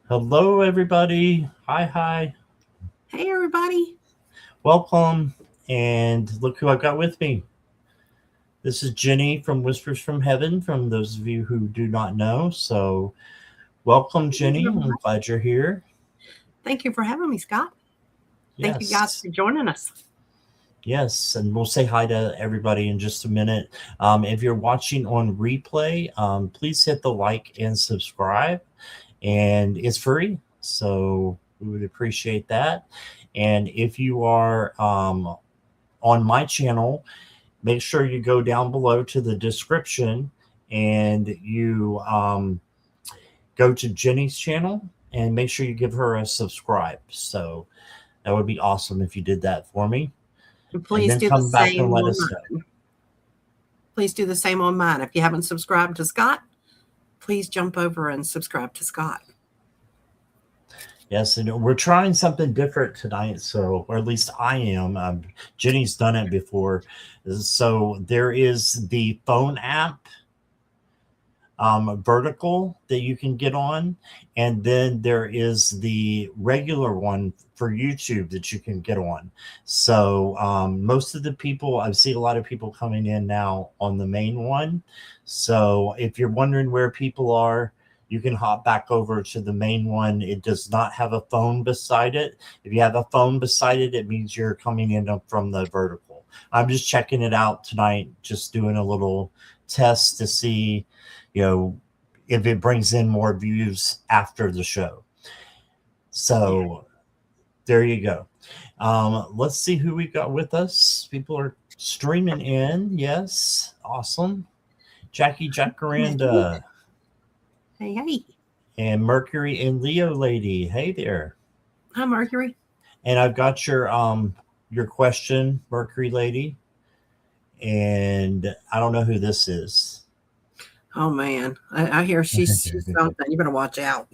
Hello, everybody. Hi. Hey, everybody. Welcome. And look who I've got with me. This is Jenny from Whispers from Heaven, from those of you who do not know. So, welcome, Jenny. I'm glad you're here. Thank you for having me, Scott. Thank you guys Yes. for joining us. Yes, and we'll say hi to everybody in just a minute. If you're watching on replay, please hit the like and subscribe. And it's free, so we would appreciate that. And if you are on my channel, make sure you go down below to the description and you go to Jenny's channel and make sure you give her a subscribe. So that would be awesome if you did that for me. And please and then do come the back same and let on us know. mine. Please do the same on mine. If you haven't subscribed to Scott, please jump over and subscribe to Scott. Yes, and we're trying something different tonight, so, or at least I am. Jenny's done it before. So there is the phone app, vertical, that you can get on, and then there is the regular one for YouTube that you can get on. So most of the people, I see a lot of people coming in now on the main one. So if you're wondering where people are, you can hop back over to the main one. It does not have a phone beside it. If you have a phone beside it, it means you're coming in from the vertical. I'm just checking it out tonight, just doing a little test to see, if it brings in more views after the show. So there you go. Let's see who we got with us. People are streaming in. Yes. Awesome. Jackie Jacaranda. Hey. And Mercury and Leo lady. Hey there. Hi, Mercury. And I've got your question, Mercury lady. And I don't know who this is. Oh man, I hear she's something. You better watch out.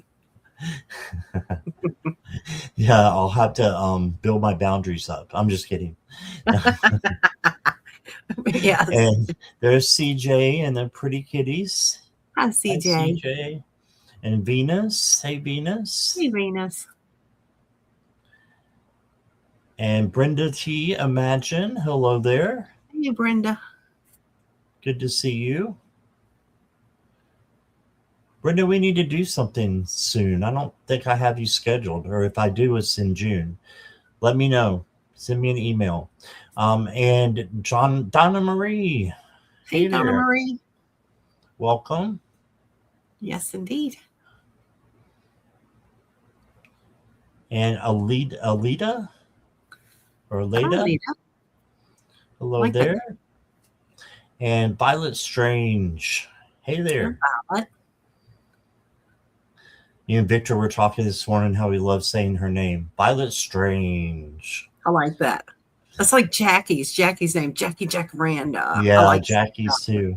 Yeah, I'll have to build my boundaries up. I'm just kidding. Yes. And there's CJ and the pretty kitties. Hi, CJ. Hi, CJ. And Venus. Hey, Venus. Hey, Venus. And Brenda T. Imagine. Hello there. Hey, Brenda. Good to see you. Brenda, we need to do something soon. I don't think I have you scheduled, or if I do, it's in June. Let me know. Send me an email. And Donna Marie. Hey, Donna Marie. Welcome. Yes, indeed. And Alita? Or Leda? Hello like there. That. And Violet Strange. Hey there. Violet. You and Victor were talking this morning how we love saying her name. Violet Strange. I like that. That's like Jackie's name, Jackie Jacaranda. Yeah, I like Jackie's too.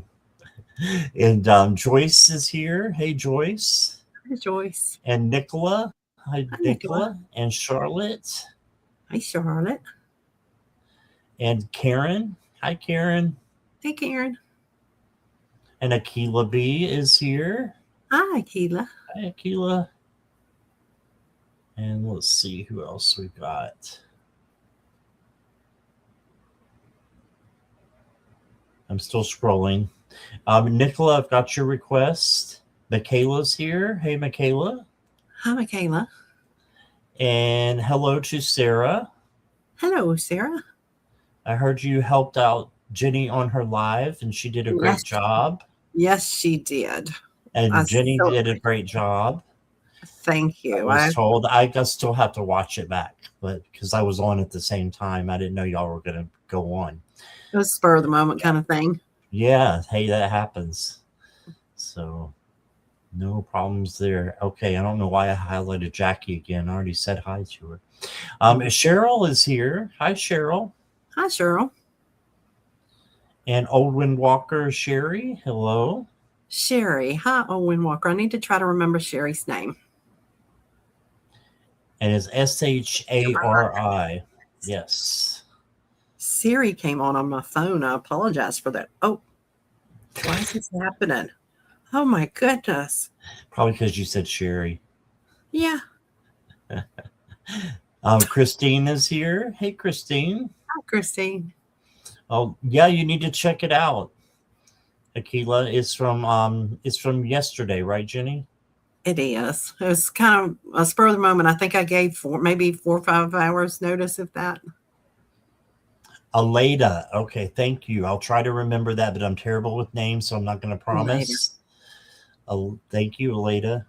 And Joyce is here. Hey, Joyce. Hi, Joyce. And Nicola. Hi, Nicola. And Charlotte. Hi, Charlotte. And Karen. Hi, Karen. Hey, Karen. And Akila B is here. Hi, Akila. Hi, Akila. And let's see who else we got. I'm still scrolling. Nicola, I've got your request. Michaela's here. Hey, Michaela. Hi, Michaela. And hello to Sarah. Hello, Sarah. I heard you helped out Jenny on her live, and she did a great job. Yes, she did. And Jenny did a great job. Thank you. I was told. I still have to watch it back, but because I was on at the same time, I didn't know y'all were going to go on. It was spur of the moment kind of thing. Yeah. Hey, that happens. So no problems there. Okay. I don't know why I highlighted Jackie again. I already said hi to her. Cheryl is here. Hi, Cheryl. Hi, Cheryl. And Old Windwalker Sherry. Hello. Sherry. Hi, Old Windwalker. I need to try to remember Sherry's name. And it's Shari. Yes. Siri came on my phone. I apologize for that. Oh, why is this happening? Oh, my goodness. Probably because you said Sherry. Yeah. Christine is here. Hey, Christine. Hi, Christine. Oh, yeah, you need to check it out. Aquila, it's from yesterday, right, Jenny? It is. It was kind of a spur of the moment. I think I gave maybe 4 or 5 hours notice of that. Aleda. Okay, thank you. I'll try to remember that, but I'm terrible with names, so I'm not going to promise. Thank you, Aleda.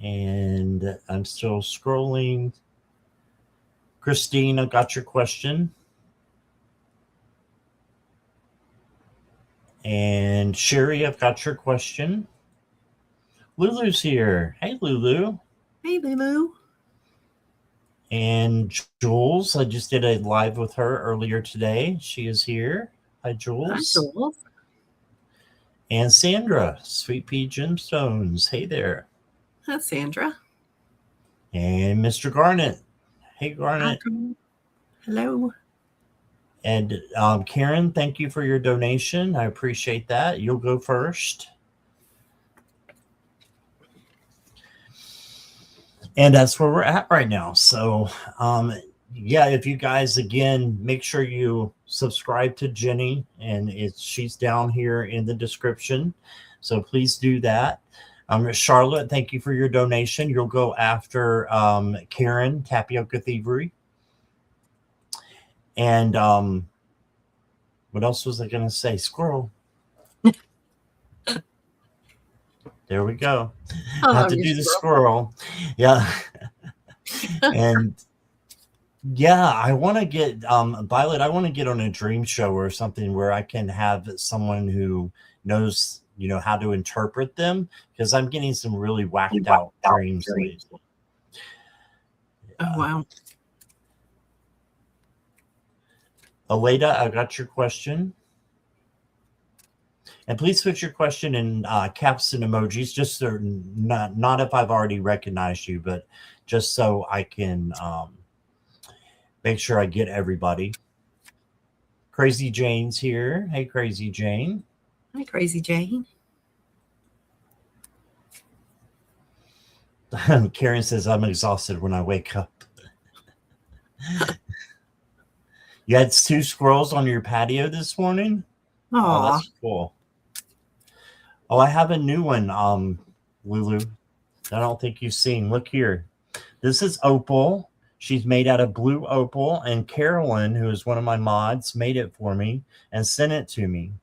And I'm still scrolling. Christine, I got your question. And Sherry, I've got your question. Lulu's here. Hey, Lulu. Hey, Lulu. And Jules, I just did a live with her earlier today. She is here. Hi, Jules. Hi, Jules. And Sandra, Sweet Pea Gemstones. Hey there. Hi, Sandra. And Mr. Garnet. Hey, Garnet. Hi, hello. And Karen, thank you for your donation. I appreciate that. You'll go first. And that's where we're at right now. So, yeah, if you guys, again, make sure you subscribe to Jenny, and she's down here in the description. So please do that. Charlotte, thank you for your donation. You'll go after Karen, Tapioca Thievery. And what else was I going to say? Squirrel. There we go. I have to do the squirrel. Yeah. And yeah, I want to get Violet, I want to get on a dream show or something where I can have someone who knows, how to interpret them, because I'm getting some really whacked out dreams lately. Oh, wow. Aleda, I got your question. And please put your question in caps and emojis, just so not if I've already recognized you, but just so I can make sure I get everybody. Crazy Jane's here. Hey, Crazy Jane. Hi, Crazy Jane. Karen says, I'm exhausted when I wake up. You had 2 squirrels on your patio this morning? Aww. Oh, that's cool. Oh, I have a new one, Lulu. I don't think you've seen. Look here. This is Opal. She's made out of blue opal, and Carolyn, who is one of my mods, made it for me and sent it to me.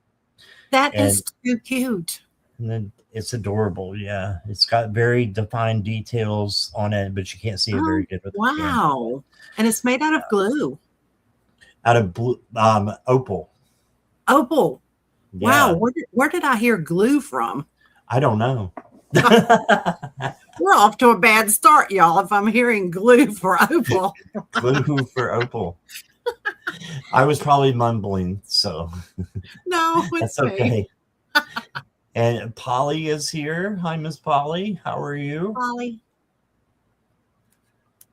That is too cute. And then it's adorable. Yeah, it's got very defined details on it, but you can't see it very good with the camera. Wow. And it's made out of glue. Out of blue opal. Opal. Yeah. Wow. Where did I hear glue from? I don't know. We're off to a bad start, y'all, if I'm hearing glue for opal. Glue for opal. I was probably mumbling, so no, that's okay. And Polly is here. Hi, Miss Polly. How are you? Polly.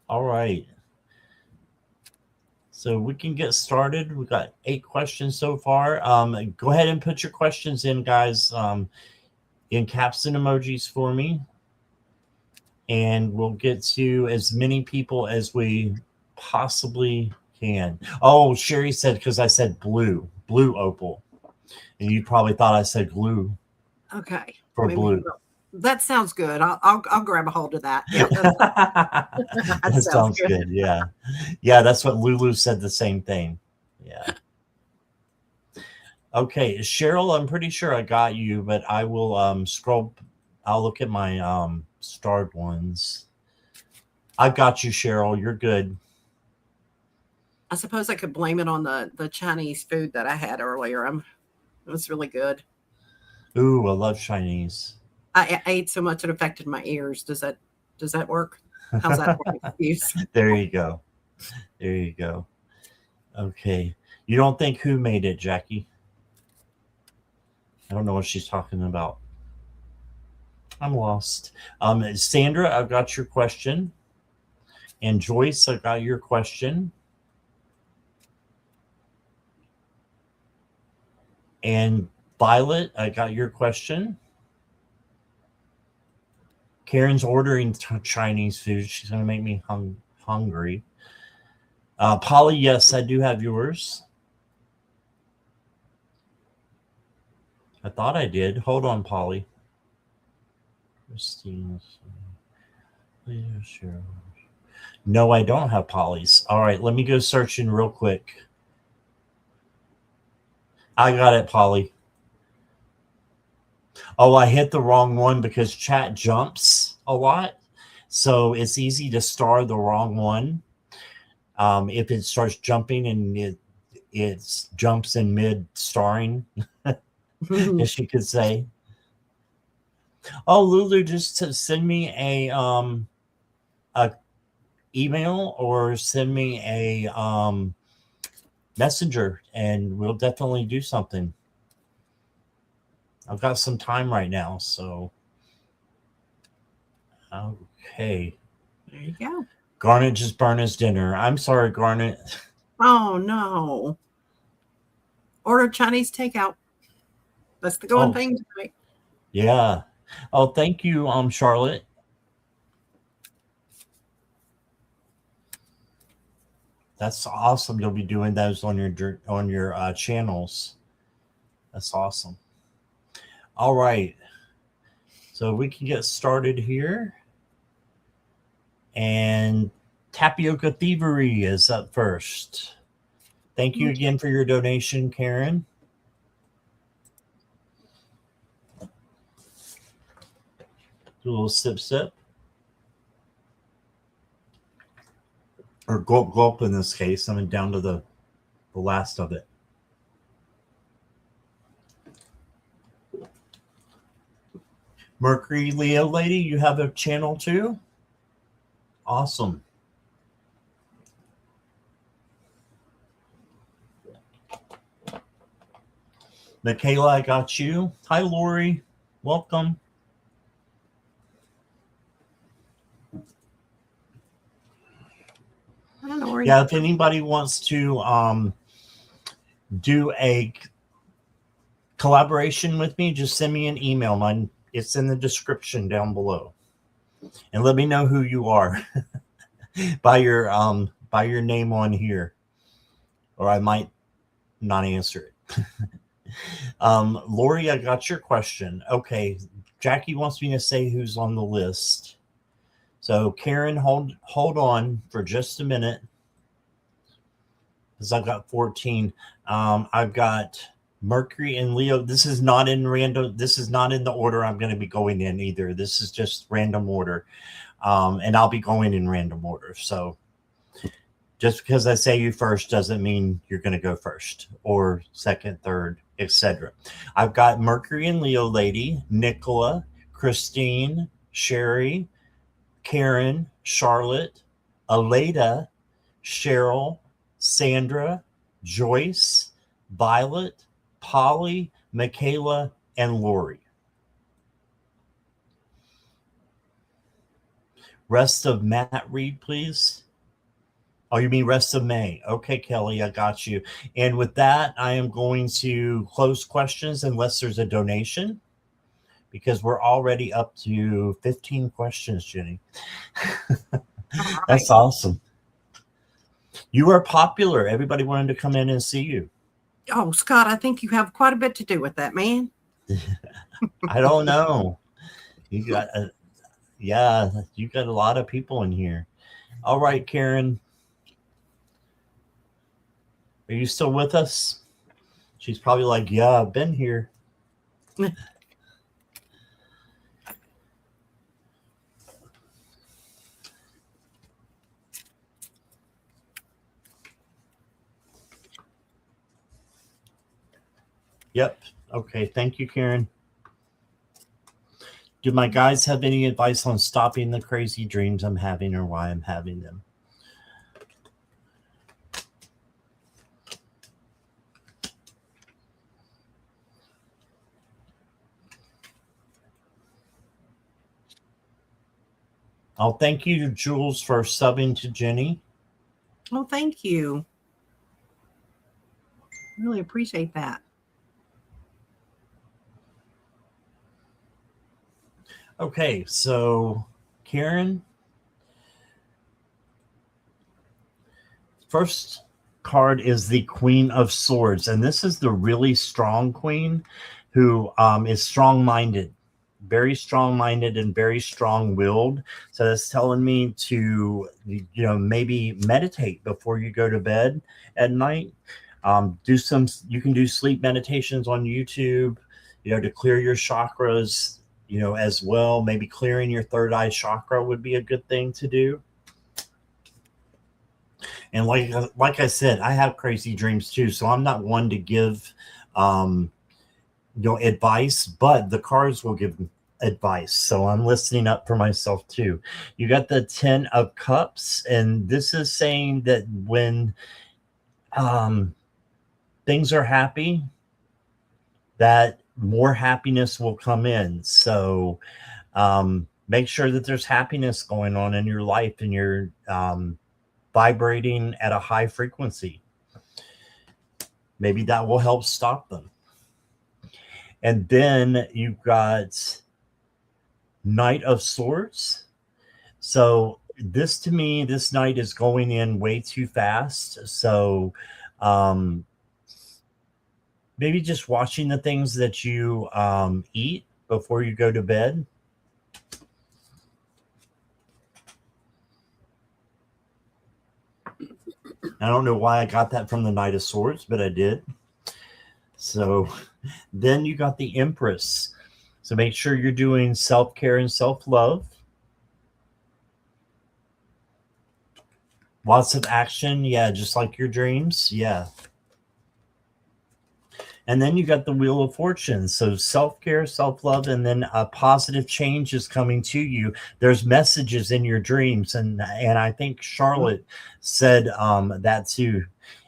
All right. So we can get started. We've got 8 questions so far. Go ahead and put your questions in, guys, in caps and emojis for me. And we'll get to as many people as we possibly can. Oh, Sherry said, because I said blue opal. And you probably thought I said glue. Okay. For maybe blue. That sounds good. I'll grab a hold of that. Yeah, that sounds good. Yeah. Yeah, that's what Lulu said, the same thing. Yeah. Okay, Cheryl, I'm pretty sure I got you, but I will scroll. I'll look at my starred ones. I've got you, Cheryl. You're good. I suppose I could blame it on the Chinese food that I had earlier. It was really good. Ooh, I love Chinese. I ate so much it affected my ears. Does that work? How's that for an excuse? There you go. There you go. Okay. You don't think who made it, Jackie? I don't know what she's talking about. I'm lost. Sandra, I've got your question. And Joyce, I got your question. And Violet, I got your question. Karen's ordering Chinese food. She's going to make me hungry. Polly, yes, I do have yours. I thought I did. Hold on, Polly. Christine. No, I don't have Polly's. All right, let me go searching real quick. I got it, Polly. Oh, I hit the wrong one because chat jumps a lot. So it's easy to star the wrong one. If it starts jumping and it jumps in mid starring, as you could say. Oh, Lulu, just to send me a email or send me a messenger, and we'll definitely do something. I've got some time right now, so okay. There you go. Garnet just burned his dinner. I'm sorry, Garnet. Oh no. Order Chinese takeout. That's the going thing tonight. Yeah. Oh, thank you, Charlotte. That's awesome. You'll be doing those on your channels. That's awesome. All right. So we can get started here. And Tapioca Thievery is up first. Thank you again for your donation, Karen. Do a little sip. Or gulp in this case. I'm down to the last of it. Mercury Leo Lady, you have a channel too? Awesome. Michaela, I got you. Hi, Lori. Welcome. Hi, Lori. Yeah, if anybody wants to do a collaboration with me, just send me an email. It's in the description down below. And let me know who you are by your name on here. Or I might not answer it. Lori, I got your question. Okay, Jackie wants me to say who's on the list. So Karen, hold on for just a minute, because I've got 14. I've got Mercury and Leo. This is not in random. This is not in the order I'm going to be going in either. This is just random order, and I'll be going in random order. So just because I say you first doesn't mean you're going to go first or second, third, etc. I've got Mercury and Leo Lady, Nicola, Christine, Sherry, Karen, Charlotte, Aleda, Cheryl, Sandra, Joyce, Violet, Polly, Michaela, and Lori. Rest of Matt Reed, please. Oh, you mean rest of May? Okay, Kelly, I got you. And with that, I am going to close questions unless there's a donation, because we're already up to 15 questions, Jenny. That's awesome. You are popular. Everybody wanted to come in and see you. Oh, Scott, I think you have quite a bit to do with that, man. I don't know. You got you got a lot of people in here. All right, Karen. Are you still with us? She's probably like, yeah, I've been here. Yep. Okay. Thank you, Karen. Do my guys have any advice on stopping the crazy dreams I'm having or why I'm having them? Oh, thank you, Jules, for subbing to Jenny. Oh, thank you. Really appreciate that. Okay, so Karen, first card is the Queen of Swords, and this is the really strong queen who is strong-minded, very strong-minded and very strong-willed. So that's telling me to, maybe meditate before you go to bed at night. You can do sleep meditations on YouTube, to clear your chakras, as well. Maybe clearing your third eye chakra would be a good thing to do. And like I said, I have crazy dreams too, so I'm not one to give advice, but the cards will give advice, so I'm listening up for myself too. You got the 10 of Cups, and this is saying that when things are happy, that more happiness will come in. So make sure that there's happiness going on in your life, and you're vibrating at a high frequency. Maybe that will help stop them. And then you've got Knight of Swords. So this, to me, this night is going in way too fast. So maybe just watching the things that you eat before you go to bed. I don't know why I got that from the Knight of Swords, but I did. So then you got the Empress. So make sure you're doing self-care and self-love. Lots of action. Yeah, just like your dreams. Yeah. And then you got the Wheel of Fortune. So self-care, self-love, and then a positive change is coming to you. There's messages in your dreams. And I think Charlotte said that too.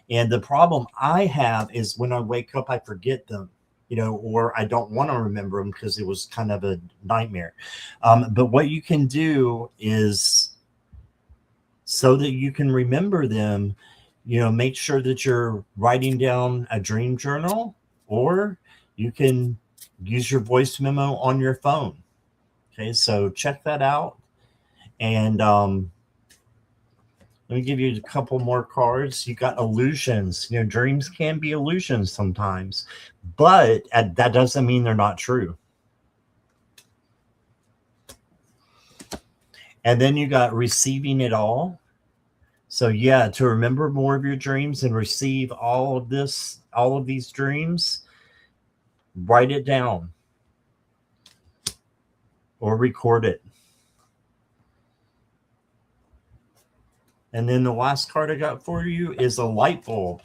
And the problem I have is when I wake up, I forget them, or I don't want to remember them because it was kind of a nightmare. But what you can do is, so that you can remember them, make sure that you're writing down a dream journal, or you can use your voice memo on your phone. Okay, so check that out. And let me give you a couple more cards. You got illusions. Dreams can be illusions sometimes, but that doesn't mean they're not true. And then you got receiving it all. So yeah, to remember more of your dreams and receive all of these dreams, write it down or record it. And then the last card I got for you is a light bulb.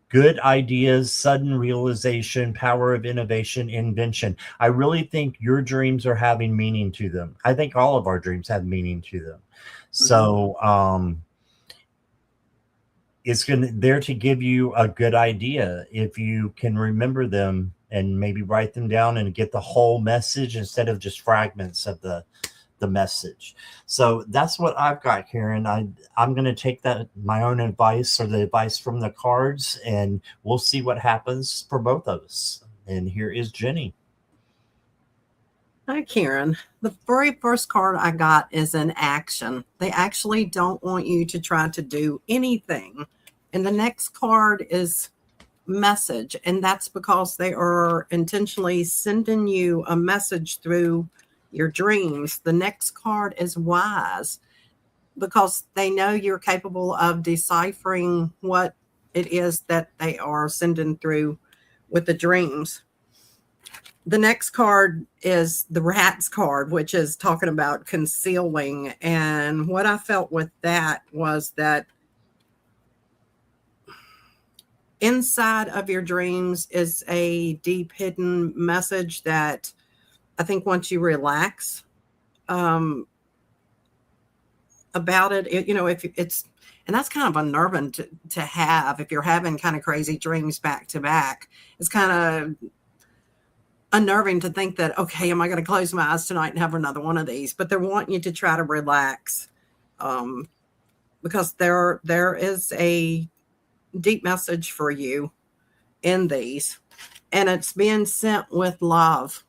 Good ideas, sudden realization, power of innovation, invention. I really think your dreams are having meaning to them. I think all of our dreams have meaning to them. So it's there to give you a good idea if you can remember them and maybe write them down and get the whole message instead of just fragments of the message. So that's what I've got, Karen. I'm going to take my own advice or the advice from the cards, and we'll see what happens for both of us. And here is Jenny. Hi, Karen. The very first card I got is an action. They actually don't want you to try to do anything. And the next card is message. And that's because they are intentionally sending you a message through your dreams. The next card is wise, because they know you're capable of deciphering what it is that they are sending through with the dreams. The next card is the Rats card, which is talking about concealing. And what I felt with that was that inside of your dreams is a deep hidden message that I think once you relax about it, if it's, and that's kind of unnerving to have if you're having kind of crazy dreams back to back. It's kind of unnerving to think that, okay, am I going to close my eyes tonight and have another one of these? But they're wanting you to try to relax because there is a deep message for you in these, and it's being sent with love.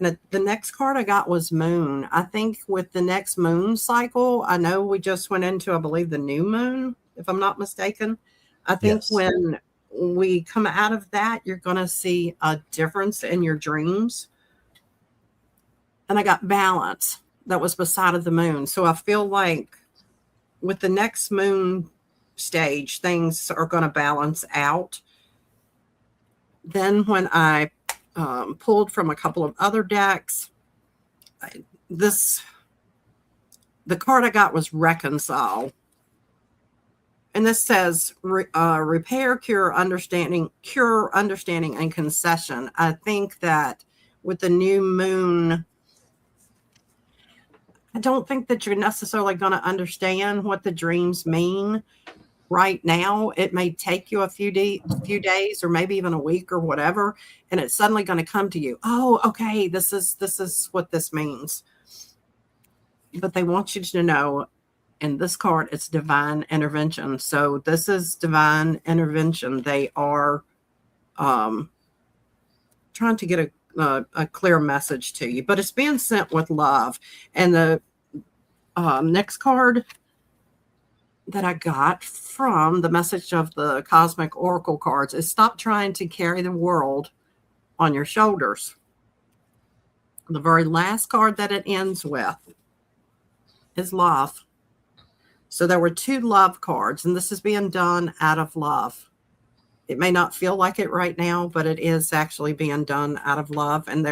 And the next card I got was Moon. I think with the next moon cycle, I know we just went into, I believe, the new moon, if I'm not mistaken. I think Yes. when we come out of that, you're going to see a difference in your dreams. And I got balance that was beside of the moon. So I feel like with the next moon stage, things are going to balance out. Then when I pulled from a couple of other decks, the card I got was Reconcile. And this says repair, cure, understanding, and concession. I think that with the new moon, I don't think that you're necessarily going to understand what the dreams mean right now. It may take you a few days or maybe even a week or whatever, and it's suddenly going to come to you. Oh, okay, this is what this means. But they want you to know, in this card, it's divine intervention. So this is divine intervention. They are trying to get a clear message to you, but it's being sent with love. And the next card that I got from the message of the Cosmic Oracle cards is stop trying to carry the world on your shoulders. The very last card that it ends with is love. So there were 2 love cards, and this is being done out of love. It may not feel like it right now, but it is actually being done out of love. And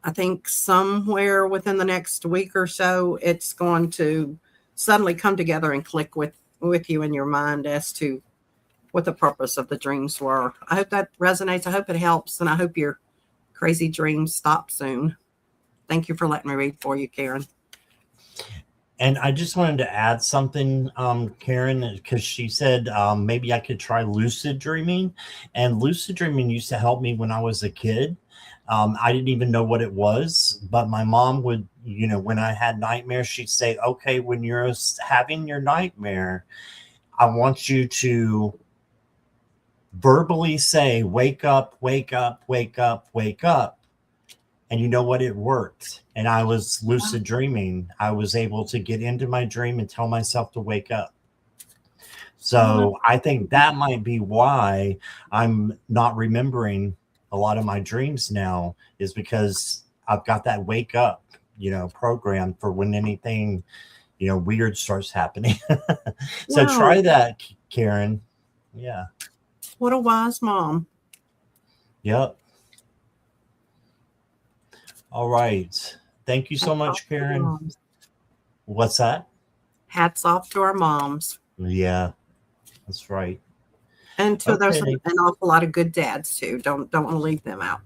I think somewhere within the next week or so, it's going to suddenly come together and click with you in your mind as to what the purpose of the dreams were. I hope that resonates. I hope it helps. And I hope your crazy dreams stop soon. Thank you for letting me read for you, Karen. And I just wanted to add something, Karen, because she said maybe I could try lucid dreaming. And lucid dreaming used to help me when I was a kid. I didn't even know what it was, but my mom would, when I had nightmares, she'd say, okay, when you're having your nightmare, I want you to verbally say, wake up, wake up, wake up, wake up. And you know what? It worked. And I was lucid dreaming. I was able to get into my dream and tell myself to wake up. So I think that might be why I'm not remembering a lot of my dreams now, is because I've got that wake up, program for when anything, weird starts happening. So try that, Karen. Yeah. What a wise mom. Yep. All right. Thank you so much, Karen. What's that? Hats off to our moms. Yeah, that's right. And there's an awful lot of good dads too. Don't want to leave them out.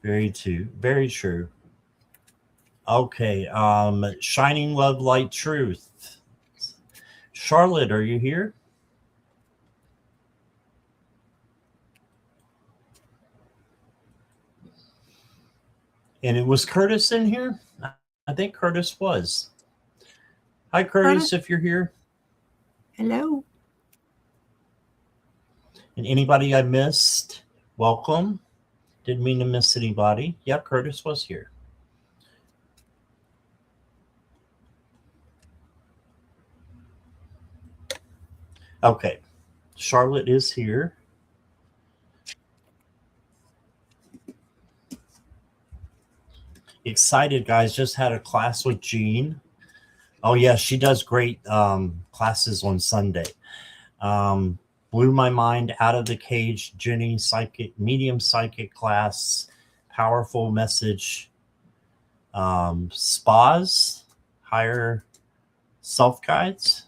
Very true. Okay. Shining love, light, truth. Charlotte, are you here? And it was Curtis in here? I think Curtis was. Hi, Curtis, if you're here. Hello. And anybody I missed, welcome. Didn't mean to miss anybody. Yeah, Curtis was here. Okay. Charlotte is here. Excited, guys. Just had a class with Jean. Oh yeah, she does great classes on Sunday. Blew my mind out of the cage. Jenny, medium psychic class, powerful message. Spas, higher self guides.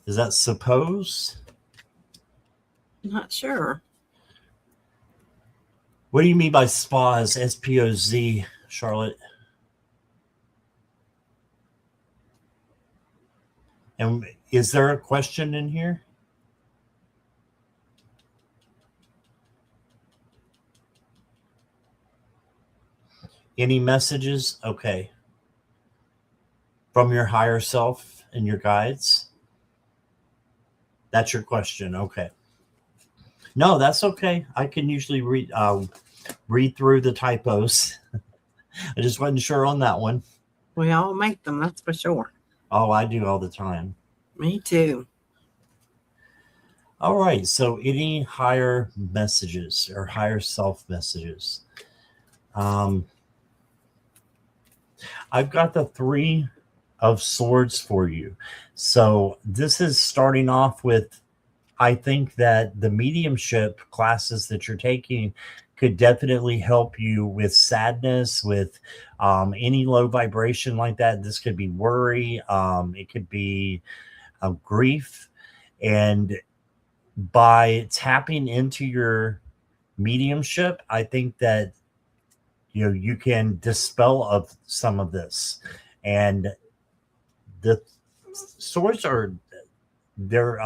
Is that suppose? Not sure. What do you mean by spas? SPOZ, Charlotte? And is there a question in here? Any messages? Okay. From your higher self and your guides? That's your question. Okay. No, that's okay. I can usually read. read through the typos. I just wasn't sure on that one. We all make them, that's for sure. Oh, I do all the time. Me too. All right. So any higher messages or higher self messages? I've got the 3 of Swords for you. So this is starting off with, I think that the mediumship classes that you're taking could definitely help you with sadness, with any low vibration like that. This could be worry. It could be grief. And by tapping into your mediumship, I think that you can dispel of some of this. And the swords they're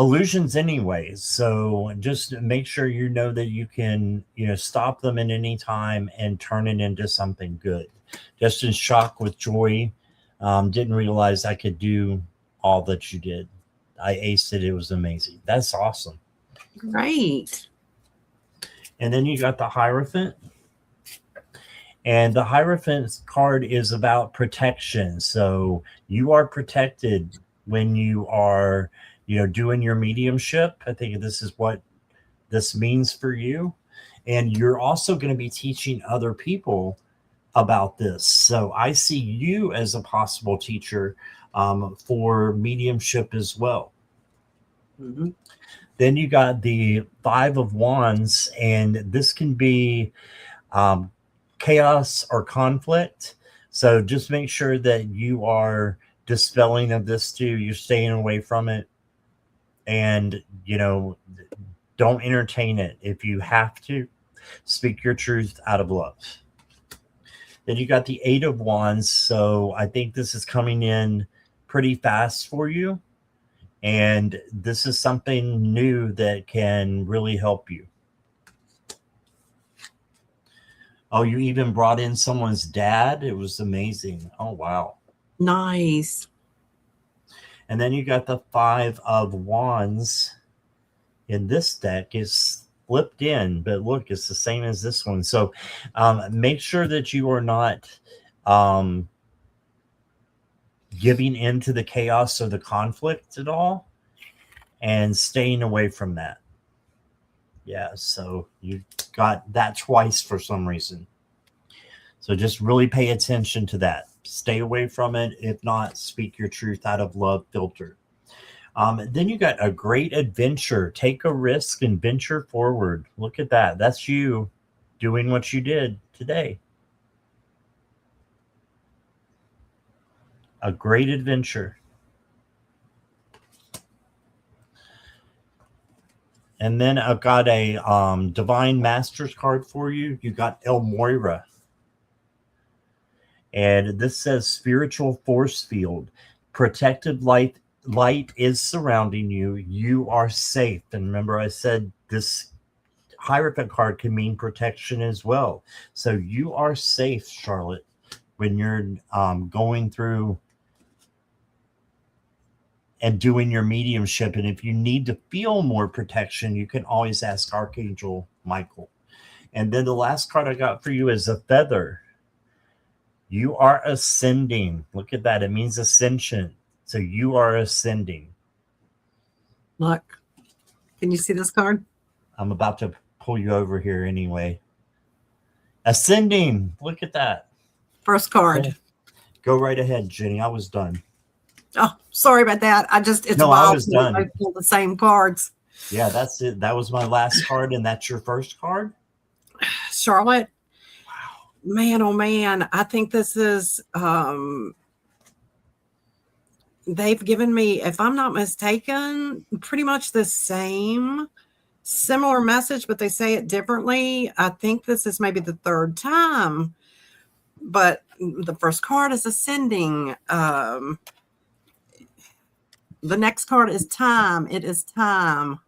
illusions anyway, so just make sure you know that you can stop them at any time and turn it into something good. Just in shock with joy. Didn't realize I could do all that you did. I aced it. It was amazing. That's awesome. Great. And then you got the Hierophant. And the Hierophant card is about protection. So you are protected when you are, doing your mediumship. I think this is what this means for you. And you're also going to be teaching other people about this. So I see you as a possible teacher for mediumship as well. Mm-hmm. Then you got the 5 of Wands, and this can be chaos or conflict. So just make sure that you are dispelling of this too. You're staying away from it, and don't entertain it. If you have to, speak your truth out of love. Then you got the 8 of Wands. So I think this is coming in pretty fast for you, and this is something new that can really help you. Oh, you even brought in someone's dad. It was amazing. Oh, wow. Nice. And then you got the 5 of Wands in this deck. Is flipped in, but look, it's the same as this one. So make sure that you are not giving into the chaos or the conflict at all, and staying away from that. Yeah, so you got that twice for some reason. So just really pay attention to that. Stay away from it. If not, speak your truth out of love filter. Then you got a great adventure. Take a risk and venture forward. Look at that. That's you doing what you did today. A great adventure. And then I've got a Divine Masters card for you. You got El Moira. And this says spiritual force field. Protected light is surrounding you. You are safe. And remember, I said this Hierophant card can mean protection as well. So you are safe, Charlotte, when you're going through and doing your mediumship. And if you need to feel more protection, you can always ask Archangel Michael. And then the last card I got for you is a feather. You are ascending. Look at that. It means ascension. So you are ascending. Look, can you see this card? I'm about to pull you over here anyway. Ascending. Look at that. First card. Go right ahead, Jenny. I was done. Oh, sorry about that. I was done. I pulled the same cards. Yeah, that's it. That was my last card, and that's your first card? Charlotte. Man, oh man, I think this is they've given me, if I'm not mistaken, pretty much the similar message, but they say it differently. I think this is maybe the third time, but the first card is ascending. The next card is time. It is time.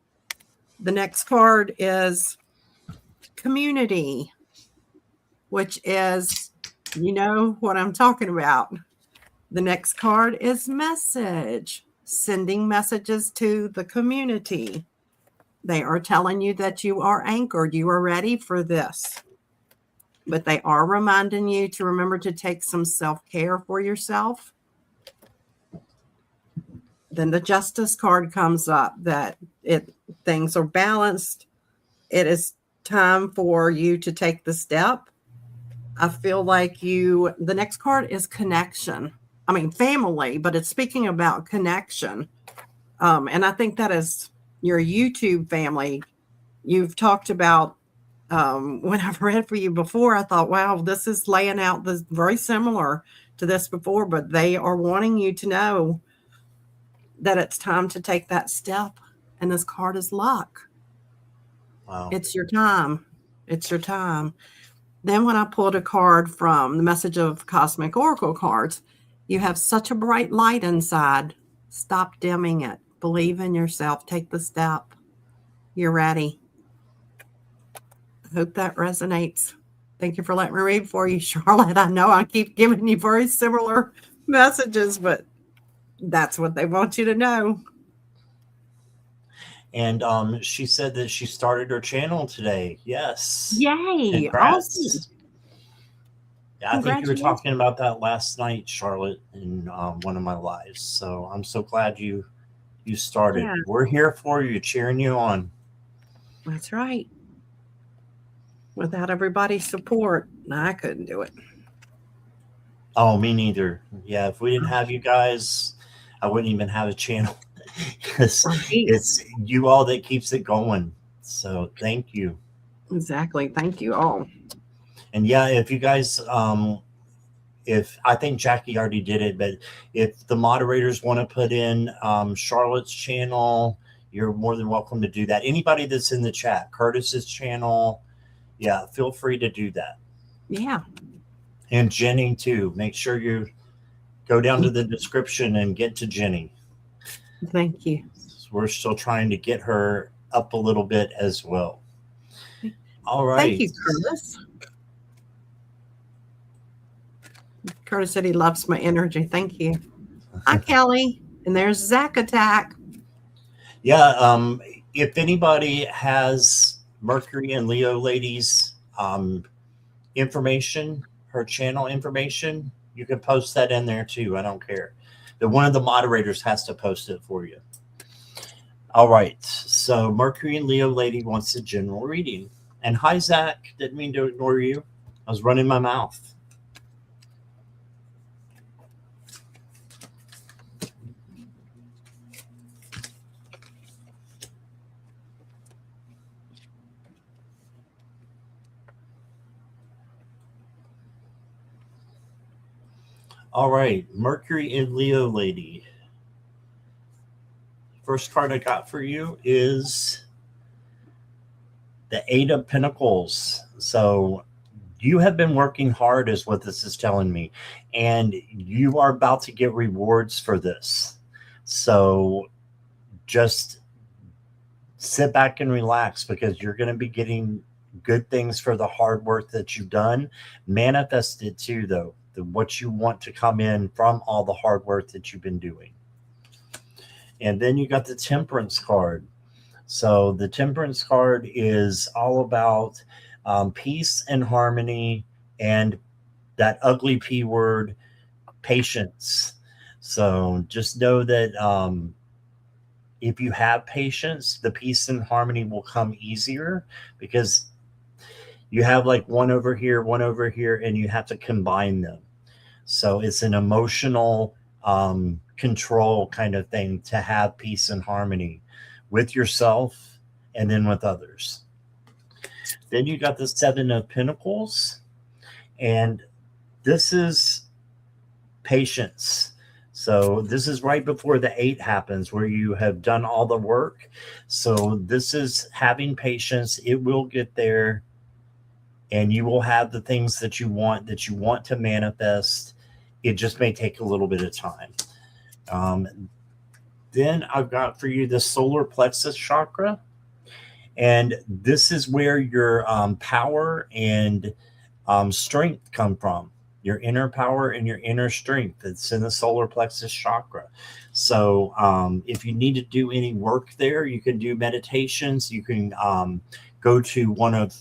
The next card is community, which is, you know what I'm talking about. The next card is message, sending messages to the community. They are telling you that you are anchored. You are ready for this. But they are reminding you to remember to take some self-care for yourself. Then the Justice card comes up, that things are balanced. It is time for you to take the step. I feel like the next card is connection. I mean, family, but it's speaking about connection. And I think that is your YouTube family. You've talked about, when I've read for you before, I thought, wow, this is laying out this very similar to this before, but they are wanting you to know that it's time to take that step. And this card is luck. Wow. It's your time. It's your time. Then when I pulled a card from the Message of Cosmic Oracle cards, you have such a bright light inside. Stop dimming it. Believe in yourself. Take the step. You're ready. I hope that resonates. Thank you for letting me read for you, Charlotte. I know I keep giving you very similar messages, but that's what they want you to know. And she said that she started her channel today. Yes. Yay. Congrats. Awesome. Yeah, I think you were talking about that last night, Charlotte, in one of my lives. So I'm so glad you started. Yeah. We're here for you, cheering you on. That's right. Without everybody's support, I couldn't do it. Oh, me neither. Yeah, if we didn't have you guys, I wouldn't even have a channel. It's you all that keeps it going. So thank you. Exactly. Thank you all. And yeah, if you guys, if I think Jackie already did it, but if the moderators want to put in Charlotte's channel, you're more than welcome to do that. Anybody that's in the chat, Curtis's channel, yeah, feel free to do that. Yeah. And Jenny too. Make sure you go down to the description and get to Jenny. Thank you. We're still trying to get her up a little bit as well. All right. Thank you, Curtis. Curtis said he loves my energy. Thank you. Hi, Kelly. And there's Zach Attack. Yeah. If anybody has Mercury and Leo ladies information, her channel information, you can post that in there too. I don't care. But one of the moderators has to post it for you. All right. So Mercury and Leo lady wants a general reading. And hi, Zach. Didn't mean to ignore you. I was running my mouth. All right, Mercury and Leo lady. First card I got for you is the Eight of Pentacles. So you have been working hard is what this is telling me. And you are about to get rewards for this. So just sit back and relax because you're going to be getting good things for the hard work that you've done. Manifest it too, though. What you want to come in from all the hard work that you've been doing. And then you got the Temperance card. So the Temperance card is all about peace and harmony and that ugly P word, patience. So just know that if you have patience, the peace and harmony will come easier because you have like one over here, and you have to combine them. So it's an emotional control kind of thing to have peace and harmony with yourself and then with others. Then you got the Seven of Pentacles, and this is patience. So this is right before the 8 happens where you have done all the work. So this is having patience. It will get there. And you will have the things that you want to manifest. It just may take a little bit of time. Then I've got for you the solar plexus chakra. And this is where your power and strength come from. your inner power and your inner strength. It's in the solar plexus chakra. So if you need to do any work there, you can do meditations. You can go to one of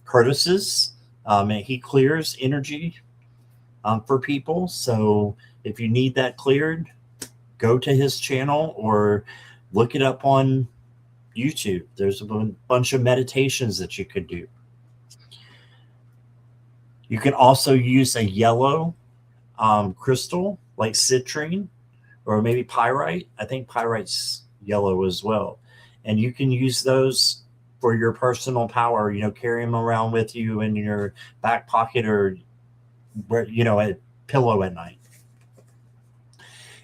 Curtis's, and he clears energy for people. So if you need that cleared, go to his channel or look it up on YouTube. There's a bunch of meditations that you could do. You can also use a yellow crystal like citrine or maybe pyrite. I think pyrite's yellow as well. And you can use those for your personal power, carry them around with you in your back pocket or where, a pillow at night.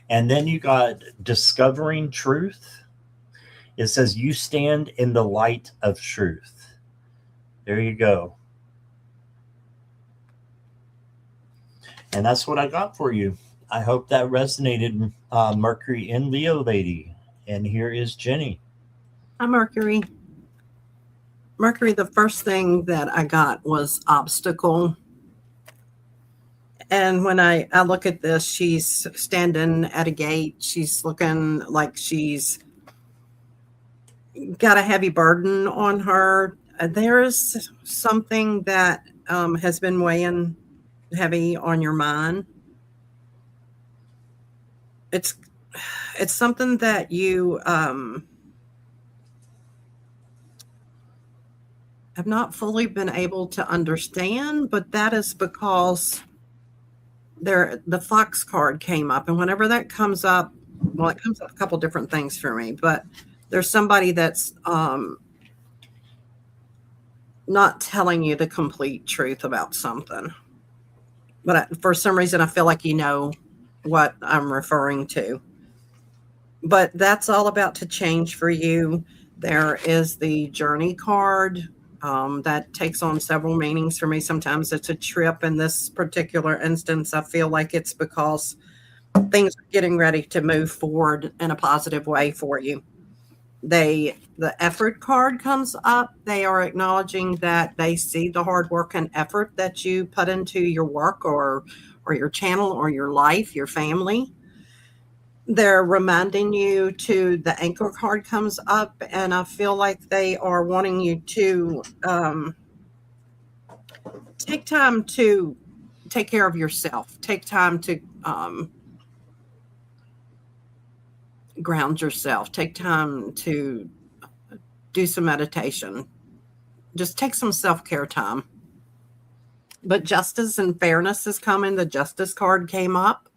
And then you got discovering truth. It says you stand in the light of truth. There you go. And that's what I got for you. I hope that resonated, Mercury in Leo lady. And here is Jenny. Hi, Mercury. Mercury, the first thing that I got was obstacle. And when I look at this, she's standing at a gate. She's looking like she's got a heavy burden on her. There's something that has been weighing heavy on your mind. It's something that you have not fully been able to understand, but that is because the Fox card came up, and whenever that comes up, well, it comes up a couple different things for me, but there's somebody that's not telling you the complete truth about something. But for some reason, I feel like you know what I'm referring to. But that's all about to change for you. There is the Journey card that takes on several meanings for me. Sometimes it's a trip. In this particular instance, I feel like it's because things are getting ready to move forward in a positive way for you. The effort card comes up. They are acknowledging that they see the hard work and effort that you put into your work or your channel or your life, your family. They're reminding you to, the Anchor card comes up, and I feel like they are wanting you to take time to take care of yourself. Take time to ground yourself. Take time to do some meditation. Just take some self-care time. But justice and fairness is coming. The Justice card came up.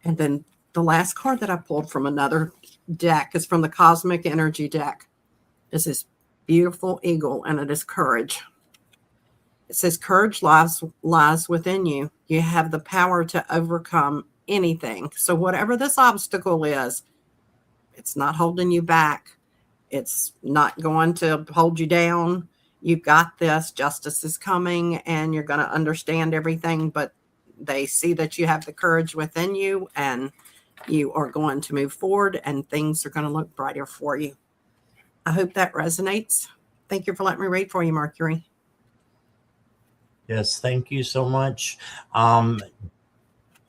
And then the last card that I pulled from another deck is from the Cosmic Energy deck. It's this beautiful eagle, and it is courage. It says courage lies within you. You have the power to overcome anything. So whatever this obstacle is, it's not holding you back. It's not going to hold you down. You've got this. Justice is coming, and you're going to understand everything, but they see that you have the courage within you, and you are going to move forward, and things are going to look brighter for you. I hope that resonates. Thank you for letting me read for you, Mercury. Yes, thank you so much.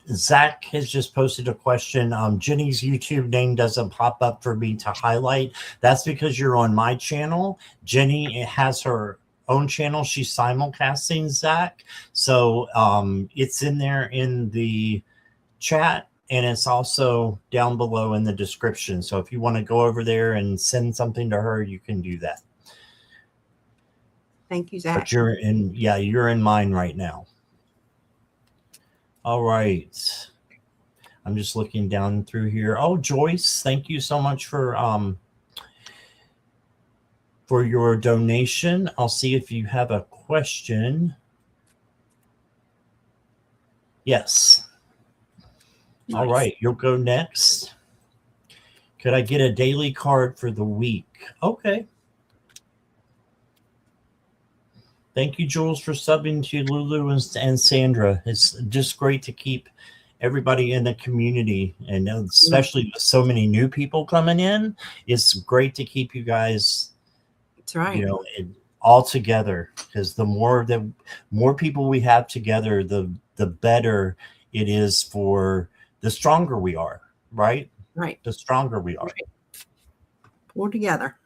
Zach has just posted a question. Jenny's YouTube name doesn't pop up for me to highlight. That's because you're on my channel. Jenny has her own channel. She's simulcasting Zach. So it's in there in the chat, and it's also down below in the description. So if you want to go over there and send something to her, you can do that. Thank you, Zach. But you're in mine right now. All right. I'm just looking down through here. Oh, Joyce, thank you so much for your donation. I'll see if you have a question. Yes. Nice. All right, you'll go next. Could I get a daily card for the week? Okay. Thank you, Jules, for subbing to Lulu and Sandra. It's just great to keep everybody in the community, and especially with so many new people coming in. It's great to keep you guys, that's right, all together, because the more people we have together, the better it is for the stronger we are, right? Right. The stronger we are. Right. Pull together.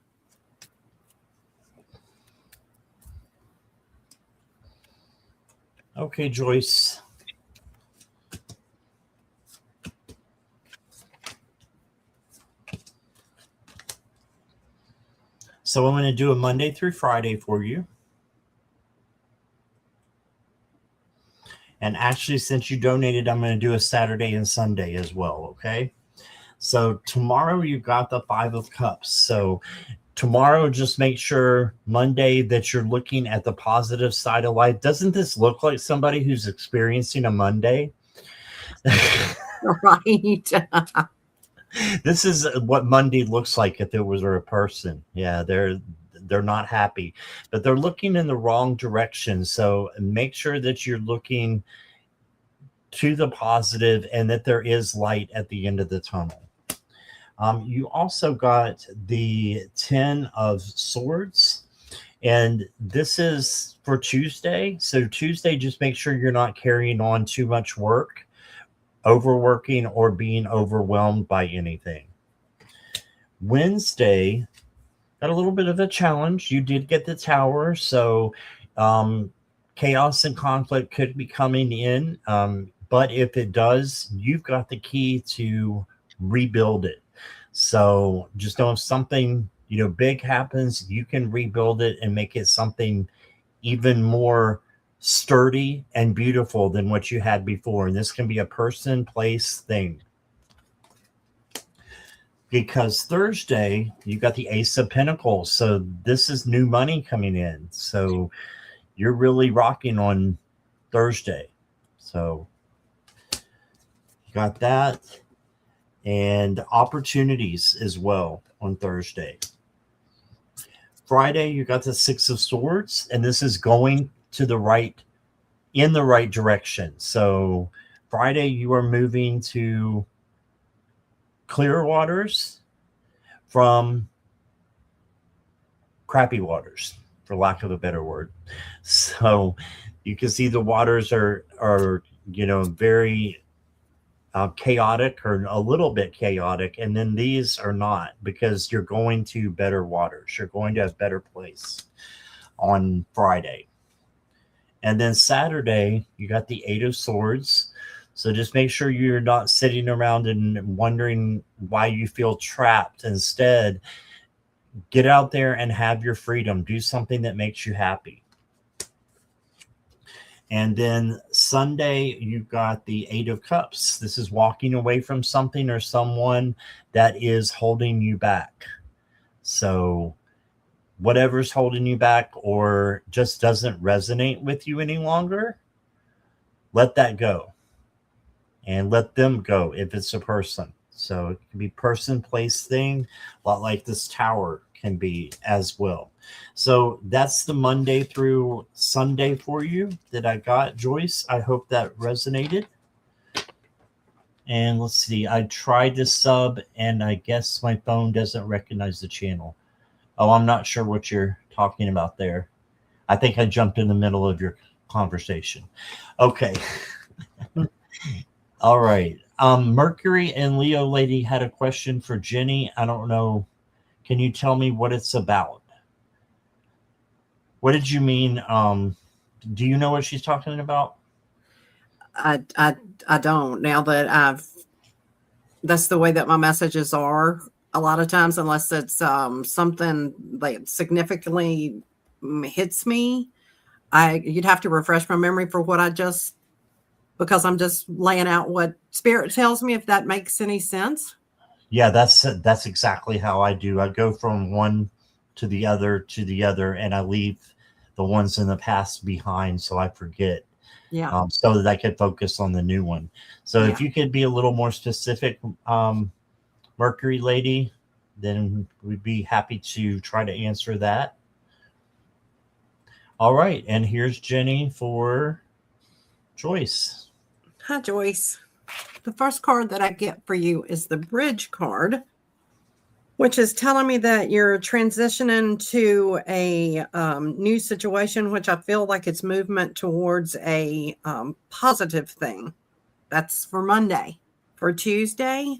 Okay, Joyce. So I'm going to do a Monday through Friday for you. And actually, since you donated, I'm going to do a Saturday and Sunday as well, okay? So tomorrow you got the 5 of Cups. So tomorrow, just make sure Monday that you're looking at the positive side of life. Doesn't this look like somebody who's experiencing a Monday? Right. This is what Monday looks like if it was a person. Yeah, they're not happy, but they're looking in the wrong direction. So make sure that you're looking to the positive and that there is light at the end of the tunnel. You also got the 10 of Swords, and this is for Tuesday. So Tuesday, just make sure you're not carrying on too much work, overworking, or being overwhelmed by anything. Wednesday, got a little bit of a challenge. You did get the Tower, so chaos and conflict could be coming in. But if it does, you've got the key to rebuild it. So just know if something, big happens, you can rebuild it and make it something even more sturdy and beautiful than what you had before. And this can be a person, place, thing. Because Thursday, you got the Ace of Pentacles. So this is new money coming in. So you're really rocking on Thursday. So you got that. And opportunities as well on Thursday. Friday, you got the 6 of Swords, and this is going to in the right direction. So Friday, you are moving to clear waters from crappy waters, for lack of a better word. So you can see the waters are very chaotic, or a little bit chaotic, and then these are not, because you're going to better waters. You're going to a better place on Friday. And then Saturday, you got the 8 of Swords. So just make sure you're not sitting around and wondering why you feel trapped. Instead, get out there and have your freedom. Do something that makes you happy. And then Sunday, you've got the 8 of Cups. This is walking away from something or someone that is holding you back. So whatever's holding you back or just doesn't resonate with you any longer, let that go. And let them go if it's a person. So it can be person, place, thing, a lot like this Tower can be as well. So that's the Monday through Sunday for you that I got, Joyce. I hope that resonated. And let's see. I tried to sub, and I guess my phone doesn't recognize the channel. Oh, I'm not sure what you're talking about there. I think I jumped in the middle of your conversation. Okay. All right. Mercury and Leo lady had a question for Jenny. I don't know. Can you tell me what it's about? What did you mean? Do you know what she's talking about? I don't. Now that that's the way that my messages are a lot of times, unless it's something that significantly hits me. You'd have to refresh my memory for what because I'm just laying out what Spirit tells me, if that makes any sense. Yeah, that's exactly how I do. I go from one to the other, and I leave the ones in the past behind so I forget. Yeah. So that I could focus on the new one. So if you could be a little more specific, Mercury lady, then we'd be happy to try to answer that. All right. And here's Jenny for Joyce. Hi, Joyce. The first card that I get for you is the Bridge card. which is telling me that you're transitioning to a new situation, which I feel like it's movement towards a positive thing. That's for Monday. For Tuesday,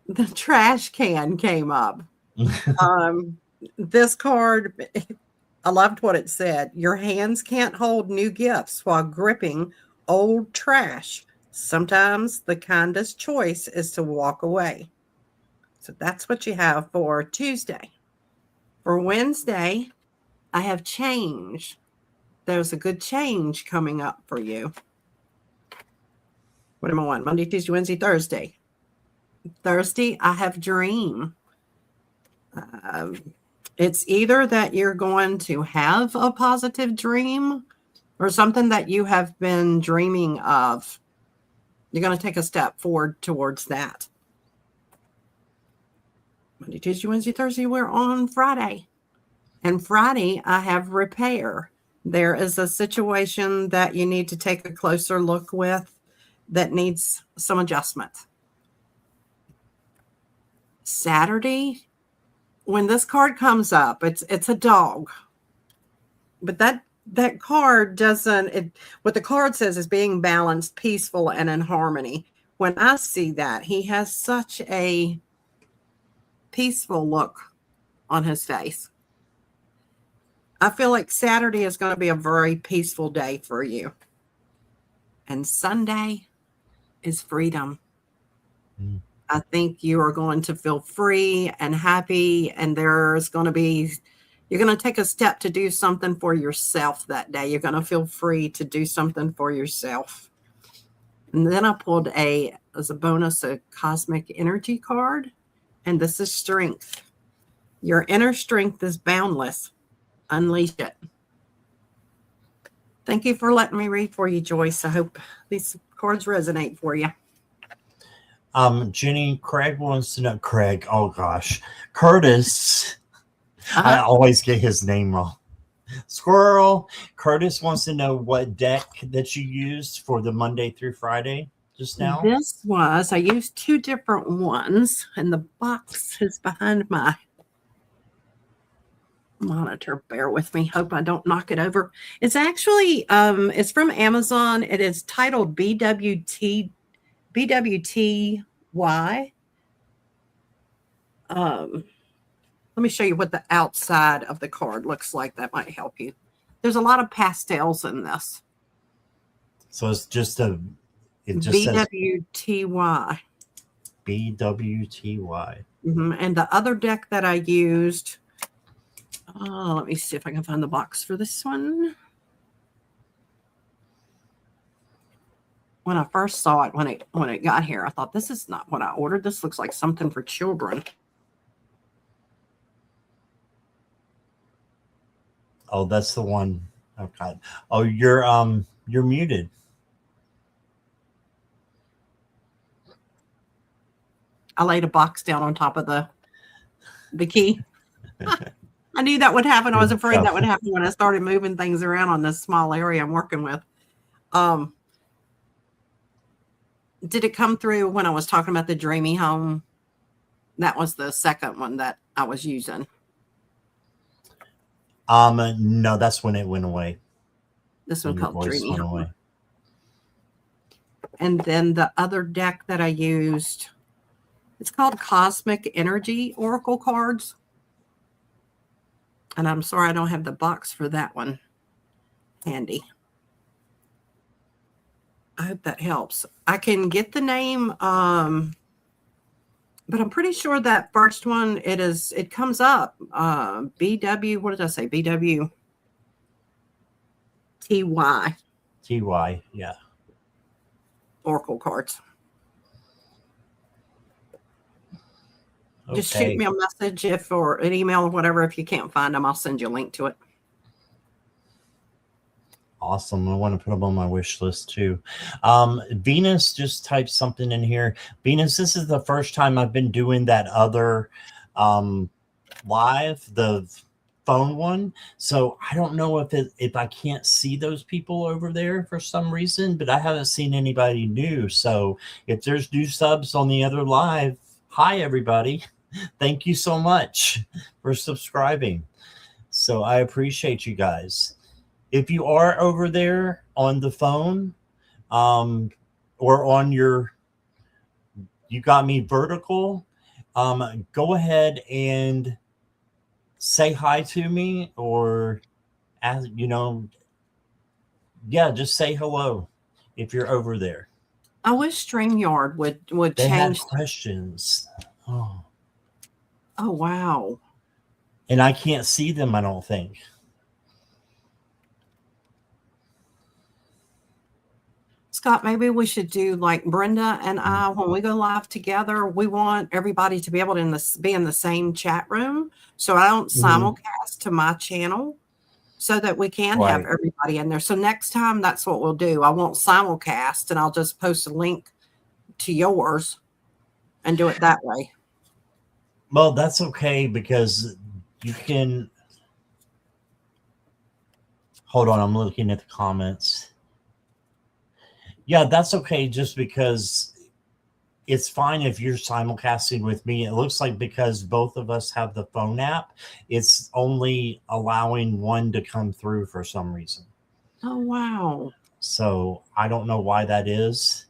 the trash can came up. This card, I loved what it said. Your hands can't hold new gifts while gripping old trash. Sometimes the kindest choice is to walk away. So that's what you have for Tuesday. For Wednesday, I have change. There's a good change coming up for you. What am I on? Monday, Tuesday, Wednesday, Thursday. Thursday, I have dream. It's either that you're going to have a positive dream or something that you have been dreaming of. You're going to take a step forward towards that. Monday, Tuesday, Wednesday, Thursday, we're on Friday. And Friday, I have repair. There is a situation that you need to take a closer look with that needs some adjustment. Saturday, when this card comes up, it's a dog. But that card doesn't, what the card says is being balanced, peaceful, and in harmony. When I see that, he has such a peaceful look on his face. I feel like Saturday is going to be a very peaceful day for you. And Sunday is freedom. I think you are going to feel free and happy, and there's going to be, you're going to take a step to do something for yourself that day. You're going to feel free to do something for yourself. And then I pulled as a bonus, a cosmic energy card, and this is strength. Your inner strength is boundless. Unleash it. Thank you for letting me read for you, Joyce. I hope these cards resonate for you. Jenny, Craig wants to know. Craig, oh gosh, Curtis. I always get his name wrong. Squirrel. Curtis wants to know what deck that you used for the Monday through Friday just now. I used two different ones, and the box is behind my monitor. Bear with me. Hope I don't knock it over. It's actually it's from Amazon. It is titled BWTY. Let me show you what the outside of the card looks like. That might help you. There's a lot of pastels in this. So it's just a BWTY. BWTY. And the other deck that I used, let me see if I can find the box for this one. When I first saw it, when it got here, I thought, this is not what I ordered. This looks like something for children. Oh, that's the one. Oh God. Oh, you're muted. I laid a box down on top of the key. I knew that would happen. I was afraid that would happen when I started moving things around on this small area I'm working with. Did it come through when I was talking about the dreamy home? That was the second one that I was using. No, that's when it went away. This one called Dreamy Home. And then the other deck that I used, it's called Cosmic Energy Oracle Cards. And I'm sorry I don't have the box for that one handy. I hope that helps. I can get the name, but I'm pretty sure that first one, it comes up. BW, what did I say? BW TY. TY, yeah. Oracle cards. Okay. Just shoot me a message or an email or whatever. If you can't find them, I'll send you a link to it. Awesome. I want to put them on my wish list too. Venus just typed something in here. Venus, this is the first time I've been doing that other live, the phone one. So I don't know if I can't see those people over there for some reason, but I haven't seen anybody new. So if there's new subs on the other live, hi everybody. Thank you so much for subscribing. So I appreciate you guys. If you are over there on the phone, or on your, you got me vertical, go ahead and say hi to me, or ask, yeah, just say hello if you're over there. I wish StreamYard would They had change. questions. Oh, Oh wow. and I can't see them, I don't think. Scott, maybe we should do like Brenda and I, when we go live together, we want everybody to be able to be in the same chat room. So I don't simulcast to my channel so that we can have Right. everybody in there. So next time, that's what we'll do. I won't simulcast and I'll just post a link to yours and do it that way. Well, that's okay, because you can. Hold on, I'm looking at the comments. Yeah, that's okay, just because it's fine if you're simulcasting with me. It looks like because both of us have the phone app, it's only allowing one to come through for some reason. Oh, wow. So I don't know why that is,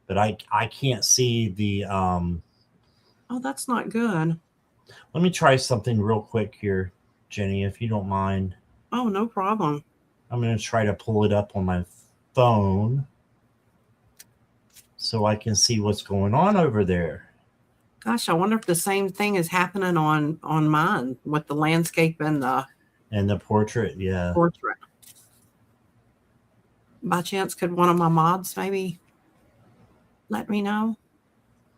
but I can't see the. Oh, that's not good. Let me try something real quick here, Jenny, if you don't mind. Oh, no problem. I'm going to try to pull it up on my phone so I can see what's going on over there. Gosh, I wonder if the same thing is happening on mine with the landscape and the portrait. Yeah. Portrait. By chance, could one of my mods maybe let me know?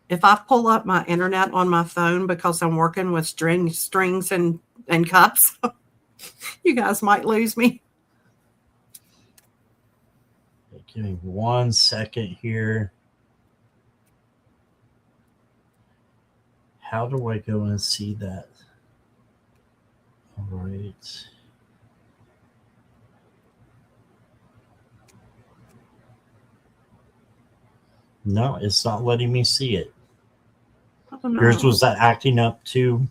If I pull up my internet on my phone because I'm working with strings and cups, you guys might lose me. Give me 1 second here. How do I go and see that? All right. No, it's not letting me see it. Oh, no. Yours was that acting up too,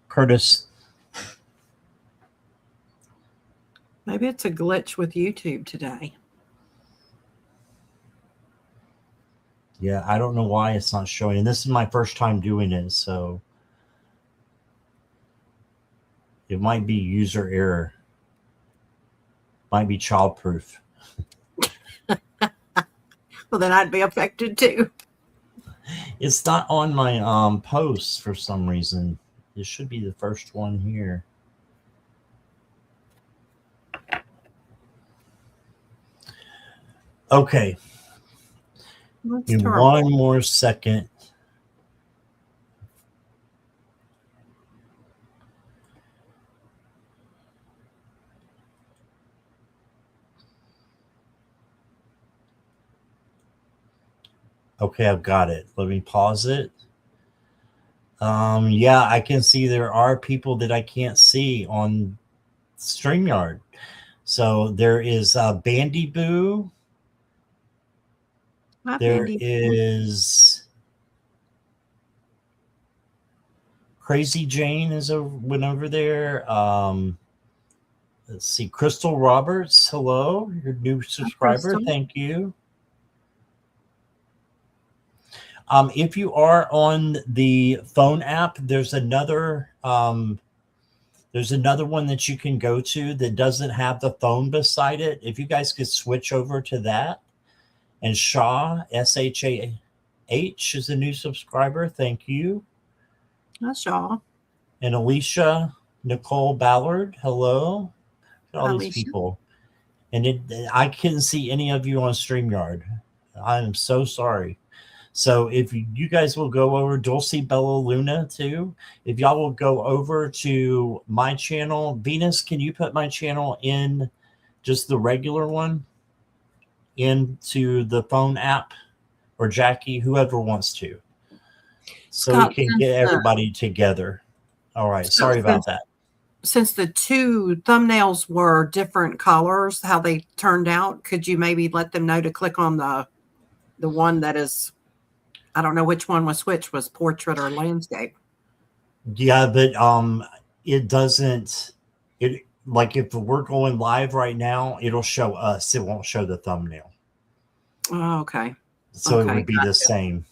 Curtis? Maybe it's a glitch with YouTube today. Yeah, I don't know why it's not showing. And this is my first time doing it, so it might be user error. Might be childproof. Well, then I'd be affected too. It's not on my posts for some reason. It should be the first one here. Okay. In one more second. Okay, I've got it. Let me pause it. Yeah, I can see there are people that I can't see on StreamYard. So there is Bandy Boo. There is Crazy Jane went over there. Let's see, Crystal Roberts. Hello, your new subscriber. Thank you. If you are on the phone app, there's another one that you can go to that doesn't have the phone beside it. If you guys could switch over to that. And Shaw, SHAH, is a new subscriber. Thank you. That's Shaw. And Alicia Nicole Ballard. Hello. Look at all these people. And I couldn't see any of you on StreamYard. I am so sorry. So if you guys will go over, Dulce Bella Luna too. If y'all will go over to my channel, Venus, can you put my channel in just the regular one into the phone app, or Jackie, whoever wants to, so Scott, we can get everybody together. All right. Sorry about that. Since the two thumbnails were different colors, how they turned out, could you maybe let them know to click on the one that is I don't know which one was which, was portrait or landscape. Yeah, but it doesn't. It like if we're going live right now, it'll show us. It won't show the thumbnail. Oh, okay. So it would be the same.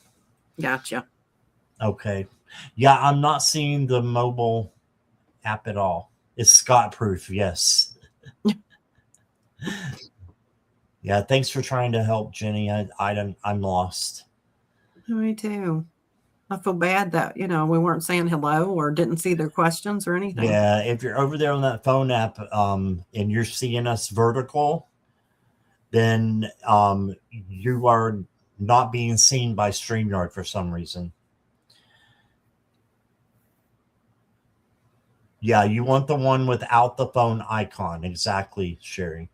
Gotcha. Okay. Yeah, I'm not seeing the mobile app at all. It's Scott proof. Yes. Yeah. Thanks for trying to help, Jenny. I'm lost. Me too. I feel bad that, we weren't saying hello or didn't see their questions or anything. Yeah. If you're over there on that phone app, and you're seeing us vertical, then you are not being seen by StreamYard for some reason. Yeah, you want the one without the phone icon. Exactly, Sherry.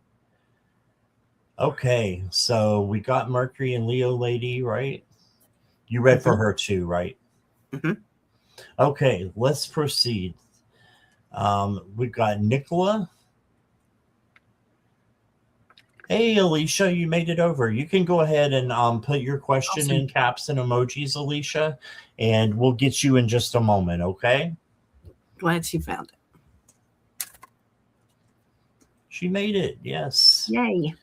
Okay, so we got Mercury and Leo lady, right? You read for her too, right? Mm-hmm. Okay, let's proceed. We've got Nicola. Hey, Alicia, you made it over. You can go ahead and put your question in caps and emojis, Alicia, and we'll get you in just a moment, okay? Glad she found it. She made it, yes. Yay.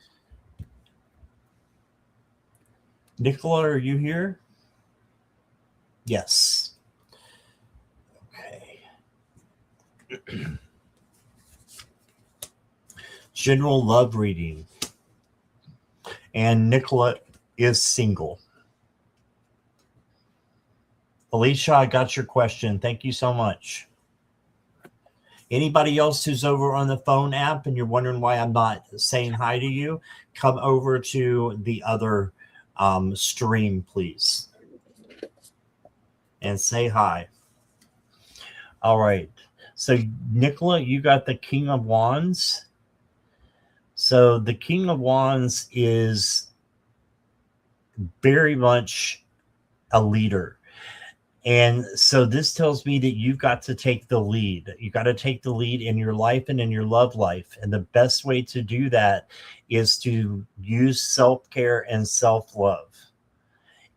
Nicola, are you here? Yes. Okay. General love reading. And Nicola is single. Alicia, I got your question. Thank you so much. Anybody else who's over on the phone app and you're wondering why I'm not saying hi to you, come over to the other stream, please, and say hi. All right. So, Nicola, you got the King of Wands. So, the King of Wands is very much a leader. And so this tells me that you've got to take the lead. You got to take the lead in your life and in your love life. And the best way to do that is to use self-care and self-love.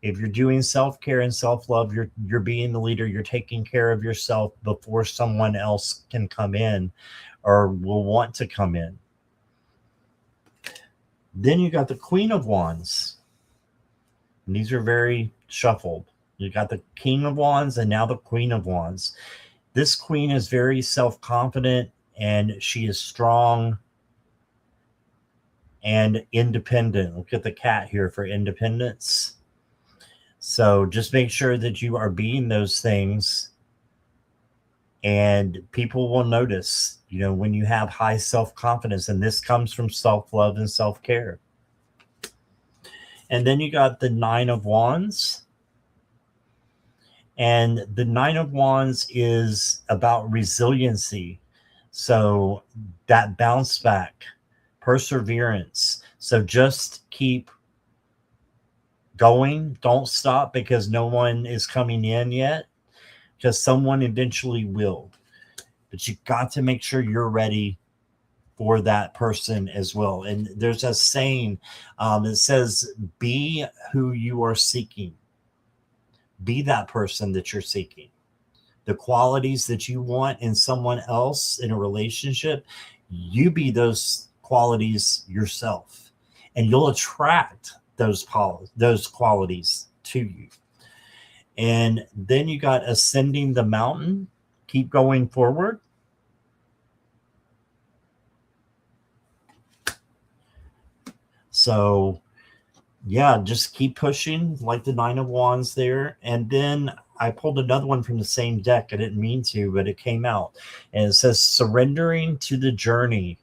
If you're doing self-care and self-love, you're being the leader. You're taking care of yourself before someone else can come in or will want to come in. Then you got the Queen of Wands. And these are very shuffled. You got the King of Wands and now the Queen of Wands. This queen is very self-confident and she is strong and independent. Look at the cat here for independence. So just make sure that you are being those things and people will notice, when you have high self-confidence, and this comes from self-love and self-care. And then you got the Nine of Wands. And the Nine of Wands is about resiliency. So that bounce back, perseverance. So just keep going. Don't stop because no one is coming in yet. Because someone eventually will. But you got to make sure you're ready for that person as well. And there's a saying, it says, be who you are seeking. Be that person that you're seeking. The qualities that you want in someone else in a relationship, you be those qualities yourself. And you'll attract those qualities to you. And then you got ascending the mountain. Keep going forward. So yeah, just keep pushing like the Nine of Wands there. And then I pulled another one from the same deck. I didn't mean to, but it came out. And it says, surrendering to the journey,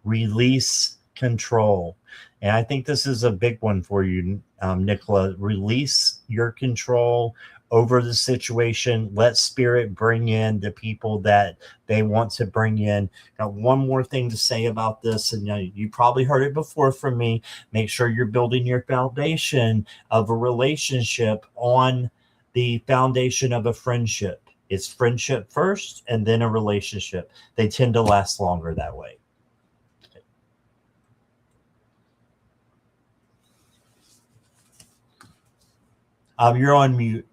release control. And I think this is a big one for you, Nicola. Release your control over the situation. Let spirit bring in the people that they want to bring in. Now, one more thing to say about this, and you probably heard it before from me. Make sure you're building your foundation of a relationship on the foundation of a friendship. It's friendship first and then a relationship. They tend to last longer that way. You're on mute.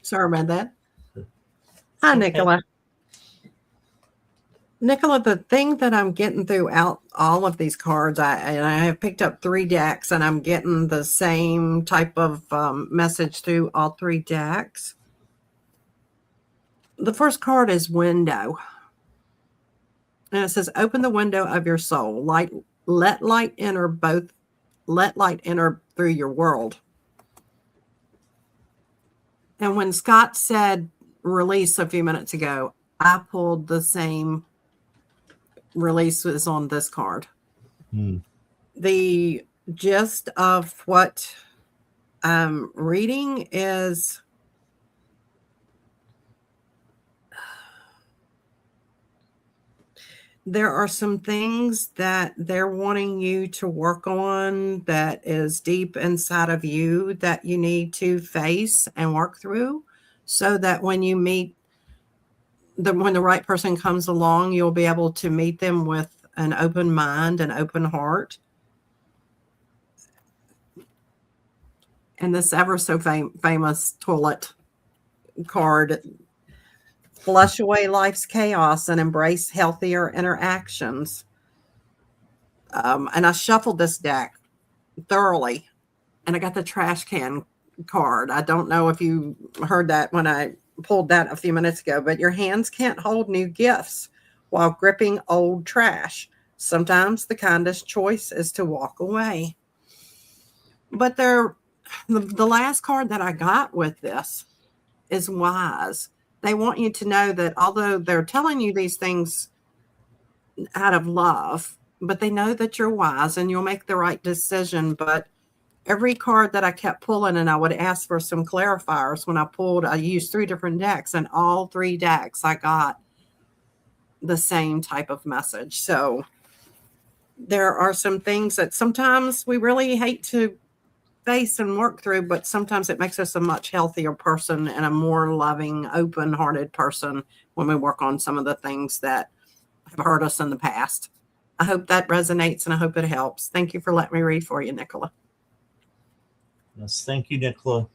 Sorry about that. Hi, okay. Nicola. Nicola, the thing that I'm getting throughout all of these cards, I have picked up 3 decks, and I'm getting the same type of message through all 3 decks. The first card is window. And it says, open the window of your soul. Let light enter through your world. And when Scott said release a few minutes ago, I pulled the same release was on this card. The gist of what I'm reading is there are some things that they're wanting you to work on that is deep inside of you that you need to face and work through, so that when you meet when the right person comes along, you'll be able to meet them with an open mind and open heart. And this ever so famous toilet card, flush away life's chaos and embrace healthier interactions. And I shuffled this deck thoroughly, and I got the trash can card. I don't know if you heard that when I pulled that a few minutes ago, but your hands can't hold new gifts while gripping old trash. Sometimes the kindest choice is to walk away. But the last card that I got with this is wise. They want you to know that although they're telling you these things out of love, but they know that you're wise and you'll make the right decision. But every card that I kept pulling, and I would ask for some clarifiers when I pulled, I used 3 different decks, and all 3 decks I got the same type of message. So there are some things that sometimes we really hate to face and work through, but sometimes it makes us a much healthier person and a more loving, open-hearted person when we work on some of the things that have hurt us in the past. I hope that resonates, and I hope it helps. Thank you for letting me read for you, Nicola. Yes, thank you, Nicola.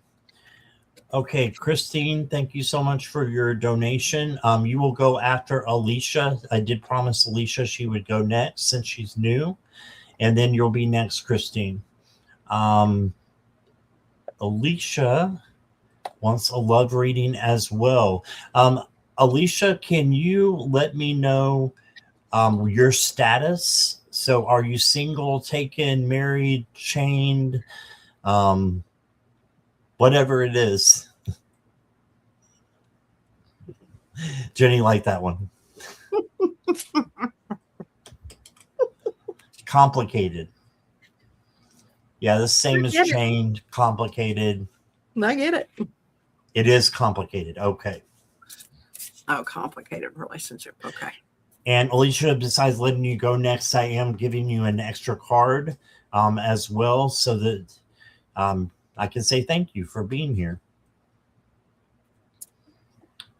Okay, Christine, thank you so much for your donation. You will go after Alicia. I did promise Alicia she would go next since she's new, and then you'll be next, Christine. Alicia wants a love reading as well. Alicia, can you let me know your status? So are you single, taken, married, chained, whatever it is? Jenny liked that one. Complicated. Yeah, the same as chained, complicated. I get it. It is complicated. Okay. Oh, complicated relationship. Okay. And Alicia, besides letting you go next, I am giving you an extra card as well, so that I can say thank you for being here.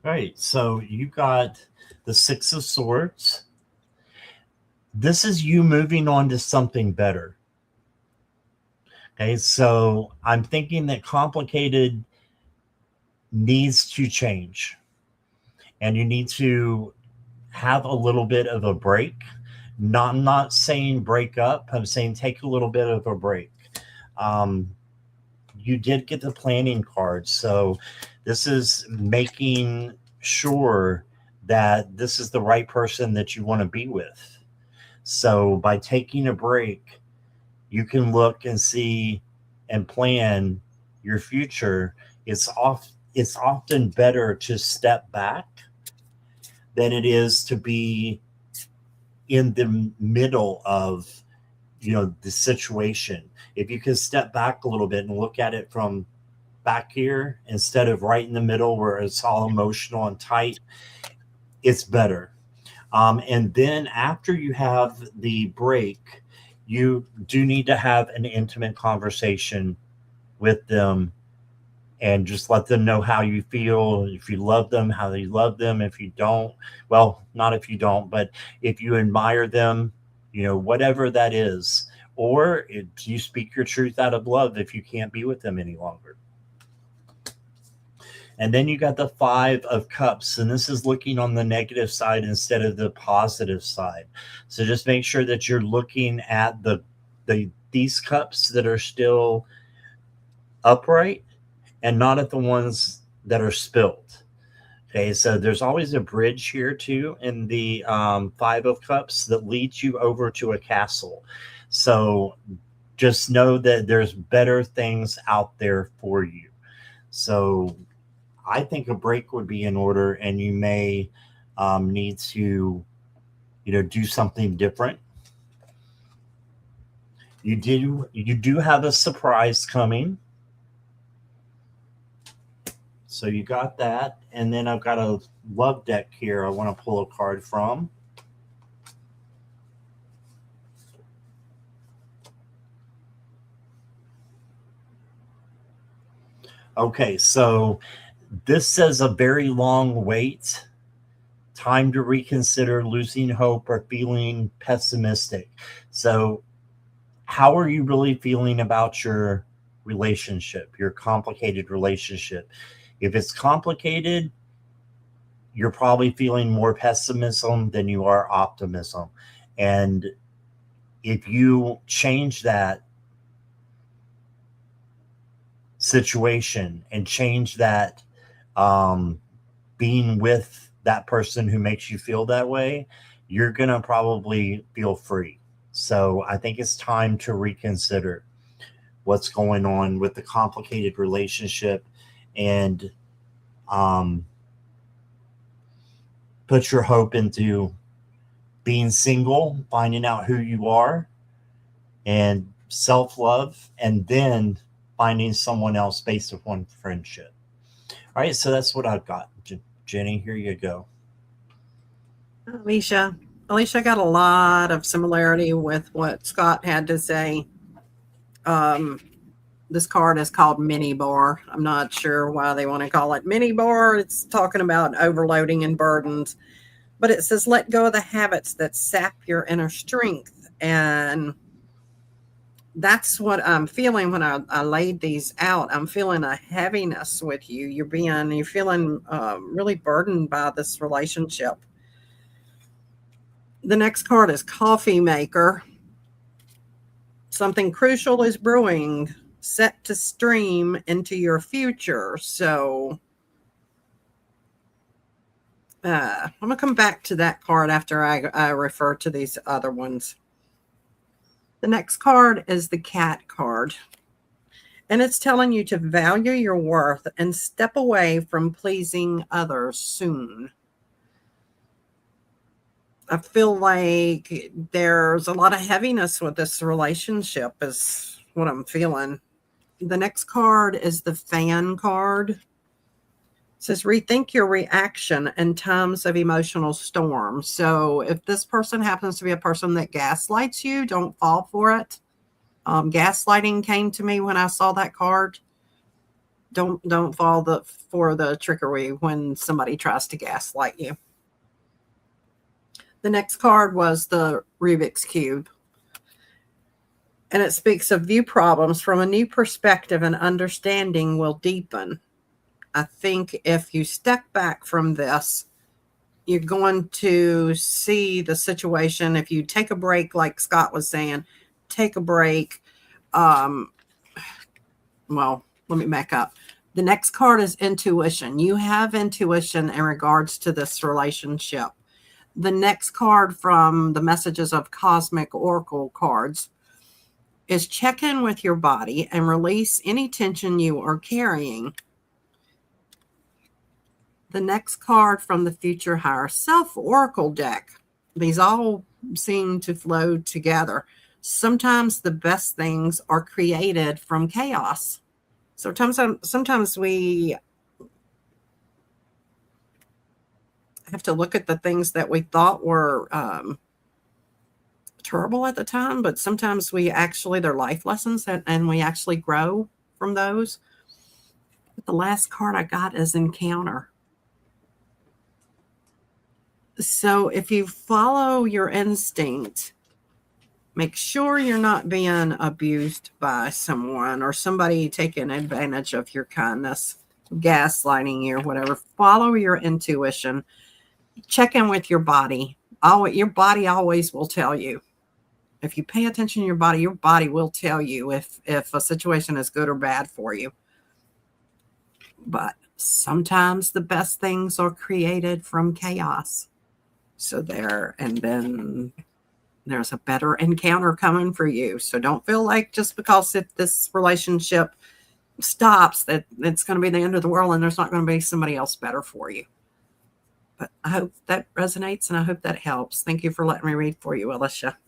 All right. So you got the 6 of Swords. This is you moving on to something better. Okay, so I'm thinking that complicated needs to change, and you need to have a little bit of a break. I'm not saying break up. I'm saying take a little bit of a break. You did get the planning card, so this is making sure that this is the right person that you want to be with. So by taking a break, you can look and see and plan your future. It's often better to step back than it is to be in the middle of, the situation. If you can step back a little bit and look at it from back here instead of right in the middle where it's all emotional and tight, it's better. And then after you have the break, you do need to have an intimate conversation with them and just let them know how you feel. If you love them, how you love them. If you don't, well, not if you don't, but if you admire them, whatever that is, or you speak your truth out of love if you can't be with them any longer. And then you got the Five of Cups, and this is looking on the negative side instead of the positive side. So just make sure that you're looking at these cups that are still upright and not at the ones that are spilled. Okay, so there's always a bridge here too in the Five of Cups that leads you over to a castle. So just know that there's better things out there for you. So I think a break would be in order, and you may need to, do something different. You do have a surprise coming. So you got that. And then I've got a love deck here I want to pull a card from. Okay, so this says a very long wait, time to reconsider, losing hope, or feeling pessimistic. So how are you really feeling about your relationship, your complicated relationship? If it's complicated, you're probably feeling more pessimism than you are optimism. And if you change that situation and change that being with that person who makes you feel that way, you're going to probably feel free. So I think it's time to reconsider what's going on with the complicated relationship and put your hope into being single, finding out who you are, and self-love, and then finding someone else based upon friendship. All right, so that's what I've got. Jenny, here you go. Alicia got a lot of similarity with what Scott had to say. This card is called Mini Bar. I'm not sure why they want to call it Mini Bar. It's talking about overloading and burdens. But it says, let go of the habits that sap your inner strength. And that's what I'm feeling when I laid these out. I'm feeling a heaviness with you. You're feeling really burdened by this relationship. The next card is Coffee Maker. Something crucial is brewing, set to stream into your future. So I'm going to come back to that card after I refer to these other ones. The next card is the Cat card. And it's telling you to value your worth and step away from pleasing others soon. I feel like there's a lot of heaviness with this relationship is what I'm feeling. The next card is the Fan card. It says, rethink your reaction in times of emotional storm. So if this person happens to be a person that gaslights you, don't fall for it. Gaslighting came to me when I saw that card. Don't fall for the trickery when somebody tries to gaslight you. The next card was the Rubik's Cube. And it speaks of view problems from a new perspective, and understanding will deepen. I think if you step back from this, you're going to see the situation. If you take a break, like Scott was saying, take a break. Well, let me back up. The next card is intuition. You have intuition in regards to this relationship. The next card from the Messages of Cosmic Oracle cards is check in with your body and release any tension you are carrying. The next card from the Future Higher Self Oracle deck. These all seem to flow together. Sometimes the best things are created from chaos. Sometimes we have to look at the things that we thought were terrible at the time, but sometimes they're life lessons and we actually grow from those. But the last card I got is Encounter. So if you follow your instinct Make sure you're not being abused by someone or somebody taking advantage of your kindness, gaslighting you or whatever. Follow your intuition. Check in with your body. Your body always will tell you. If you pay attention to your body will tell you if a situation is good or bad for you. But sometimes the best things are created from chaos. So and then there's a better encounter coming for you. So don't feel like just because this relationship stops that it's going to be the end of the world and there's not going to be somebody else better for you. But I hope that resonates and I hope that helps. Thank you for letting me read for you, Alicia.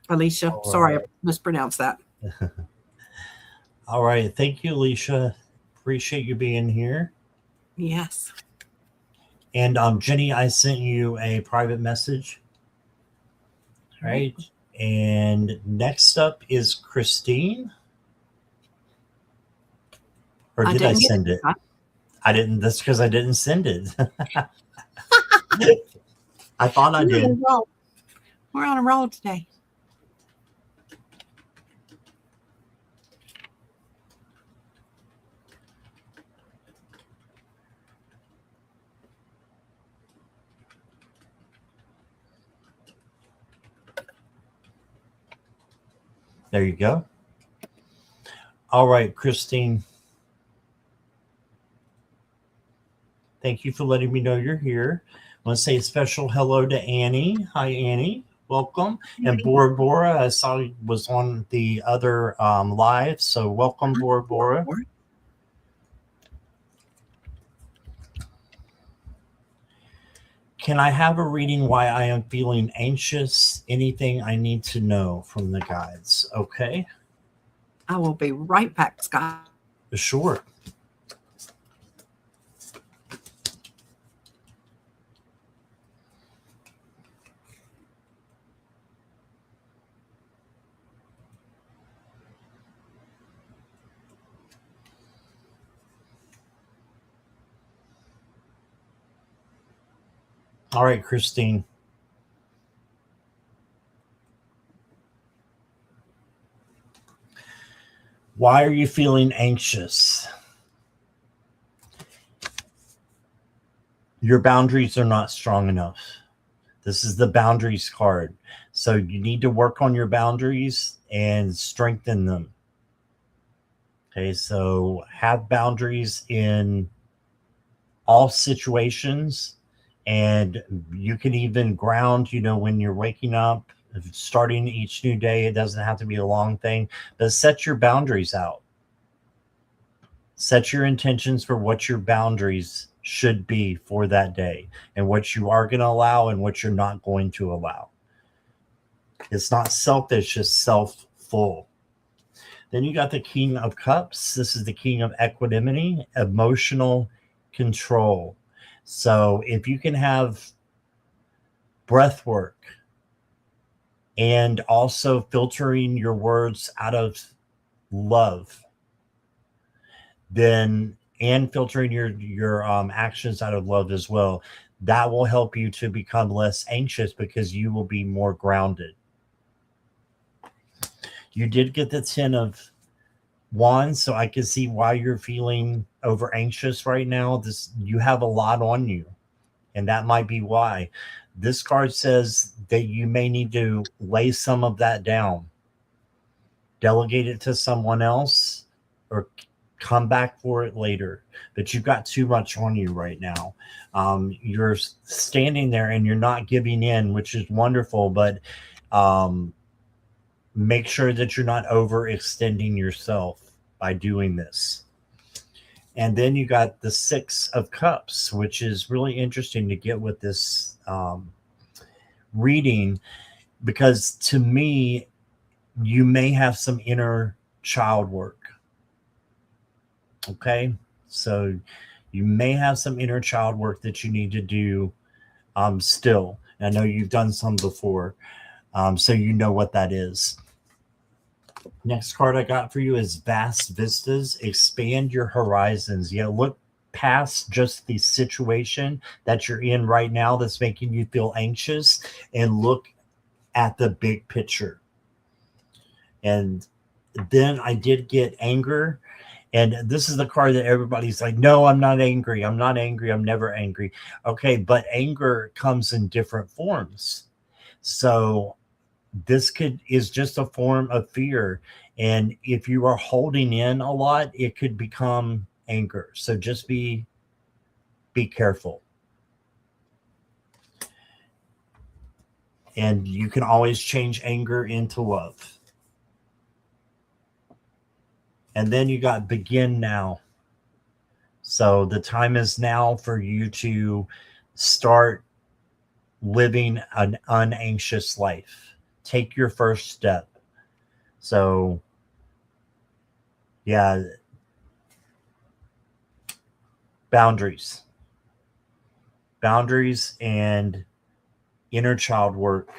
Sorry, I mispronounced that. All right. Thank you, Alicia. Appreciate you being here. Yes. And Jenny, I sent you a private message. Right. And next up is Christine. Or did I send it? I didn't. That's because I didn't send it. I thought I did. We're on a roll today. There you go. All right, Christine. Thank you for letting me know you're here. I want to say a special hello to Annie. Hi, Annie. Welcome. And Bora Bora, I saw was on the other live. So welcome, Bora Bora. Can I have a reading why I am feeling anxious? Anything I need to know from the guides? Okay. I will be right back, Scott. Sure. All right, Christine. Why are you feeling anxious? Your boundaries are not strong enough. This is the boundaries card. So you need to work on your boundaries and strengthen them. Okay, so have boundaries in all situations. And you can even ground, when you're waking up, starting each new day. It doesn't have to be a long thing, but set your boundaries out. Set your intentions for what your boundaries should be for that day and what you are going to allow and what you're not going to allow. It's not selfish, it's self-full. Then you got the King of Cups. This is the King of Equanimity, emotional control. So if you can have breath work and also filtering your words out of love, then and filtering your actions out of love as well, that will help you to become less anxious because you will be more grounded. You did get the 10 of Wands, so I can see why you're feeling over anxious right now. You have a lot on you, and that might be why. This card says that you may need to lay some of that down, delegate it to someone else, or come back for it later. But you've got too much on you right now. You're standing there and you're not giving in, which is wonderful, but make sure that you're not overextending yourself by doing this. And then you got the 6 of Cups, which is really interesting to get with this reading, because to me, you may have some inner child work. Okay, so you may have some inner child work that you need to do still. I know you've done some before, so you know what that is. Next card I got for you is Vast Vistas. Expand your horizons. Yeah, look past just the situation that you're in right now that's making you feel anxious, and look at the big picture. And then I did get anger. And this is the card that everybody's like, no, I'm not angry. I'm not angry. I'm never angry. Okay, but anger comes in different forms. So this is just a form of fear. And if you are holding in a lot, it could become anger. So just be careful. And you can always change anger into love. And then you got begin now. So the time is now for you to start living an unanxious life. Take your first step. So, yeah, boundaries and inner child work.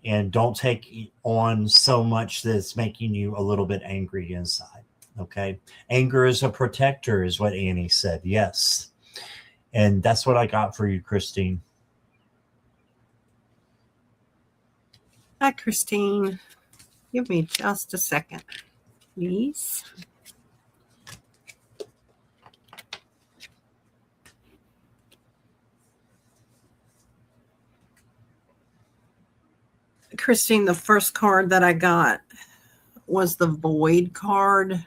And don't take on so much that's making you a little bit angry inside. Okay. Anger is a protector, is what Annie said. Yes. And that's what I got for you, Christine. Hi, Christine. Give me just a second, please. Christine, the first card that I got was the Void card.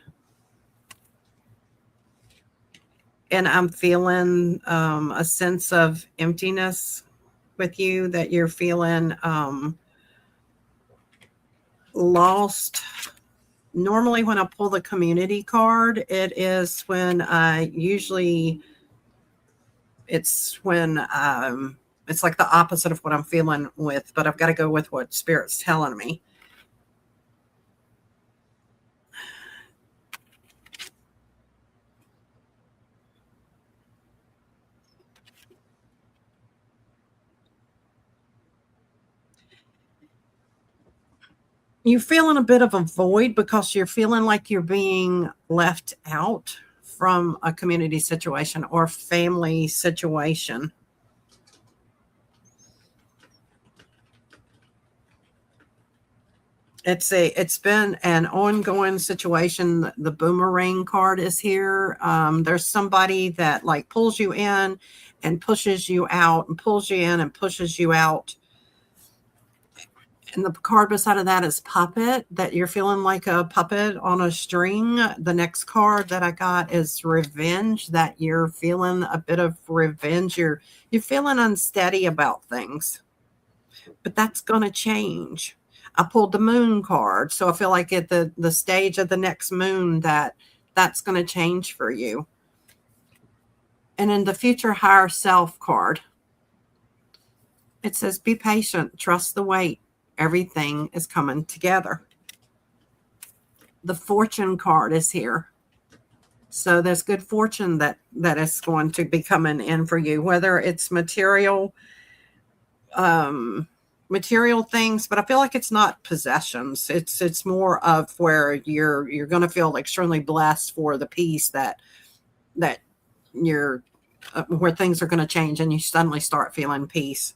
And I'm feeling a sense of emptiness with you, that you're feeling lost. Normally when I pull the community card, it is when it's when it's like the opposite of what I'm feeling with, but I've got to go with what Spirit's telling me. You're feeling a bit of a void because you're feeling like you're being left out from a community situation or family situation. It's been an ongoing situation. The boomerang card is here. There's somebody that like pulls you in and pushes you out, and pulls you in and pushes you out. And the card beside of that is puppet, that you're feeling like a puppet on a string. The next card that I got is revenge, that you're feeling a bit of revenge. You're feeling unsteady about things, but that's going to change. I pulled the moon card. So I feel like at the stage of the next moon that's going to change for you. And in the future higher self card, it says, be patient, trust the wait. Everything is coming together. The fortune card is here. So there's good fortune that is going to be coming in for you, whether it's material things, but I feel like it's not possessions. It's more of where you're going to feel extremely blessed for the peace that you're where things are going to change and you suddenly start feeling peace.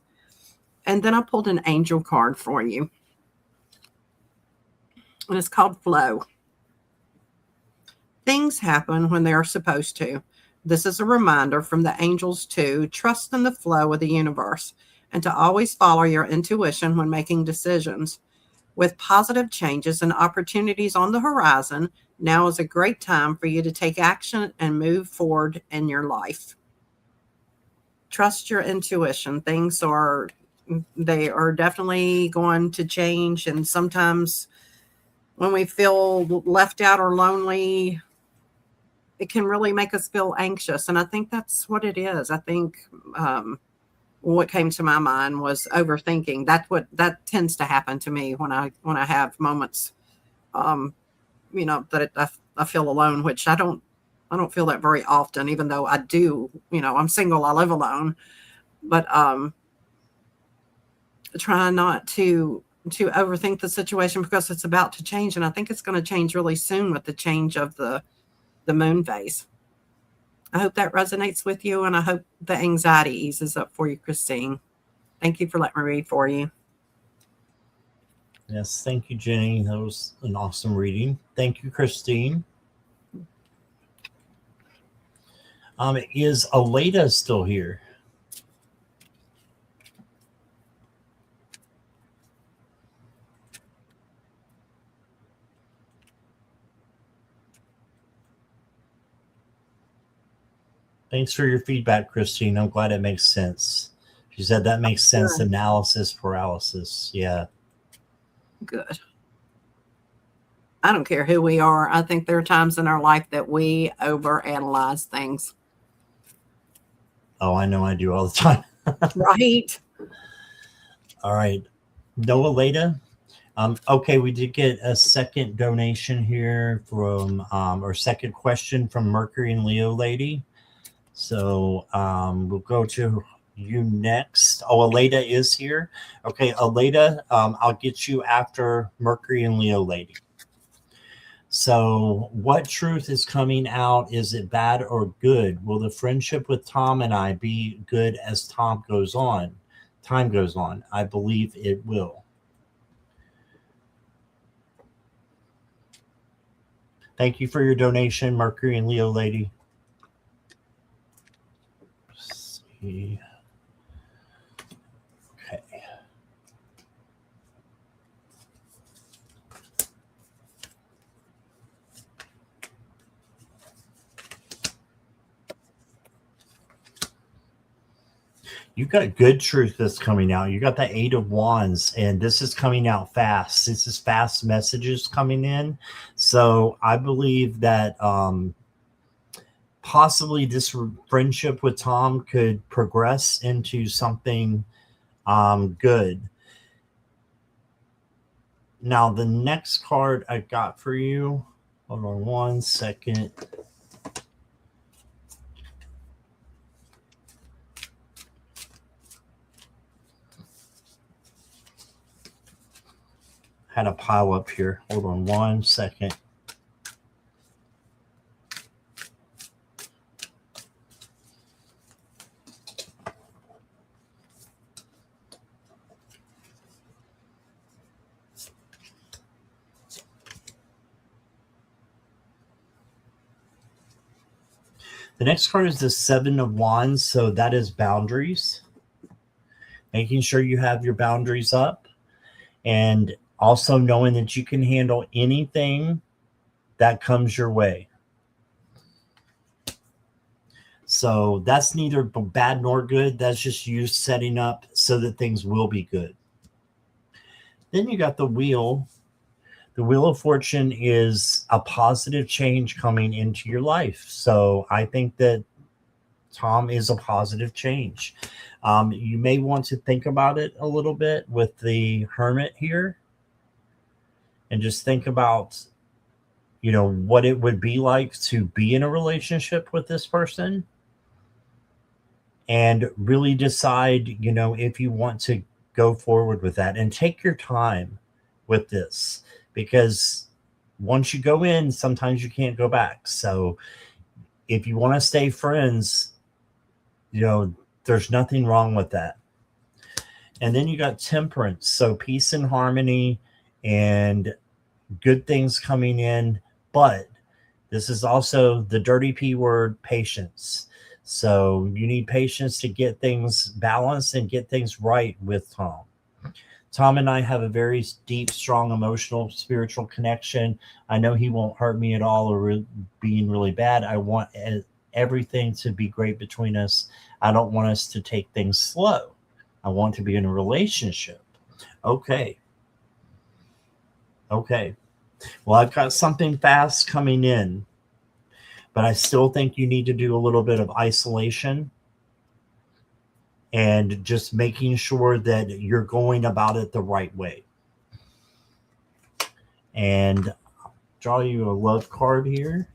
And then I pulled an angel card for you. And it's called Flow. Things happen when they are supposed to. This is a reminder from the angels to trust in the flow of the universe and to always follow your intuition when making decisions. With positive changes and opportunities on the horizon, now is a great time for you to take action and move forward in your life. Trust your intuition. They are definitely going to change. And sometimes when we feel left out or lonely, it can really make us feel anxious. And I think that's what it is. I think what came to my mind was overthinking. That tends to happen to me when I have moments, that I feel alone, which I don't feel that very often, even though I do. I'm single, I live alone, but try not to overthink the situation because it's about to change. And I think it's going to change really soon with the change of the moon phase. I hope that resonates with you, and I hope the anxiety eases up for you, Christine. Thank you for letting me read for you. Yes, thank you, Jenny. That was an awesome reading. Thank you, Christine. Is Aleda still here? Thanks for your feedback, Christine. I'm glad it makes sense. She said that makes sense. Good. Analysis paralysis. Yeah. Good. I don't care who we are. I think there are times in our life that we overanalyze things. Oh, I know I do all the time. Right. All right. Noah Leda. Okay, we did get a second donation here from, or second question from Mercury and Leo Lady. So we'll go to you next. Oh, Aleda is here. Okay, Aleda, I'll get you after Mercury and Leo Lady. So what truth is coming out? Is it bad or good? Will the friendship with Tom and I be good as time goes on? I believe it will. Thank you for your donation, Mercury and Leo Lady. Let's see. Okay. You got good truth that's coming out. You got the 8 of Wands, and this is coming out fast. This is fast messages coming in. So I believe that possibly this friendship with Tom could progress into something good. Now, the next card I got for you, hold on one second. Had a pile up here. Hold on one second. The next card is the 7 of Wands, so that is boundaries. Making sure you have your boundaries up, and also knowing that you can handle anything that comes your way. So that's neither bad nor good. That's just you setting up so that things will be good. Then you got the Wheel. The Wheel of Fortune is a positive change coming into your life. So I think that Tom is a positive change. You may want to think about it a little bit with the Hermit here, and just think about, you know, what it would be like to be in a relationship with this person, and really decide, you know, if you want to go forward with that, and take your time with this, because once you go in, sometimes you can't go back. So if you want to stay friends, you know, there's nothing wrong with that. And then you got Temperance. So peace and harmony and good things coming in. But this is also the dirty P word, patience. So you need patience to get things balanced and get things right with Tom. Tom and I have a very deep, strong, emotional, spiritual connection. I know he won't hurt me at all or being really bad. I want everything to be great between us. I don't want us to take things slow. I want to be in a relationship. Okay. Well, I've got something fast coming in, but I still think you need to do a little bit of isolation and just making sure that you're going about it the right way. And I'll draw you a love card here.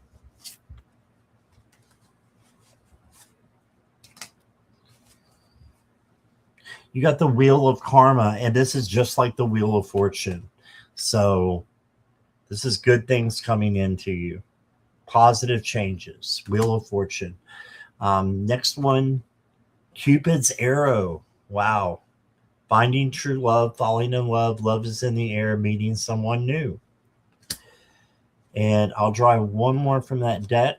You got the Wheel of Karma, and this is just like the Wheel of Fortune. So this is good things coming into you. Positive changes. Wheel of Fortune. Next one, Cupid's arrow. Wow. finding true love, falling in love, love is in the air, meeting someone new. And I'll draw one more from that deck,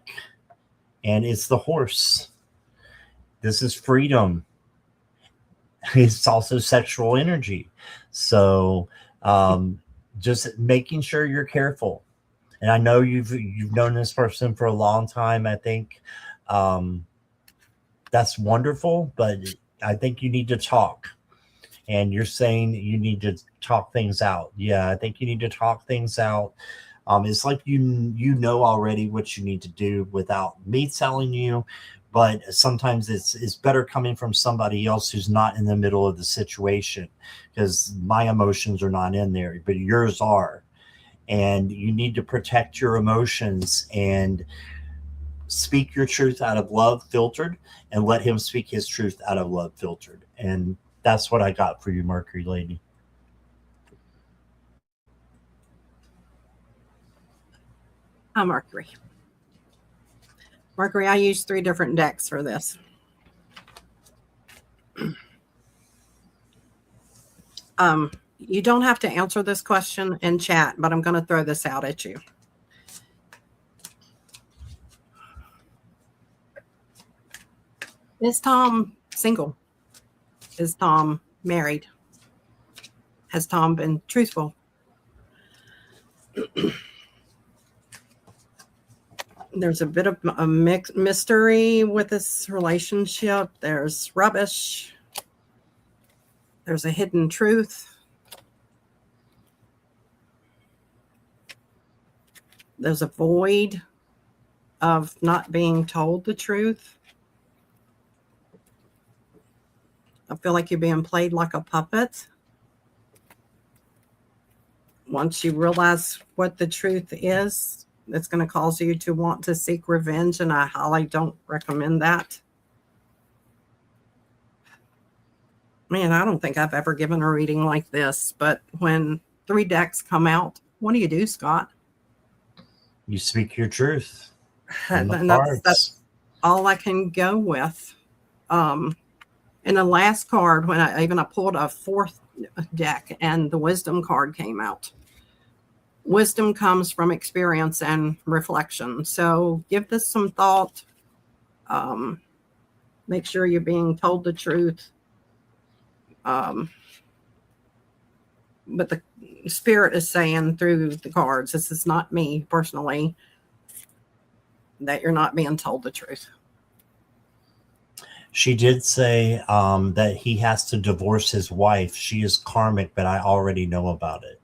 and it's the horse. This is freedom. It's also sexual energy. So just making sure you're careful. And I know you've known this person for a long time. I think that's wonderful, but I think you need to talk. And you're saying you need to talk things out. Yeah, I think you need to talk things out. It's like you know already what you need to do without me telling you, but sometimes it's better coming from somebody else who's not in the middle of the situation, because my emotions are not in there, but yours are. And you need to protect your emotions and speak your truth out of love filtered, and let him speak his truth out of love filtered. And that's what I got for you, Mercury lady. Mercury. Mercury, I used 3 different decks for this. You don't have to answer this question in chat, but I'm going to throw this out at you. Is Tom single? Is Tom married? Has Tom been truthful? There's a bit of a mystery with this relationship. There's rubbish. There's a hidden truth. There's a void of not being told the truth. I feel like you're being played like a puppet. Once you realize what the truth is, it's going to cause you to want to seek revenge, and I highly don't recommend that. Man, I don't think I've ever given a reading like this, but when 3 decks come out, what do you do, Scott? You speak your truth. And that's all I can go with. In the last card, when I pulled a 4th deck and the wisdom card came out. Wisdom comes from experience and reflection. So give this some thought. Make sure you're being told the truth. But the spirit is saying through the cards, this is not me personally, that you're not being told the truth. She did say that he has to divorce his wife. She is karmic, but I already know about it.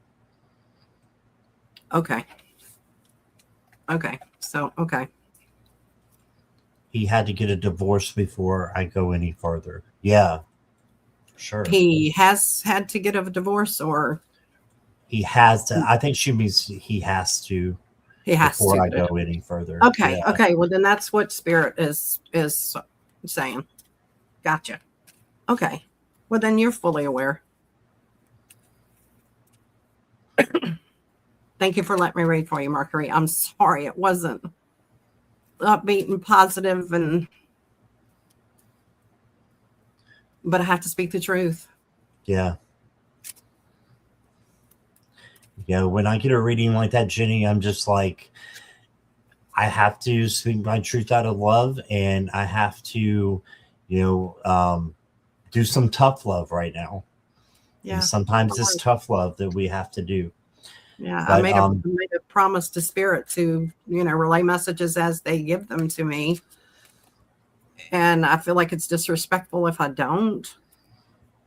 Okay. So, okay. He had to get a divorce before I go any further. Yeah, sure. He has had to get a divorce, or? He has to. I think she means he has to. He has before to. I go any further. Okay. Yeah. Okay. Well, then that's what spirit is saying. Gotcha. Okay. Well, then you're fully aware. Thank you for letting me read for you, Mercury. I'm sorry it wasn't upbeat and positive, but I have to speak the truth. Yeah. Yeah. When I get a reading like that, Jenny, I'm just like, I have to speak my truth out of love, and I have to, do some tough love right now. Yeah. And sometimes it's tough love that we have to do. Yeah, but, I made a promise to spirit to, relay messages as they give them to me. And I feel like it's disrespectful if I don't.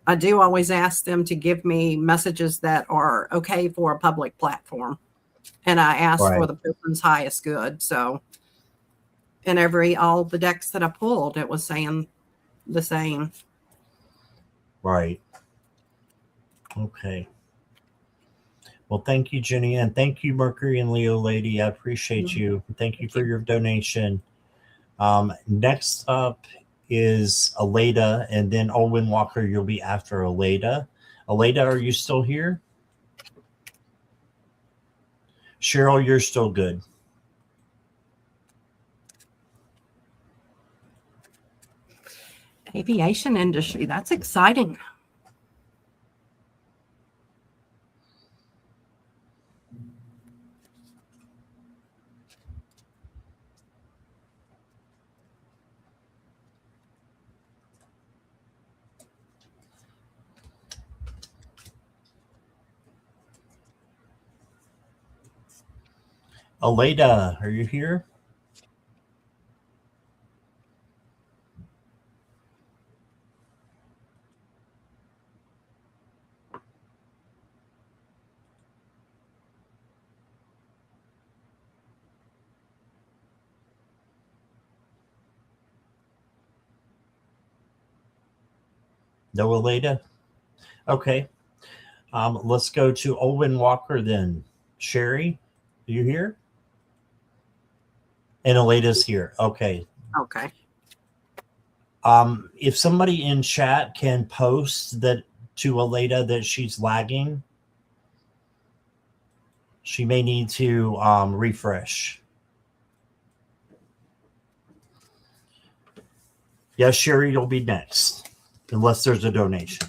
I do always ask them to give me messages that are okay for a public platform. And I ask for the person's highest good. So, in all the decks that I pulled, it was saying the same. Right. Okay. Well, thank you, Jenny, and thank you, Mercury and Leo lady. I appreciate you. Thank you for your donation. Next up is Aleda, and then Owen Walker, you'll be after Aleda. Aleda, are you still here? Cheryl, you're still good. Aviation industry, that's exciting. Aleda, are you here? No, Aleda? Okay. Let's go to Owen Walker then. Sherry, are you here? And Aleda's here. Okay. Okay. If somebody in chat can post that to Aleda that she's lagging, she may need to refresh. Yes, Sherry, you'll be next, unless there's a donation.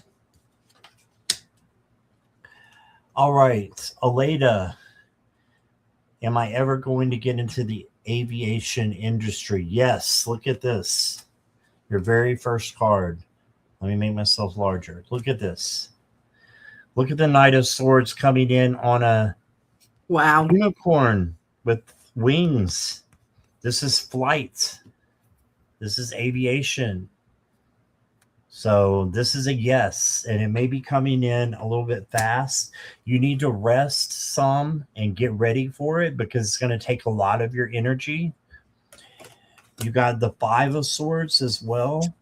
All right, Aleda, am I ever going to get into the aviation industry? Yes, look at this. Your very first card. Let me make myself larger. Look at this. Look at the Knight of Swords coming in on a unicorn with wings. This is flight. This is aviation. So this is a yes, and it may be coming in a little bit fast. You need to rest some and get ready for it because it's going to take a lot of your energy. You got the Five of Swords as well.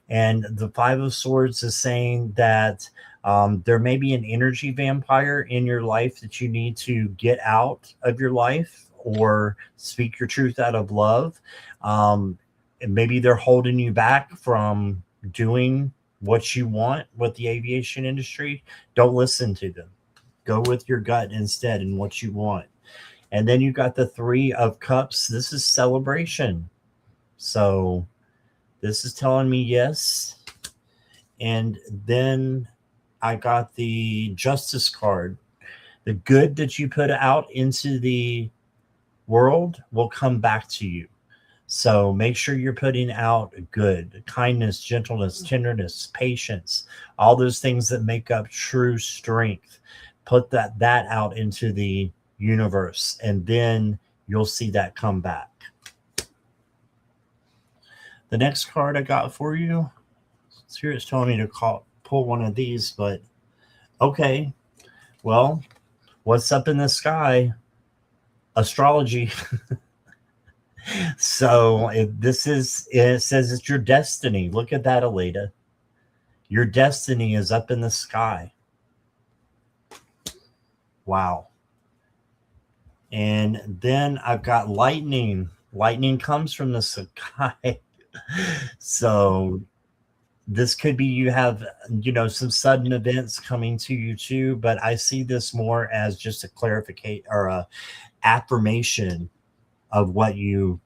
And the Five of Swords is saying that there may be an energy vampire in your life that you need to get out of your life or speak your truth out of love. And maybe they're holding you back from doing what you want with the aviation industry. Don't listen to them. Go with your gut instead and what you want. And then you got the Three of Cups. This is celebration. So this is telling me yes. And then I got the Justice card. The good that you put out into the world will come back to you. So make sure you're putting out good, kindness, gentleness, tenderness, patience, all those things that make up true strength. Put that out into the universe, and then you'll see that come back. The next card I got for you, Spirit's telling me to pull one of these, but okay. Well, what's up in the sky? Astrology. So it says it's your destiny. Look at that, Aleda. Your destiny is up in the sky. Wow. And then I've got lightning. Lightning comes from the sky. So this could be you have, some sudden events coming to you too, but I see this more as just a clarification or a affirmation of what you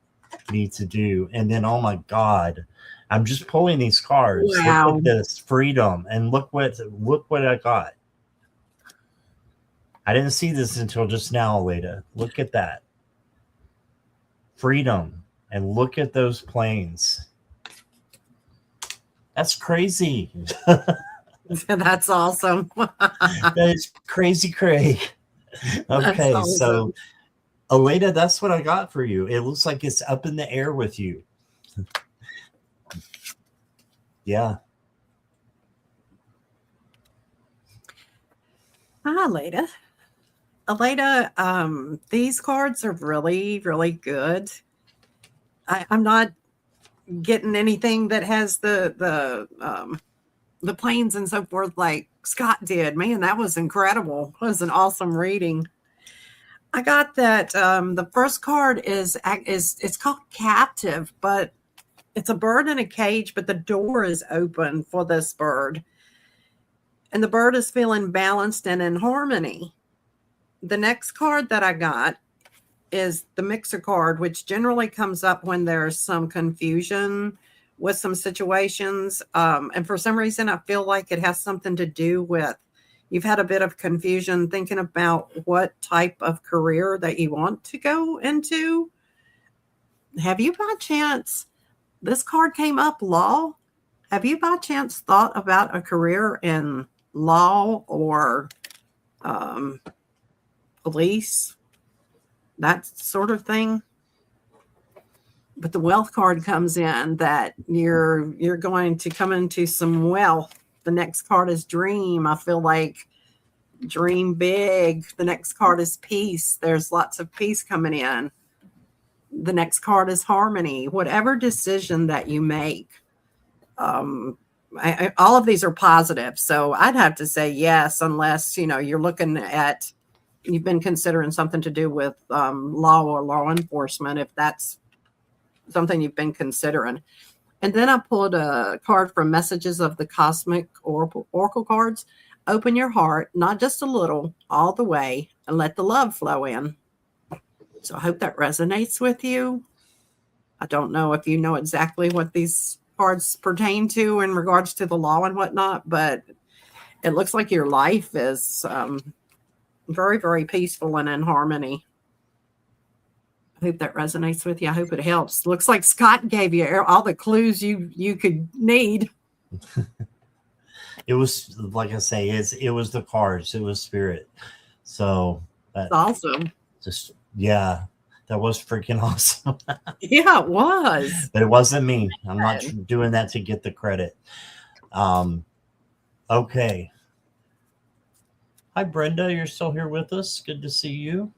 need to do. And then, oh my God, I'm just pulling these cards. Wow. Look at this freedom, and look what I got. I didn't see this until just now, Aleda. Look at that. Freedom. And look at those planes. That's crazy. That's awesome. That is crazy, Craig. Okay, awesome. So Aleda, that's what I got for you. It looks like it's up in the air with you. Yeah. Hi, Aleda. Aleda, these cards are really, really good. I'm not getting anything that has the planes and so forth like Scott did. Man, that was incredible. It was an awesome reading. I got that the first card is it's called Captive, but it's a bird in a cage, but the door is open for this bird. And the bird is feeling balanced and in harmony. The next card that I got is the Mixer card, which generally comes up when there's some confusion with some situations. And for some reason, I feel like it has something to do with you've had a bit of confusion thinking about what type of career that you want to go into. Have you by chance, this card came up, law. Have you by chance thought about a career in law or police? that sort of thing. But the wealth card comes in that you're going to come into some wealth. The next card is dream. I feel like dream big. The next card is peace. There's lots of peace coming in. The next card is harmony. Whatever decision that you make, all of these are positive. So I'd have to say yes, unless, you're looking at, you've been considering something to do with law or law enforcement, if that's something you've been considering. And then I pulled a card from Messages of the Cosmic Oracle cards. Open your heart, not just a little, all the way, and let the love flow in. So I hope that resonates with you. I don't know if you know exactly what these cards pertain to in regards to the law and whatnot, but it looks like your life is very, very peaceful and in harmony. I hope that resonates with you. I hope it helps. Looks like Scott gave you all the clues you could need. It was, like I say, it was the cards. It was spirit. So that's awesome. Just, yeah, that was freaking awesome. Yeah, it was. But it wasn't me. I'm not doing that to get the credit. Okay. Hi, Brenda. You're still here with us. Good to see you.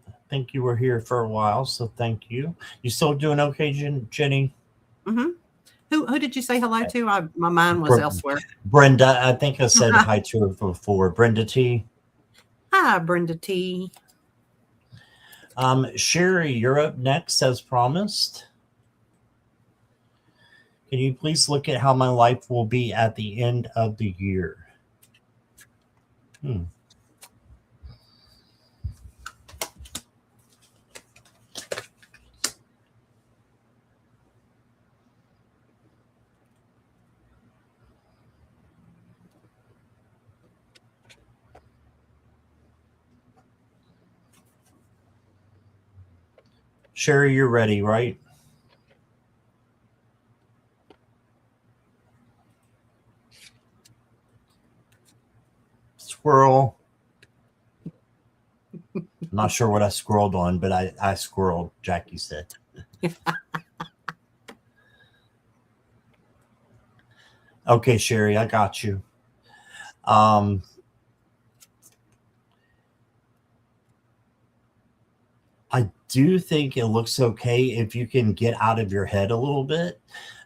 I think you were here for a while, so thank you. You still doing okay, Jenny? Mm-hmm. Who did you say hello to? My mind was elsewhere. Brenda. I think I said hi to her before. Brenda T. Hi, Brenda T. Sherry, you're up next as promised. Can you please look at how my life will be at the end of the year? Sherry, you're ready, right? Squirrel. I'm not sure what I squirreled on, but I squirreled, Jackie said. Okay, Sherry, I got you. I do think it looks okay if you can get out of your head a little bit.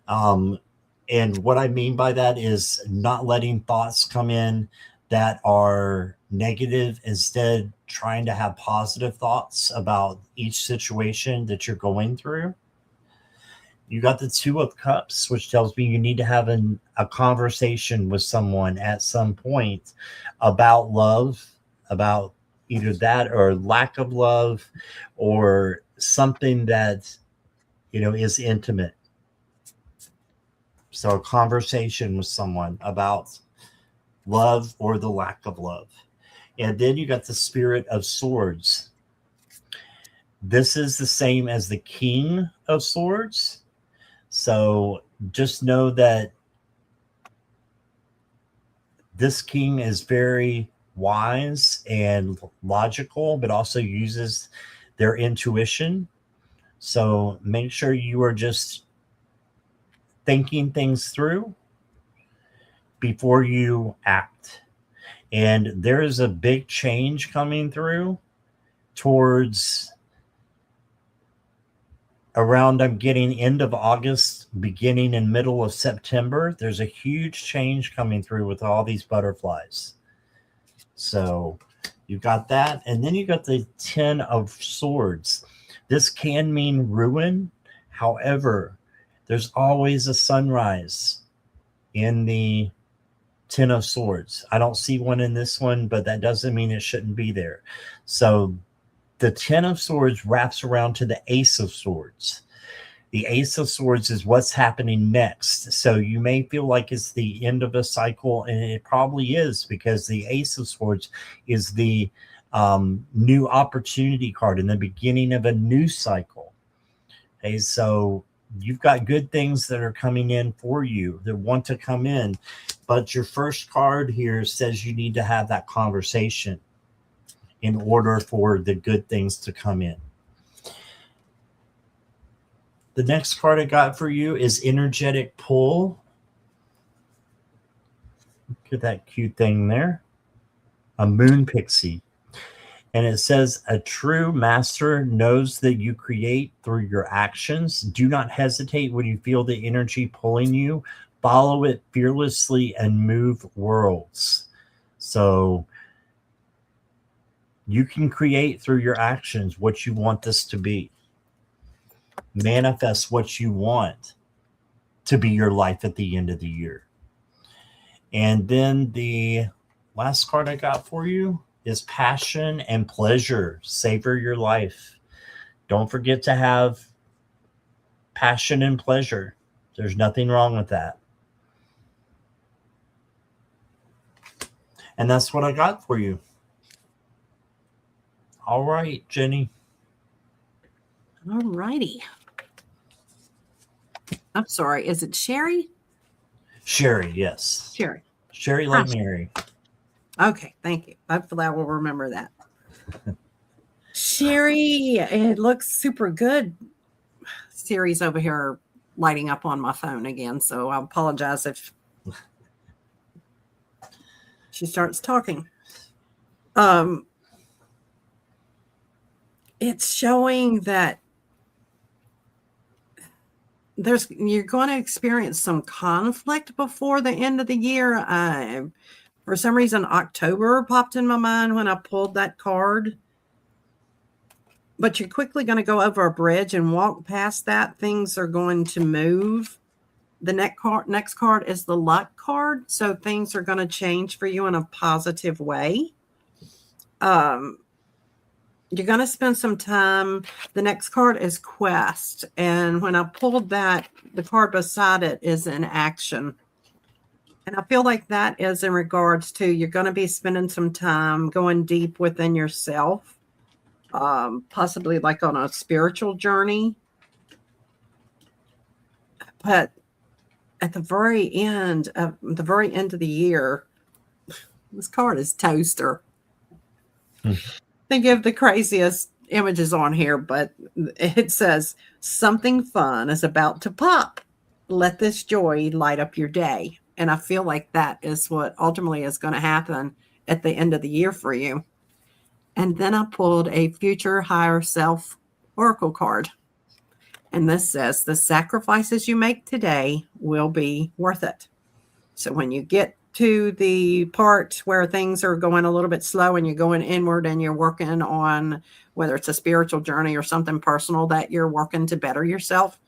And what I mean by that is not letting thoughts come in that are negative, instead trying to have positive thoughts about each situation that you're going through. You got the Two of Cups, which tells me you need to have a conversation with someone at some point about love, about either that or lack of love, or something that, is intimate. So a conversation with someone about love or the lack of love. And then you got the Spirit of Swords. This is the same as the King of Swords. So just know that this king is very wise and logical, but also uses their intuition. So make sure you are just thinking things through before you act. And there is a big change coming through towards around, I'm getting end of August, beginning in middle of September. There's a huge change coming through with all these butterflies. So you got that. And then you got the 10 of Swords. This can mean ruin. However, there's always a sunrise in the 10 of Swords. I don't see one in this one, but that doesn't mean it shouldn't be there. So the 10 of Swords wraps around to the Ace of Swords. The Ace of Swords is what's happening next. So you may feel like it's the end of a cycle, and it probably is, because the Ace of Swords is the new opportunity card in the beginning of a new cycle. Okay, so you've got good things that are coming in for you that want to come in, but your first card here says you need to have that conversation. in order for the good things to come in. The next card I got for you is Energetic Pull. Look at that cute thing there. A moon pixie. And it says, a true master knows that you create through your actions. Do not hesitate when you feel the energy pulling you. Follow it fearlessly and move worlds. So you can create through your actions what you want this to be. Manifest what you want to be your life at the end of the year. And then the last card I got for you is Passion and Pleasure. Savor your life. Don't forget to have passion and pleasure. There's nothing wrong with that. And that's what I got for you. All right, Jenny. All righty. I'm sorry. Is it Sherry? Sherry, yes. Sherry. Sherry like Mary. Okay, thank you. Hopefully I will remember that. Sherry, it looks super good. Siri's over here lighting up on my phone again, so I apologize if she starts talking. It's showing that you're going to experience some conflict before the end of the year. For some reason, October popped in my mind when I pulled that card. But you're quickly going to go over a bridge and walk past that. Things are going to move. The next card is the luck card. So things are going to change for you in a positive way. You're going to spend some time. The next card is Quest. And when I pulled that, the card beside it is in action. And I feel like that is in regards to you're going to be spending some time going deep within yourself, possibly like on a spiritual journey. But at the very end of the year, this card is Toaster. They give the craziest images on here, but it says something fun is about to pop. Let this joy light up your day. And I feel like that is what ultimately is going to happen at the end of the year for you. And then I pulled a Future Higher Self Oracle card. And this says, the sacrifices you make today will be worth it. So when you get to the part where things are going a little bit slow and you're going inward and you're working on whether it's a spiritual journey or something personal that you're working to better yourself,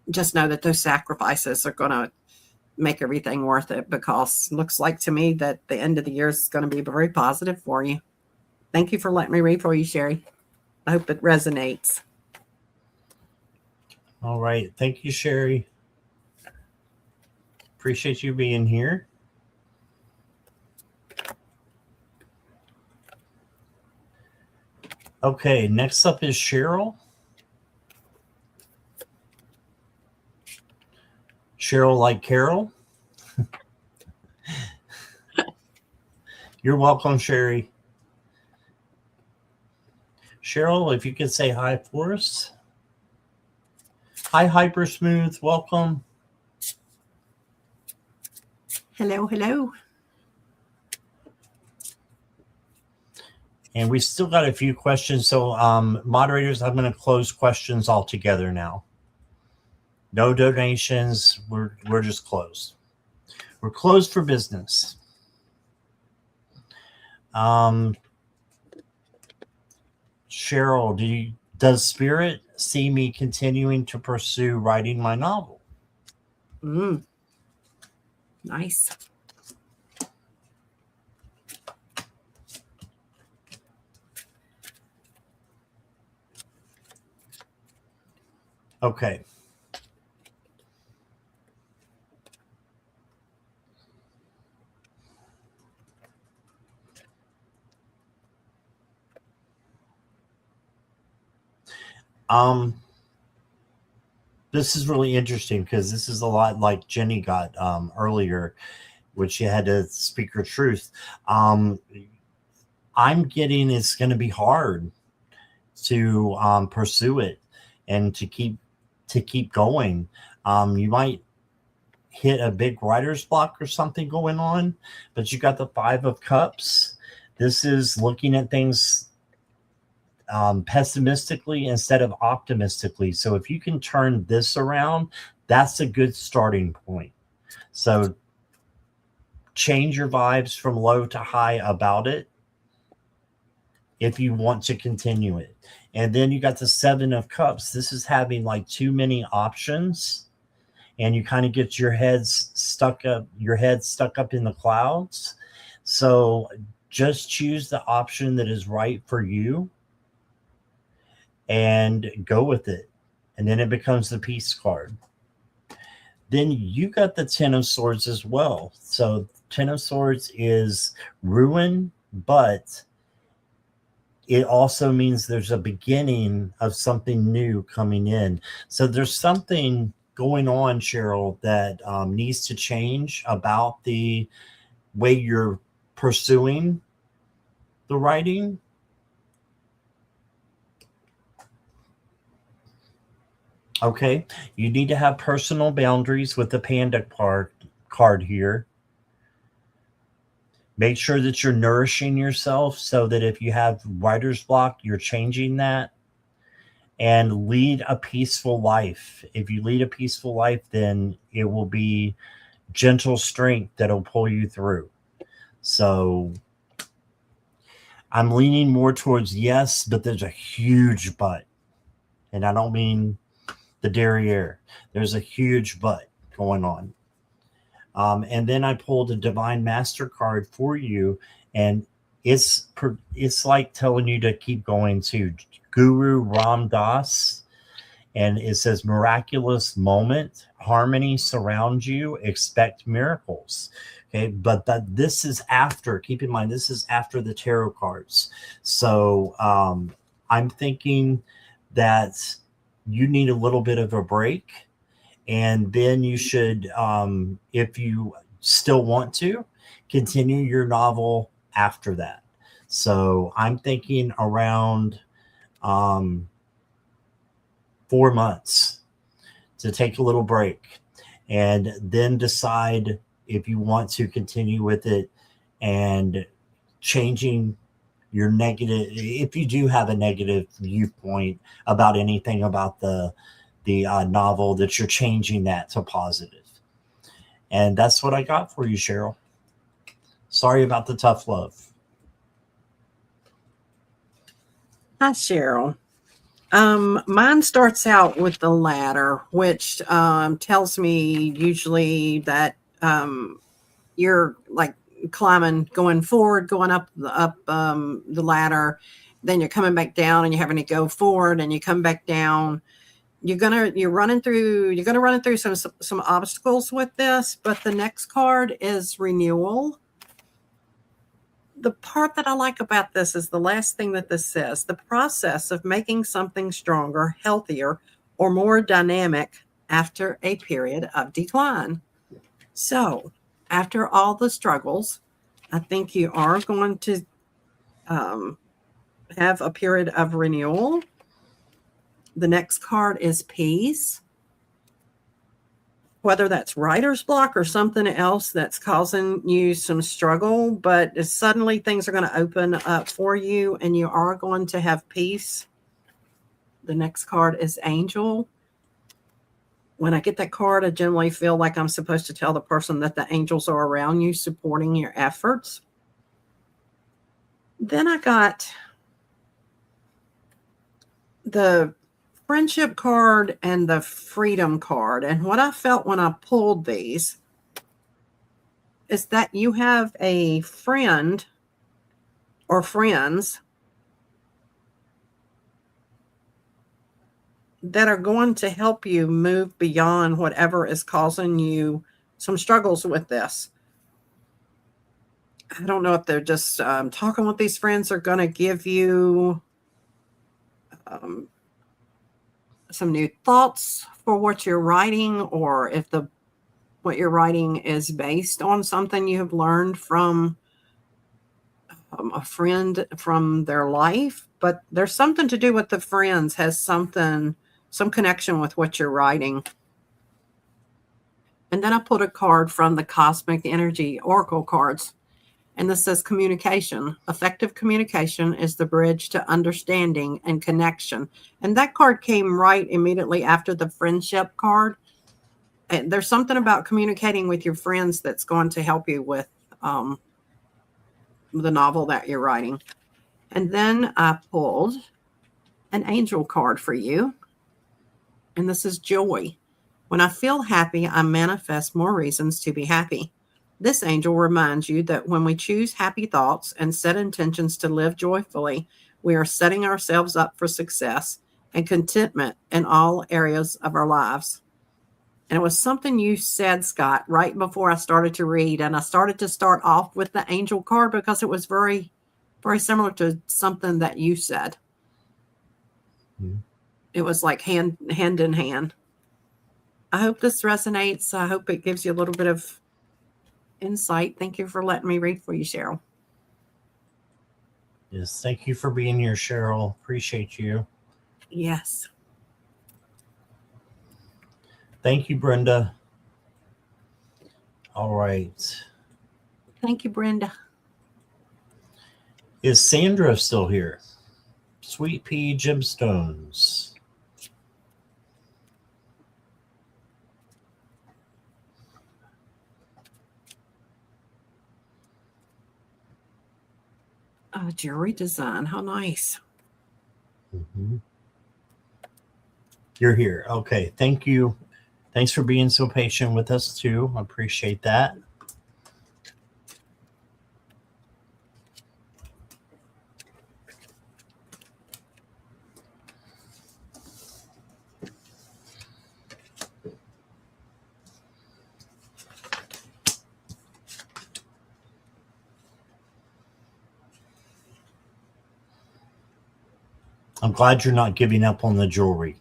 just know that those sacrifices are going to make everything worth it, because it looks like to me that the end of the year is going to be very positive for you. Thank you for letting me read for you, Sherry. I hope it resonates. All right. Thank you, Sherry. Appreciate you being here. Okay, next up is Cheryl. Cheryl like Carol. You're welcome, Sherry. Cheryl, if you could say hi for us. Hi, Hyper Smooth. Welcome. Hello, hello. And we still got a few questions. So moderators, I'm going to close questions altogether now. No donations. We're just closed. We're closed for business. Cheryl, does Spirit see me continuing to pursue writing my novel? Nice. Okay. This is really interesting because this is a lot like Jenny got earlier, which she had to speak her truth. I'm getting it's going to be hard to pursue it and to keep going. You might hit a big writer's block or something going on, but you got the 5 of Cups. This is looking at things pessimistically instead of optimistically. So if you can turn this around, that's a good starting point. So change your vibes from low to high about it if you want to continue it. And then you got the 7 of Cups. This is having like too many options, and you kind of get your head stuck up in the clouds. So just choose the option that is right for you and go with it. And then it becomes the Peace card. Then you got the 10 of Swords as well. So 10 of Swords is ruin, but it also means there's a beginning of something new coming in. So there's something going on, Cheryl, that needs to change about the way you're pursuing the writing. Okay, you need to have personal boundaries with the Panda card here. Make sure that you're nourishing yourself so that if you have writer's block, you're changing that. And lead a peaceful life. If you lead a peaceful life, then it will be gentle strength that'll pull you through. So I'm leaning more towards yes, but there's a huge but. And I don't mean the derriere. There's a huge but going on. And then I pulled a Divine Master card for you, and it's like telling you to keep going to Guru Ram Dass, and it says miraculous moment, harmony surrounds you, expect miracles. Okay, but this is after. Keep in mind, this is after the tarot cards. So I'm thinking that you need a little bit of a break. And then you should, if you still want to, continue your novel after that. So I'm thinking around 4 months to take a little break and then decide if you want to continue with it and changing your negative, if you do have a negative viewpoint about anything about the novel, that you're changing that to positive. And that's what I got for you, Cheryl. Sorry about the tough love. Hi, Cheryl. Mine starts out with the ladder, which tells me usually that you're like climbing, going forward, going up the ladder. Then you're coming back down, and you're having to go forward, and you come back down. You're gonna run through some obstacles with this, but the next card is renewal. The part that I like about this is the last thing that this says: the process of making something stronger, healthier, or more dynamic after a period of decline. So after all the struggles, I think you are going to have a period of renewal. The next card is peace. Whether that's writer's block or something else that's causing you some struggle, but suddenly things are going to open up for you and you are going to have peace. The next card is angel. When I get that card, I generally feel like I'm supposed to tell the person that the angels are around you, supporting your efforts. Then I got the friendship card and the freedom card. And what I felt when I pulled these is that you have a friend or friends that are going to help you move beyond whatever is causing you some struggles with this. I don't know if they're just talking with these friends are going to give you some new thoughts for what you're writing, or if what you're writing is based on something you have learned from a friend from their life, but there's something to do with the friends, has some connection with what you're writing. And then I pulled a card from the Cosmic Energy Oracle cards. And this says communication. Effective communication is the bridge to understanding and connection. And that card came right immediately after the friendship card. And there's something about communicating with your friends that's going to help you with the novel that you're writing. And then I pulled an angel card for you. And this is joy. When I feel happy, I manifest more reasons to be happy. This angel reminds you that when we choose happy thoughts and set intentions to live joyfully, we are setting ourselves up for success and contentment in all areas of our lives. And it was something you said, Scott, right before I started to read. And I started to start off with the angel card because it was very, very similar to something that you said. Mm-hmm. It was like hand in hand. I hope this resonates. I hope it gives you a little bit of insight. Thank you for letting me read for you, Cheryl. Yes, thank you for being here, Cheryl. Appreciate you. Yes. Thank you, Brenda. All right. Thank you, Brenda. Is Sandra still here? Sweet Pea Gemstones. Jewelry design. How nice. Mm-hmm. You're here. Okay. Thank you. Thanks for being so patient with us, too. I appreciate that. I'm glad you're not giving up on the jewelry.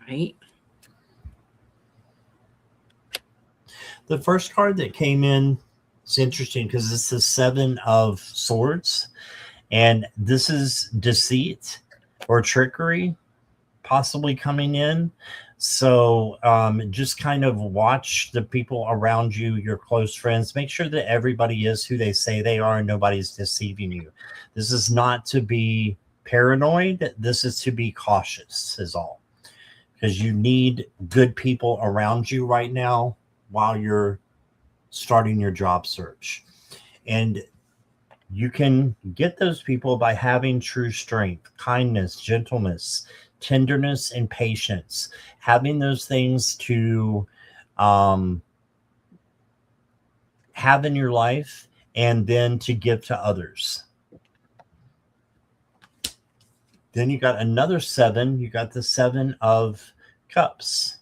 Right. The first card that came in is interesting because it's the Seven of Swords. And this is deceit or trickery possibly coming in. So just kind of watch the people around you, your close friends. Make sure that everybody is who they say they are and nobody's deceiving you. This is not to be paranoid. This is to be cautious is all. Because you need good people around you right now while you're starting your job search. And you can get those people by having true strength, kindness, gentleness, tenderness, and patience. Having those things to have in your life and then to give to others. Then you got another seven. You got the Seven of Cups.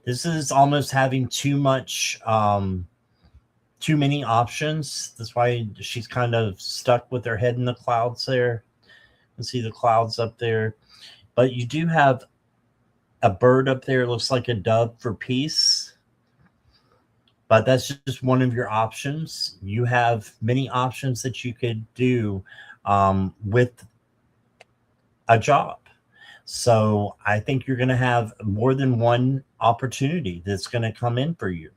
This is almost having too much, too many options. That's why she's kind of stuck with her head in the clouds there. You can see the clouds up there. But you do have a bird up there. It looks like a dove for peace. But that's just one of your options. You have many options that you could do with a job. So I think you're going to have more than one opportunity that's going to come in for you.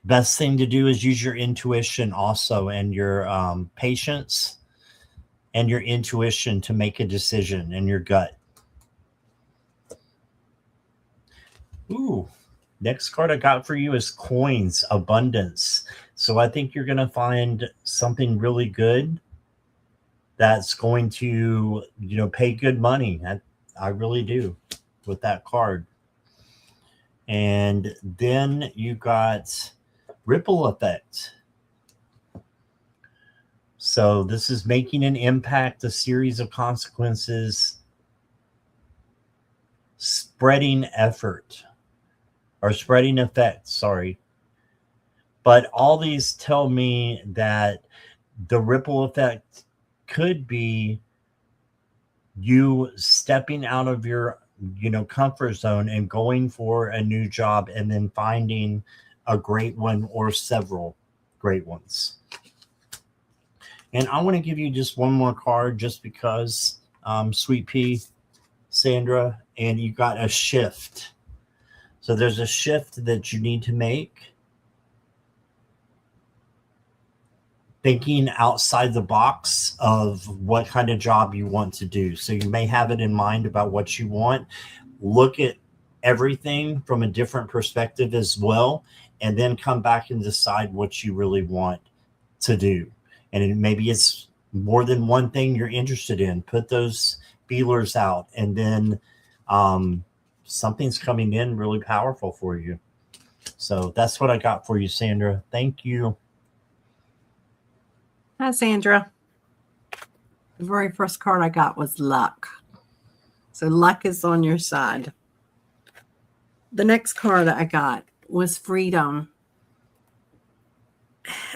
Best thing to do is use your intuition also and your patience and your intuition to make a decision and your gut. Ooh, next card I got for you is Coins, Abundance. So I think you're going to find something really good that's going to, pay good money. I really do with that card. And then you got Ripple Effect. So this is making an impact, a series of consequences, spreading effort or spreading effect, sorry. But all these tell me that the ripple effect could be you stepping out of your, comfort zone and going for a new job and then finding a great one or several great ones. And I want to give you just one more card just because, Sweet Pea, Sandra, and you got a shift. So there's a shift that you need to make. Thinking outside the box of what kind of job you want to do. So you may have it in mind about what you want. Look at everything from a different perspective as well, and then come back and decide what you really want to do. And maybe it's more than one thing you're interested in. Put those feelers out, and then something's coming in really powerful for you. So that's what I got for you, Sandra. Thank you. Hi, Sandra. The very first card I got was luck. So luck is on your side. The next card I got was freedom.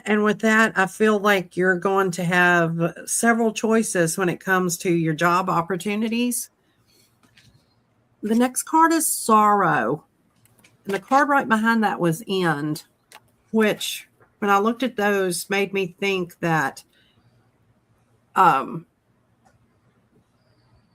And with that, I feel like you're going to have several choices when it comes to your job opportunities. The next card is sorrow. And the card right behind that was end, which when I looked at those made me think that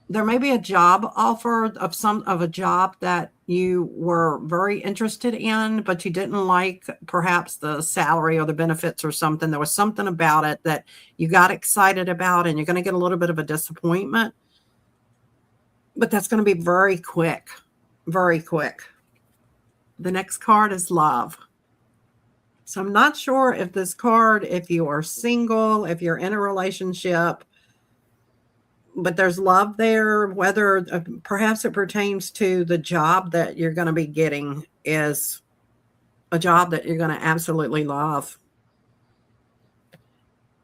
there may be a job offer of a job that you were very interested in, but you didn't like perhaps the salary or the benefits or something. There was something about it that you got excited about, and you're going to get a little bit of a disappointment. But that's going to be very quick, very quick. The next card is love. So I'm not sure if this card, if you are single, if you're in a relationship, but there's love there. Whether perhaps it pertains to the job that you're going to be getting is a job that you're going to absolutely love.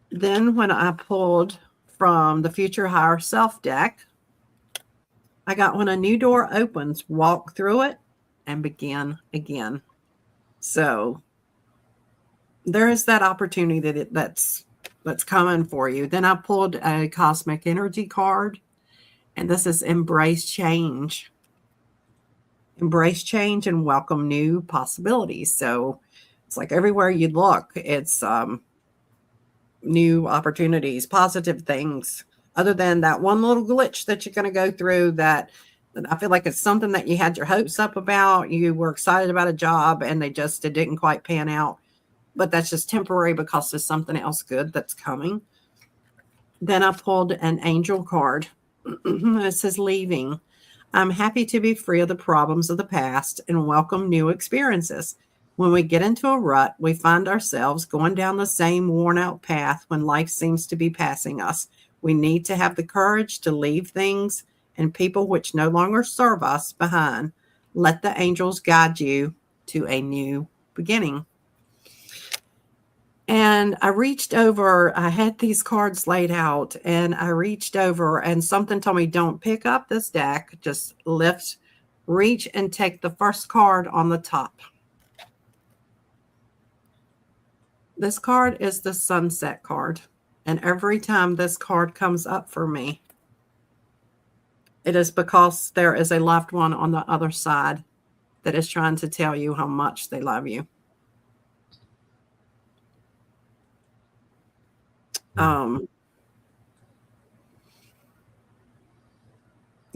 Then when I pulled from the Future Higher Self deck, I got when a new door opens, walk through it and begin again. So there is that opportunity that's coming for you. Then I pulled a cosmic energy card, and this is embrace change. Embrace change and welcome new possibilities. So it's like everywhere you look, it's new opportunities, positive things, other than that one little glitch that you're going to go through that I feel like it's something that you had your hopes up about. You were excited about a job and it didn't quite pan out. But that's just temporary because there's something else good that's coming. Then I pulled an angel card. It says leaving. I'm happy to be free of the problems of the past and welcome new experiences. When we get into a rut, we find ourselves going down the same worn out path when life seems to be passing us. We need to have the courage to leave things and people which no longer serve us behind. Let the angels guide you to a new beginning. And I reached over, I had these cards laid out, and I reached over and something told me, don't pick up this deck, just reach and take the first card on the top. This card is the sunset card. And every time this card comes up for me, it is because there is a loved one on the other side that is trying to tell you how much they love you.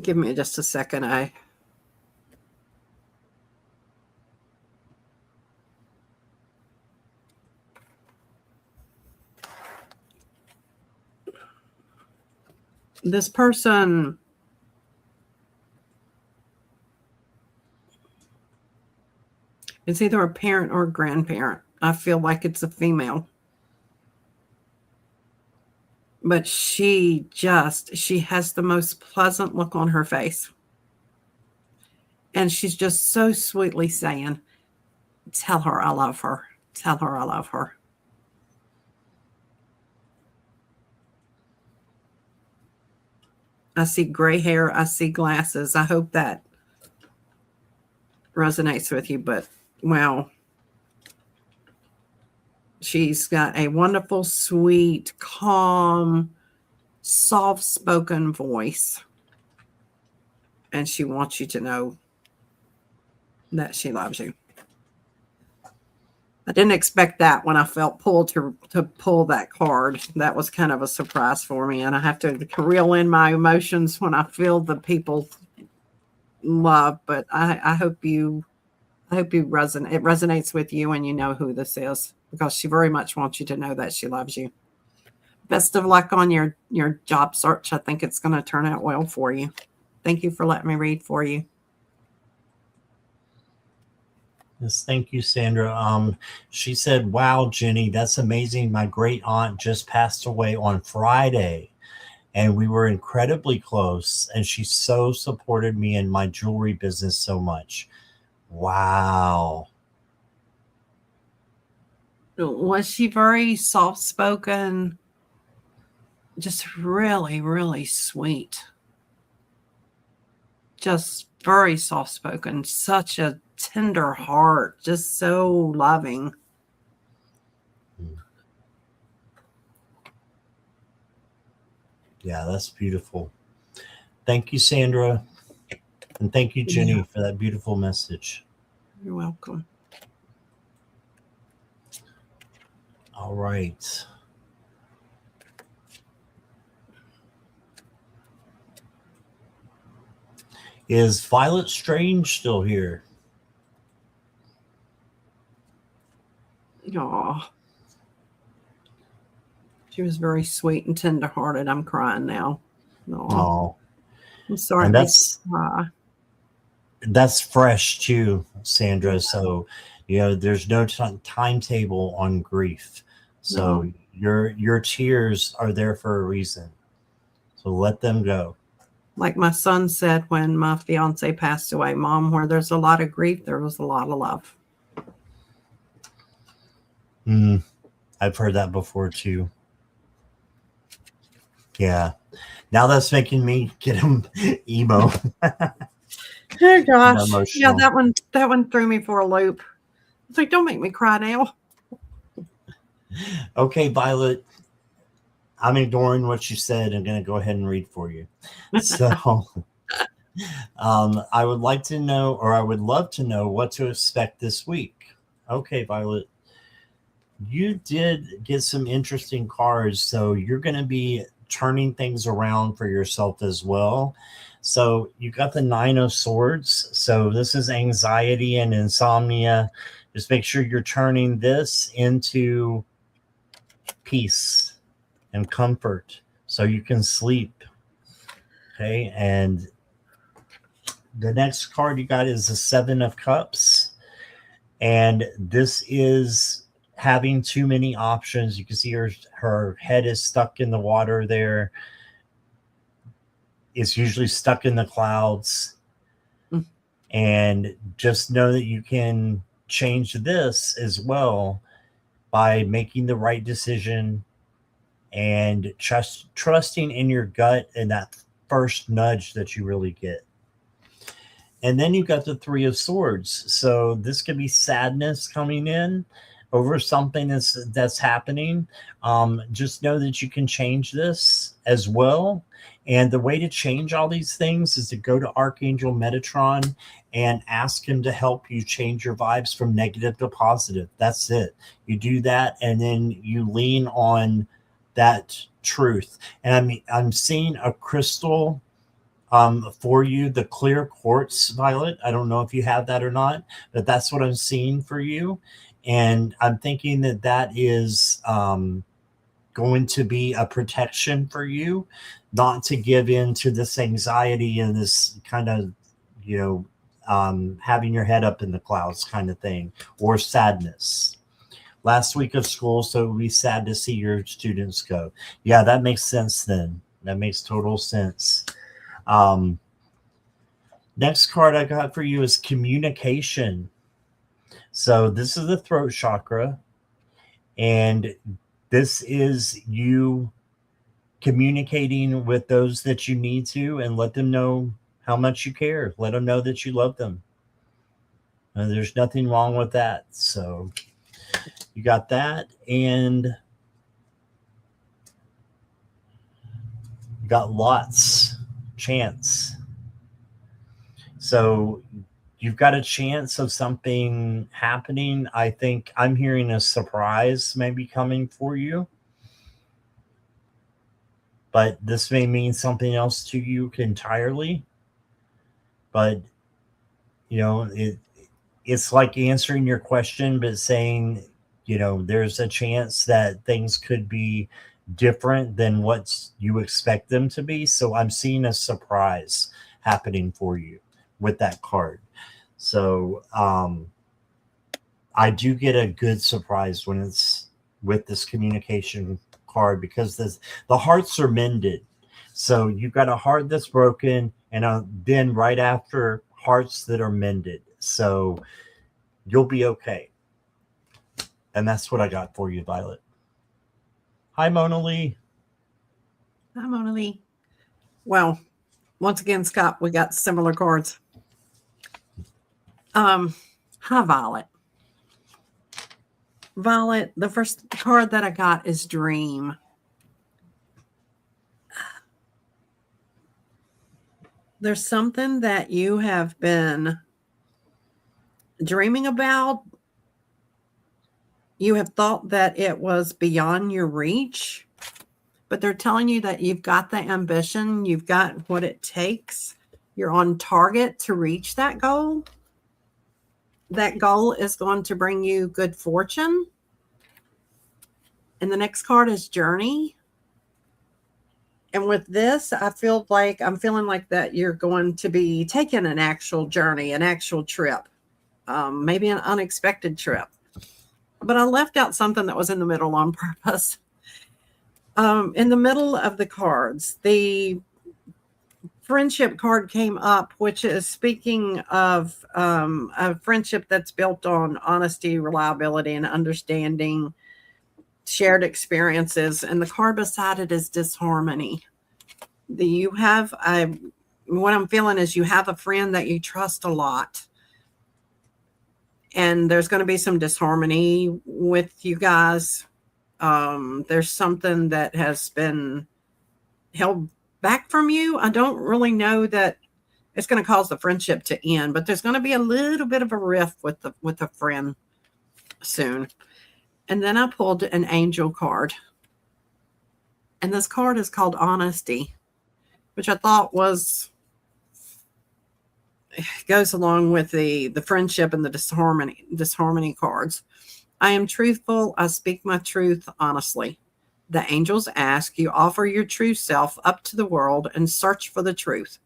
Give me just a second. This person is either a parent or a grandparent. I feel like it's a female. But she has the most pleasant look on her face. And she's just so sweetly saying, tell her I love her. Tell her I love her. I see gray hair. I see glasses. I hope that resonates with you. But, well, she's got a wonderful, sweet, calm, soft-spoken voice. And she wants you to know that she loves you. I didn't expect that when I felt pulled to pull that card. That was kind of a surprise for me, and I have to reel in my emotions when I feel the people love. But I hope you it resonates with you, and you know who this is, because she very much wants you to know that she loves you. Best of luck on your job search. I think it's going to turn out well for you. Thank you for letting me read for you. Yes, thank you, Sandra. She said, "Wow, Jenny, that's amazing. My great aunt just passed away on Friday, and we were incredibly close. And she so supported me in my jewelry business so much." Wow. Was she very soft spoken? Just really, really sweet. Just very soft spoken. Such a tender heart. Just so loving. Yeah, that's beautiful. Thank you, Sandra. And thank you, Jenny, for that beautiful message. You're welcome. All right. Is Violet Strange still here? Oh, she was very sweet and tender-hearted. I'm crying now. Oh, I'm sorry. And that's fresh too, Sandra. So, there's no timetable on grief. So your tears are there for a reason. So let them go. Like my son said when my fiance passed away, Mom, where there's a lot of grief, there was a lot of love. I've heard that before too. Yeah. Now that's making me get him emo. Oh gosh. Yeah, that one threw me for a loop. It's like, don't make me cry now. Okay, Violet. I'm ignoring what you said. I'm going to go ahead and read for you. So I would like to know, or I would love to know, what to expect this week. Okay, Violet. You did get some interesting cards, so you're going to be turning things around for yourself as well. So you got the 9 of Swords. So this is anxiety and insomnia. Just make sure you're turning this into peace and comfort so you can sleep. Okay, and the next card you got is the 7 of Cups, and this is having too many options. You can see her head is stuck in the water there. It's usually stuck in the clouds. And just know that you can change this as well by making the right decision and trusting in your gut and that first nudge that you really get. And then you got the 3 of Swords. So this could be sadness coming in over something that's happening. Just know that you can change this as well. And the way to change all these things is to go to Archangel Metatron and ask him to help you change your vibes from negative to positive. That's it. You do that, and then you lean on that truth. And I'm seeing a crystal for you, the clear quartz, Violet. I don't know if you have that or not, but that's what I'm seeing for you. And I'm thinking that is going to be a protection for you, not to give in to this anxiety and this kind of, having your head up in the clouds kind of thing, or sadness. Last week of school, so it would be sad to see your students go. Yeah, that makes sense then. That makes total sense. Next card I got for you is communication. So this is the throat chakra, and this is you communicating with those that you need to, and let them know how much you care. Let them know that you love them. And there's nothing wrong with that. So you got that, and you got lots chance. So you've got a chance of something happening. I think I'm hearing a surprise maybe coming for you. But this may mean something else to you entirely. But, you know, it's like answering your question, but saying, you know, there's a chance that things could be different than what you expect them to be. So I'm seeing a surprise happening for you with that card. So I do get a good surprise when it's with this communication card, because the hearts are mended. So you've got a heart that's broken, and then right after, hearts that are mended. So you'll be okay. And that's what I got for you, Violet. Hi, Mona Lee. Hi, Mona Lee. Well, once again, Scott, we got similar cards. Hi, Violet. Violet, the first card that I got is Dream. There's something that you have been dreaming about. You have thought that it was beyond your reach, but they're telling you that you've got the ambition, you've got what it takes, you're on target to reach that goal. That goal is going to bring you good fortune. And the next card is Journey. And with this, I feel like I'm feeling like that you're going to be taking an actual journey, an actual trip, maybe an unexpected trip. But I left out something that was in the middle on purpose. In the middle of the cards, the friendship card came up, which is speaking of a friendship that's built on honesty, reliability, and understanding, shared experiences. And the card beside it is disharmony. What I'm feeling is you have a friend that you trust a lot. And there's going to be some disharmony with you guys. There's something that has been held back from you. I don't really know that it's going to cause the friendship to end, but there's going to be a little bit of a rift with a friend soon. And then I pulled an angel card. And this card is called Honesty, which I thought goes along with the friendship and the disharmony cards. I am truthful. I speak my truth honestly. The angels ask you offer your true self up to the world and search for the truth.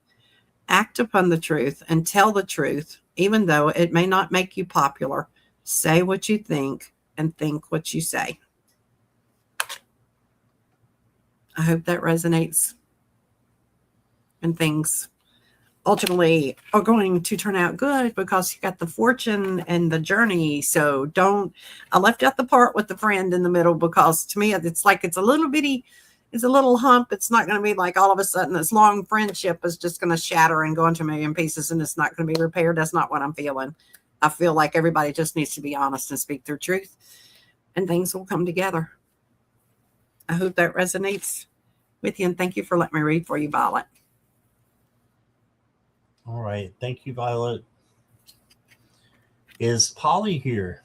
Act upon the truth and tell the truth, even though it may not make you popular. Say what you think and think what you say. I hope that resonates, and things ultimately are going to turn out good because you got the fortune and the journey. So I left out the part with the friend in the middle because to me, it's like it's a little hump. It's not going to be like all of a sudden this long friendship is just going to shatter and go into a million pieces and it's not going to be repaired. That's not what I'm feeling. I feel like everybody just needs to be honest and speak their truth and things will come together. I hope that resonates with you, and thank you for letting me read for you, Violet. All right. Thank you, Violet. Is Polly here?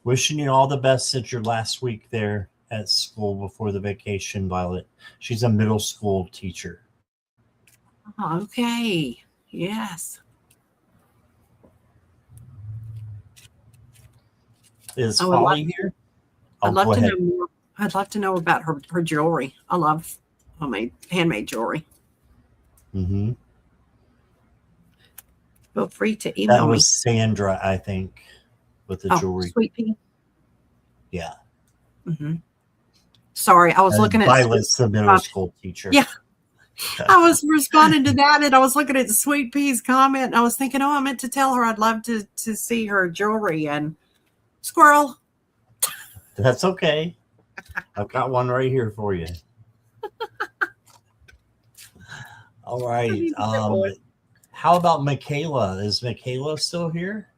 Wishing you all the best at your last week there at school before the vacation, Violet. She's a middle school teacher. Okay. Yes. Is Polly here? I'd love to know more. I'd love to know about her jewelry. I love handmade jewelry. Mm-hmm. Feel free to email me. That was Sandra, I think, with the jewelry. Sweet Pea. Yeah. Mm-hmm. Sorry, I was looking at Violet's the middle school teacher. Yeah. I was responding to that, and I was looking at Sweet Pea's comment, and I was thinking, I meant to tell her I'd love to see her jewelry, and squirrel. That's okay. I've got one right here for you. All right. How about Michaela? Is Michaela still here?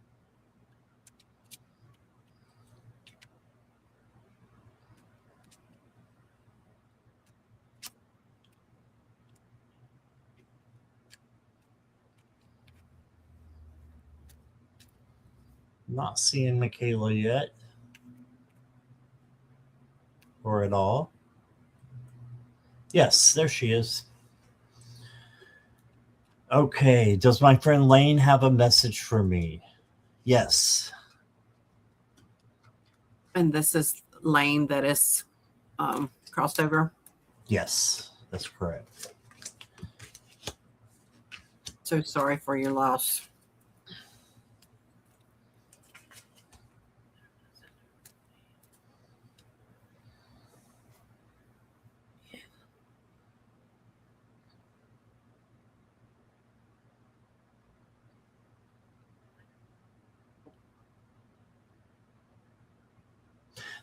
Not seeing Michaela yet. Or at all. Yes, there she is. Okay, does my friend Lane have a message for me? Yes. And this is Lane that is crossed over. Yes, that's correct. So sorry for your loss.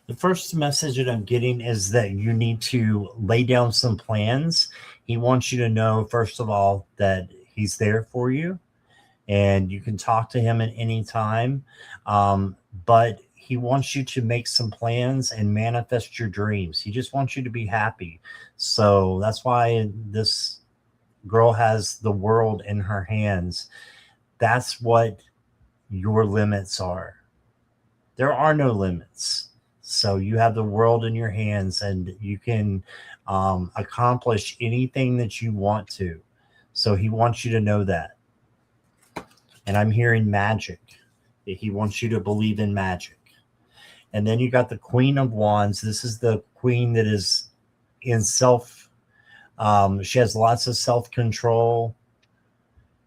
The first message that I'm getting is that you need to lay down some plans. He wants you to know, first of all, that he's there for you and you can talk to him at any time. But he wants you to make some plans and manifest your dreams. He just wants you to be happy. So that's why this girl has the world in her hands. That's what your limits are. There are no limits. So you have the world in your hands and you can accomplish anything that you want to. So he wants you to know that. And I'm hearing magic. He wants you to believe in magic. And then you got the Queen of Wands. This is the queen that is in self. She has lots of self-control,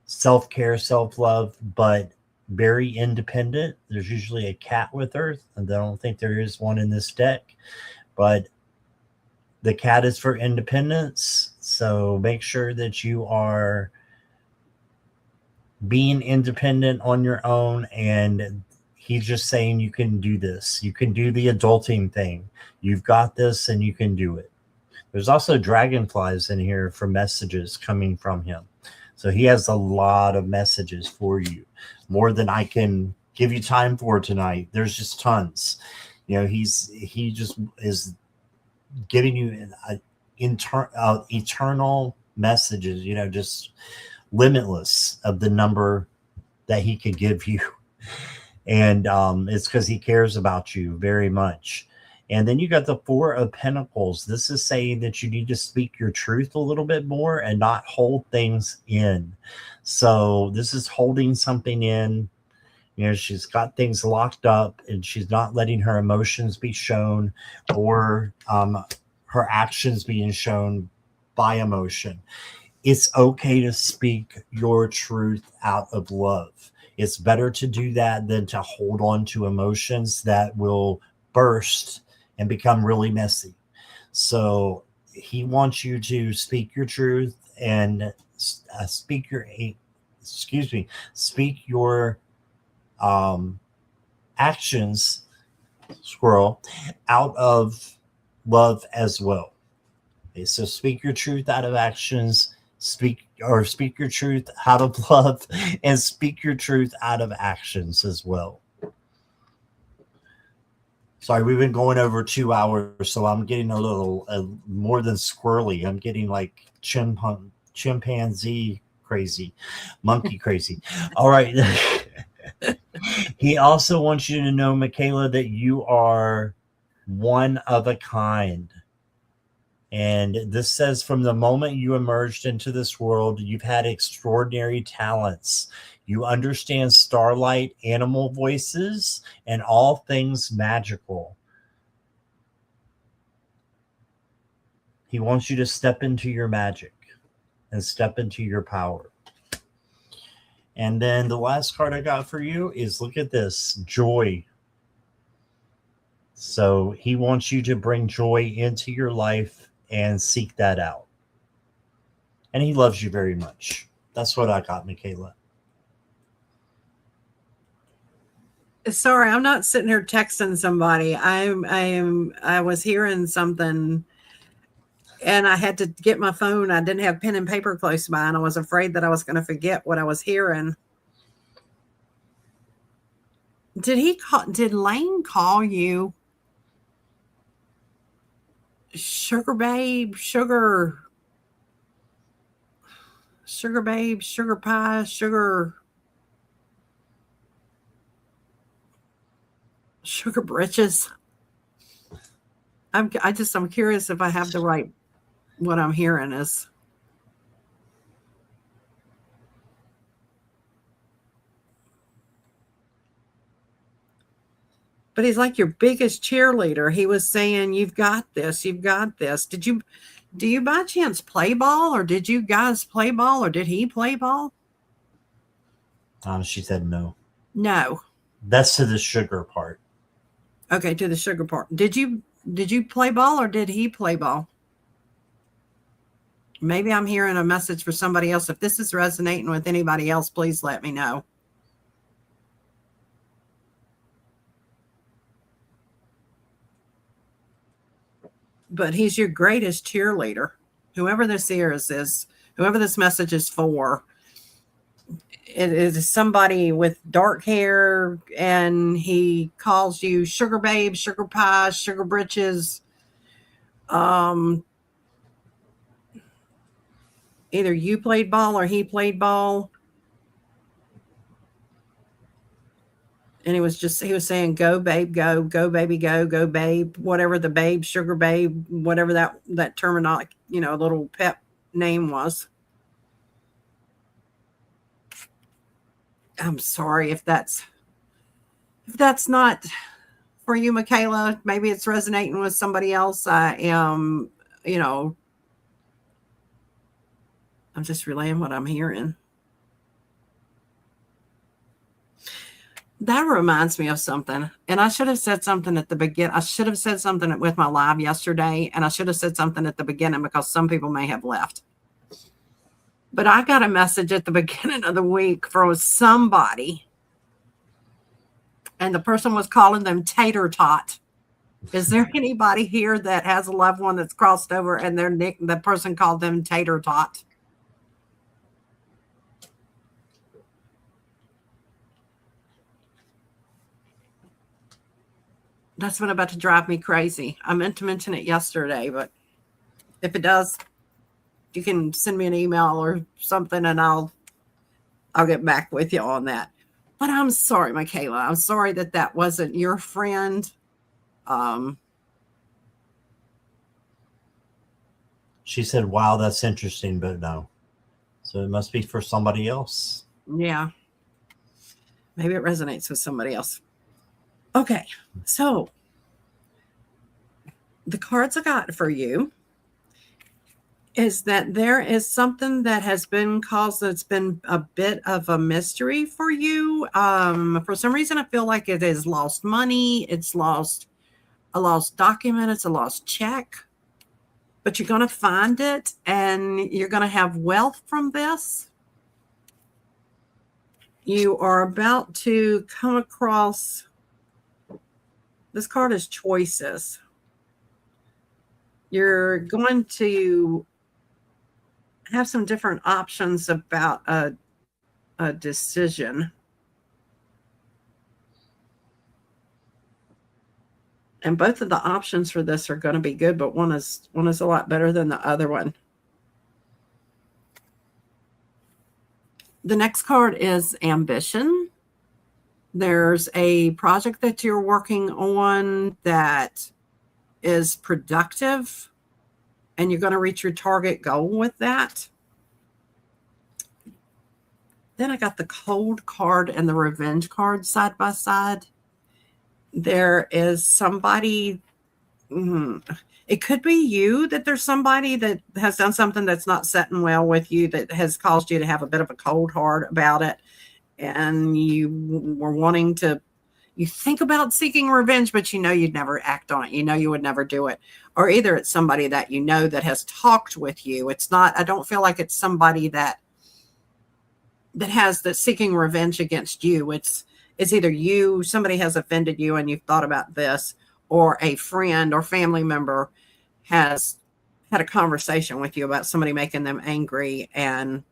self-care, self-love, but very independent. There's usually a cat with her, and I don't think there is one in this deck, but the cat is for independence. So make sure that you are being independent on your own, and he's just saying you can do this. You can do the adulting thing. You've got this and you can do it. There's also dragonflies in here for messages coming from him. So he has a lot of messages for you, more than I can give you time for tonight. There's just tons. You know, he just is giving you eternal messages, you know, just limitless of the number that he could give you. And it's because he cares about you very much. And then you got the Four of Pentacles. This is saying that you need to speak your truth a little bit more and not hold things in. So this is holding something in. You know, she's got things locked up and she's not letting her emotions be shown or her actions being shown by emotion. It's okay to speak your truth out of love. It's better to do that than to hold on to emotions that will burst and become really messy. So he wants you to speak your truth and speak your actions, squirrel, out of love as well. Okay, so speak your truth out of actions, speak your truth out of love, and speak your truth out of actions as well. Sorry, we've been going over 2 hours, so I'm getting a little more than squirrely. I'm getting like chimpanzee crazy, monkey crazy. All right. He also wants you to know, Michaela, that you are one of a kind. And this says from the moment you emerged into this world, you've had extraordinary talents. You understand starlight, animal voices, and all things magical. He wants you to step into your magic and step into your power. And then the last card I got for you is, look at this, joy. So he wants you to bring joy into your life and seek that out. And he loves you very much. That's what I got, Michaela. Sorry, I'm not sitting here texting somebody. I was hearing something and I had to get my phone. I didn't have pen and paper close by, and I was afraid that I was going to forget what I was hearing. Did Lane call you sugar babe, sugar babe, sugar pie, sugar? Sugar britches. I'm curious if I have the right, what I'm hearing is. But he's like your biggest cheerleader. He was saying, you've got this, you've got this. Do you by chance play ball, or did you guys play ball, or did he play ball? She said no. No. That's to the sugar part. Okay, to the sugar part. Did you play ball, or did he play ball? Maybe I'm hearing a message for somebody else. If this is resonating with anybody else, please let me know. But he's your greatest cheerleader. Whoever this is, whoever this message is for, it is somebody with dark hair, and he calls you sugar babe, sugar pie, sugar britches. Either you played ball or he played ball. And he was saying, go babe, go baby, go babe, whatever the babe, sugar babe, whatever that terminology, little pep name was. I'm sorry if that's not for you, Michaela. Maybe it's resonating with somebody else. I am, I'm just relaying what I'm hearing. That reminds me of something. And I should have said something at the beginning. I should have said something with my live yesterday. And I should have said something at the beginning because some people may have left. But I got a message at the beginning of the week from somebody. And the person was calling them tater tot. Is there anybody here that has a loved one that's crossed over and the person called them tater tot? That's been about to drive me crazy. I meant to mention it yesterday, but if it does, you can send me an email or something and I'll get back with you on that. But I'm sorry, Michaela. I'm sorry that wasn't your friend. She said, wow, that's interesting, but no. So it must be for somebody else. Yeah. Maybe it resonates with somebody else. Okay. So the cards I got for you is that there is something that has been caused that's been a bit of a mystery for you. For some reason, I feel like it has lost money. It's lost a lost document. It's a lost check. But you're going to find it and you're going to have wealth from this. You are about to come across, this card is choices. You're going to have some different options about a decision. And both of the options for this are going to be good, but one is a lot better than the other one. The next card is ambition. There's a project that you're working on that is productive, and you're going to reach your target goal with that. Then I got the cold card and the revenge card side by side. There is somebody, it could be you, that there's somebody that has done something that's not setting well with you, that has caused you to have a bit of a cold heart about it. And you were wanting to, you think about seeking revenge, but you'd never act on it. You would never do it. Or either it's somebody that that has talked with you. It's not, I don't feel like it's somebody that has the seeking revenge against you. It's either you, somebody has offended you and you've thought about this, or a friend or family member has had a conversation with you about somebody making them angry and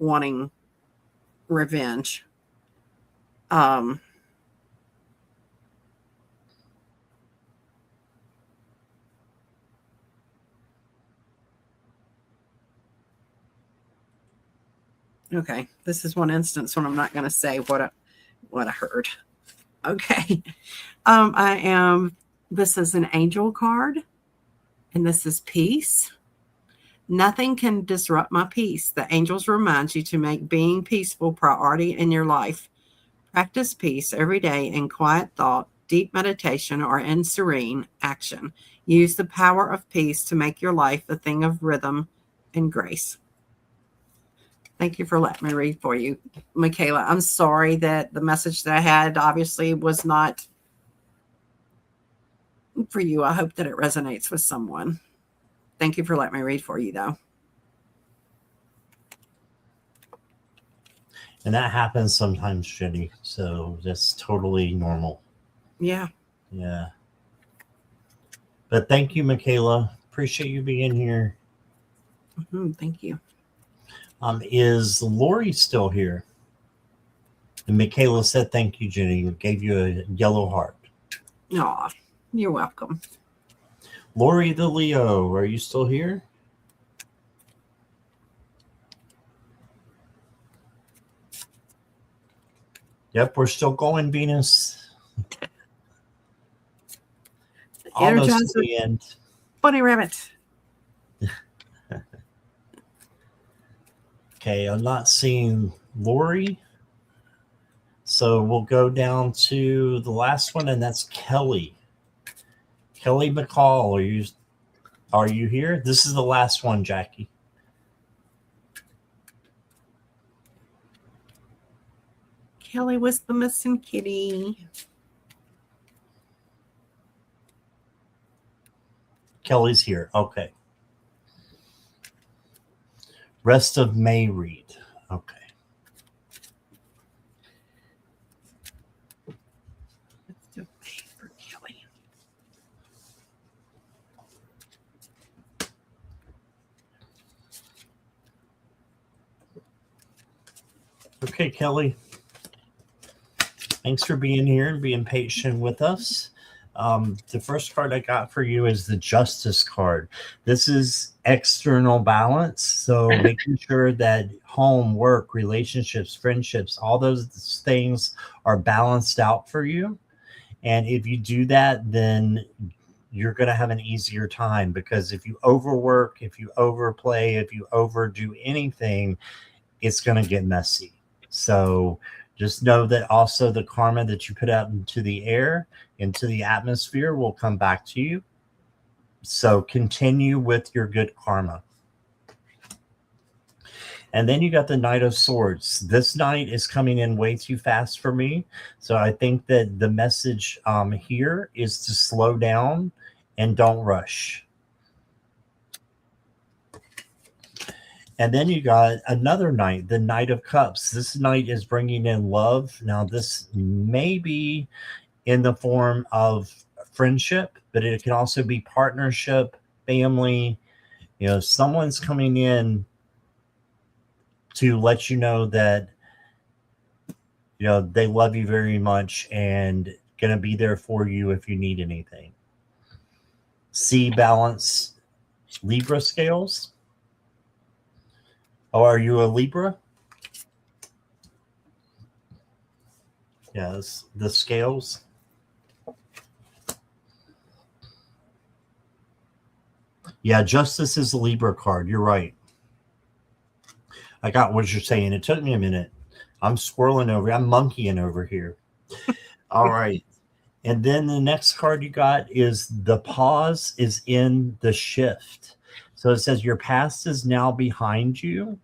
wanting revenge. Okay, this is one instance when I'm not going to say what I heard. Okay. This is an angel card, and this is peace. Nothing can disrupt my peace. The angels remind you to make being peaceful priority in your life. Practice peace every day in quiet thought, deep meditation, or in serene action. Use the power of peace to make your life a thing of rhythm and grace. Thank you for letting me read for you, Michaela. I'm sorry that the message that I had obviously was not for you. I hope that it resonates with someone. Thank you for letting me read for you, though. And that happens sometimes, Jenny. So that's totally normal. Yeah. Yeah. But thank you, Michaela. Appreciate you being here. Thank you. Is Lori still here? And Michaela said, thank you, Jenny. Gave you a yellow heart. Aw, you're welcome. Lori the Leo, are you still here? Yep, we're still going, Venus. Almost to the end. Bunny rabbit. Okay, I'm not seeing Lori. So we'll go down to the last one, and that's Kelly. Kelly McCall, are you here? This is the last one, Jackie. Kelly was the missing kitty. Kelly's here. Okay. Rest of May read. Okay. Let's do May for Kelly. Okay, Kelly. Thanks for being here and being patient with us. The first card I got for you is the Justice card. This is external balance. So making sure that home, work, relationships, friendships, all those things are balanced out for you. And if you do that, then you're going to have an easier time, because if you overwork, if you overplay, if you overdo anything, it's going to get messy. So just know that also the karma that you put out into the air, into the atmosphere, will come back to you. So continue with your good karma. And then you got the Knight of Swords. This knight is coming in way too fast for me. So I think that the message here is to slow down and don't rush. And then you got another knight, the Knight of Cups. This knight is bringing in love. Now, this may be in the form of friendship, but it can also be partnership, family. You know, someone's coming in to let you know that, you know, they love you very much and going to be there for you if you need anything. See balance, Libra scales. Oh, are you a Libra? Yes, the scales. Yeah, Justice is the Libra card. You're right. I got what you're saying. It took me a minute. I'm swirling over. I'm monkeying over here. All right. And then the next card you got is the pause is in the shift. So it says your past is now behind you.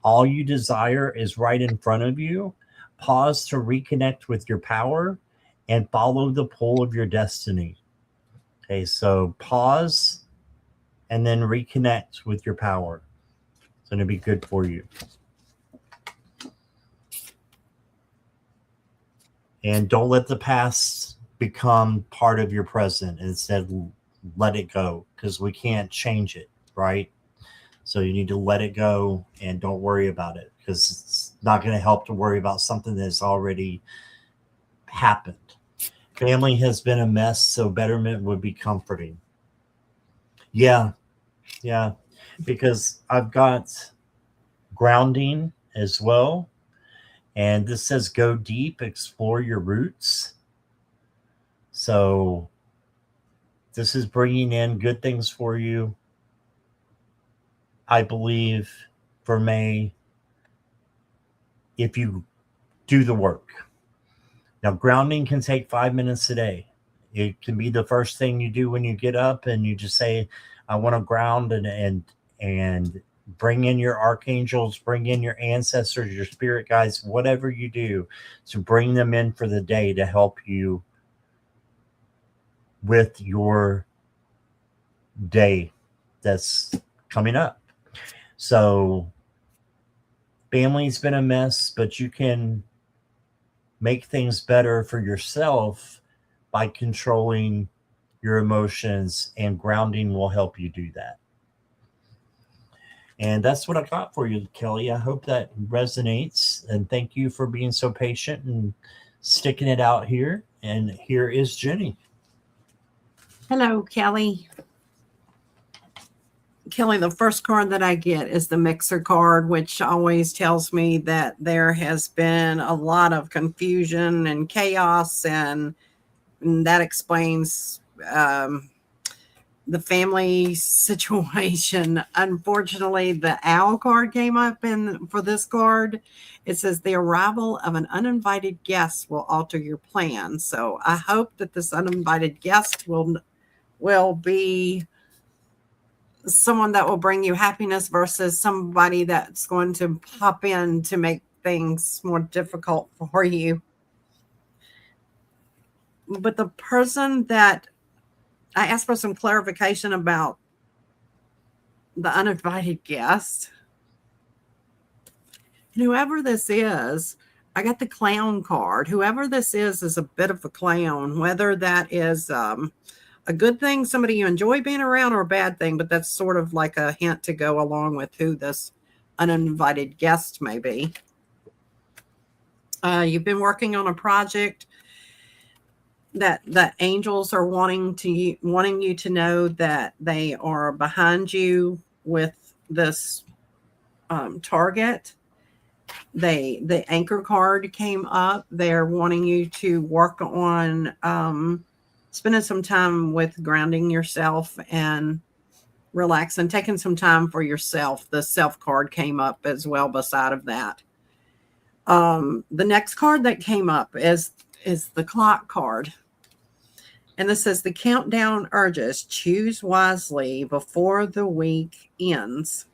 All you desire is right in front of you. Pause to reconnect with your power and follow the pull of your destiny. Okay, so pause and then reconnect with your power. It's going to be good for you. And don't let the past become part of your present. Instead, let it go, because we can't change it, right? So you need to let it go and don't worry about it, because it's not going to help to worry about something that's already happened. Family has been a mess, so betterment would be comforting. Yeah, because I've got grounding as well. And this says go deep, explore your roots. So this is bringing in good things for you, I believe, for May, if you do the work. Now, grounding can take 5 minutes a day. It can be the first thing you do when you get up, and you just say, I want to ground, and bring in your archangels, bring in your ancestors, your spirit guides, whatever you do, to bring them in for the day to help you with your day that's coming up. So family's been a mess, but you can make things better for yourself by controlling your emotions, and grounding will help you do that. And that's what I got for you, Kelly. I hope that resonates, and thank you for being so patient and sticking it out here. And here is Jenny. Hello, Kelly. Kelly, the first card that I get is the Mixer card, which always tells me that there has been a lot of confusion and chaos, and that explains the family situation. Unfortunately, the Owl card came up, and for this card, it says the arrival of an uninvited guest will alter your plans. So I hope that this uninvited guest will be someone that will bring you happiness versus somebody that's going to pop in to make things more difficult for you. But the person that I asked for some clarification about the uninvited guest, and whoever this is, I got the clown card. Whoever this is a bit of a clown, whether that is a good thing, somebody you enjoy being around, or a bad thing, but that's sort of like a hint to go along with who this uninvited guest may be. You've been working on a project that the angels are wanting you to know that they are behind you with this target. The anchor card came up. They're wanting you to work on spending some time with grounding yourself and relaxing, taking some time for yourself. The self card came up as well beside of that. The next card that came up is the clock card. And this says the countdown urges, choose wisely before the week ends.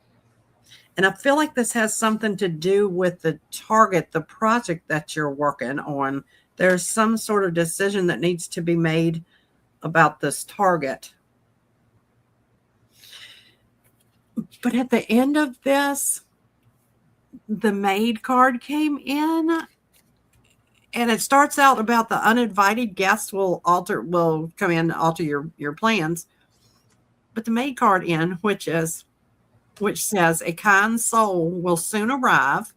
And I feel like this has something to do with the target, the project that you're working on. There's some sort of decision that needs to be made about this target. But at the end of this, the maid card came in, and it starts out about the uninvited guest will come in to alter your plans. But the maid card which says a kind soul will soon arrive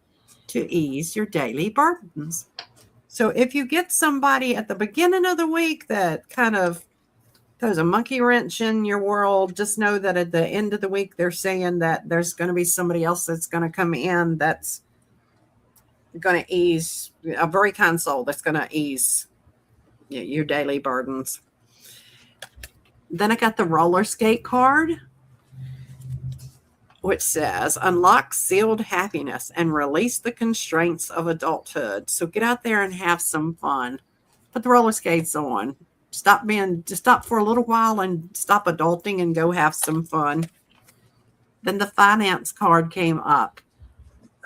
to ease your daily burdens. So if you get somebody at the beginning of the week that kind of throws a monkey wrench in your world, just know that at the end of the week, they're saying that there's going to be somebody else that's going to come in that's going to ease, a very kind soul that's going to ease your daily burdens. Then I got the roller skate card, which says unlock sealed happiness and release the constraints of adulthood. So get out there and have some fun. Put the roller skates on. Just stop for a little while and stop adulting and go have some fun. Then the finance card came up.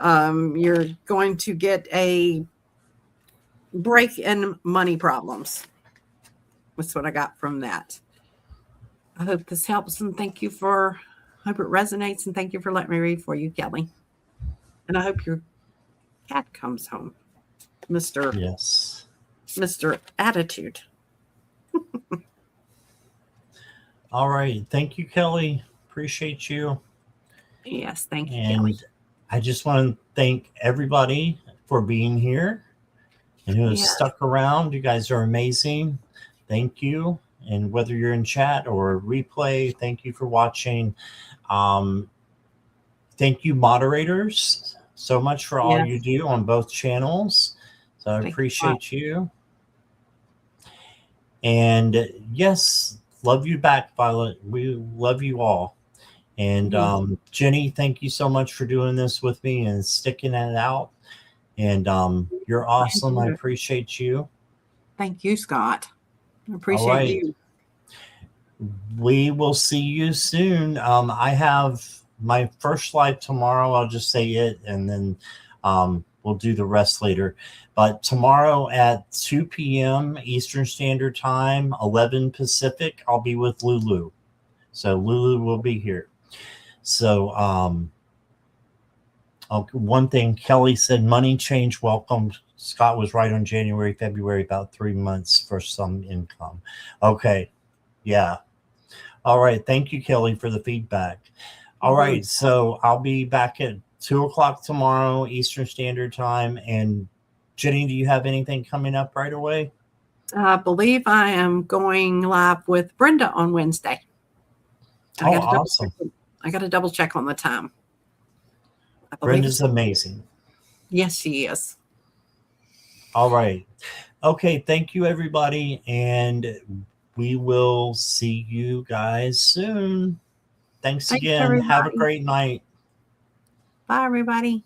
You're going to get a break in money problems. That's what I got from that. I hope this helps, and hope it resonates, and thank you for letting me read for you, Kelly. And I hope your cat comes home, Mr. Yes. Mr. Attitude. All right. Thank you, Kelly. Appreciate you. Yes, thank you, and Kelly. I just want to thank everybody for being here and who has stuck around. You guys are amazing. Thank you. And whether you're in chat or replay, thank you for watching. Thank you, moderators, so much for all you do on both channels. So I appreciate you. And yes, love you back, Violet. We love you all. And Jenny, thank you so much for doing this with me and sticking it out. And you're awesome. I appreciate you. Thank you, Scott. I appreciate All right. you. We will see you soon. I have my first live tomorrow. I'll just say it, and then we'll do the rest later. But tomorrow at 2 p.m. Eastern Standard Time, 11 Pacific, I'll be with Lulu. So Lulu will be here. So one thing Kelly said, money change welcome. Scott was right on January, February, about 3 months for some income. Okay. Yeah. All right. Thank you, Kelly, for the feedback. All right. So I'll be back at 2 o'clock tomorrow, Eastern Standard Time. And Jenny, do you have anything coming up right away? I believe I am going live with Brenda on Wednesday. Awesome. I got to double check on the time. Brenda's amazing. Yes, she is. All right. Okay. Thank you, everybody. And we will see you guys soon. Thanks again. Everybody. Have a great night. Bye, everybody.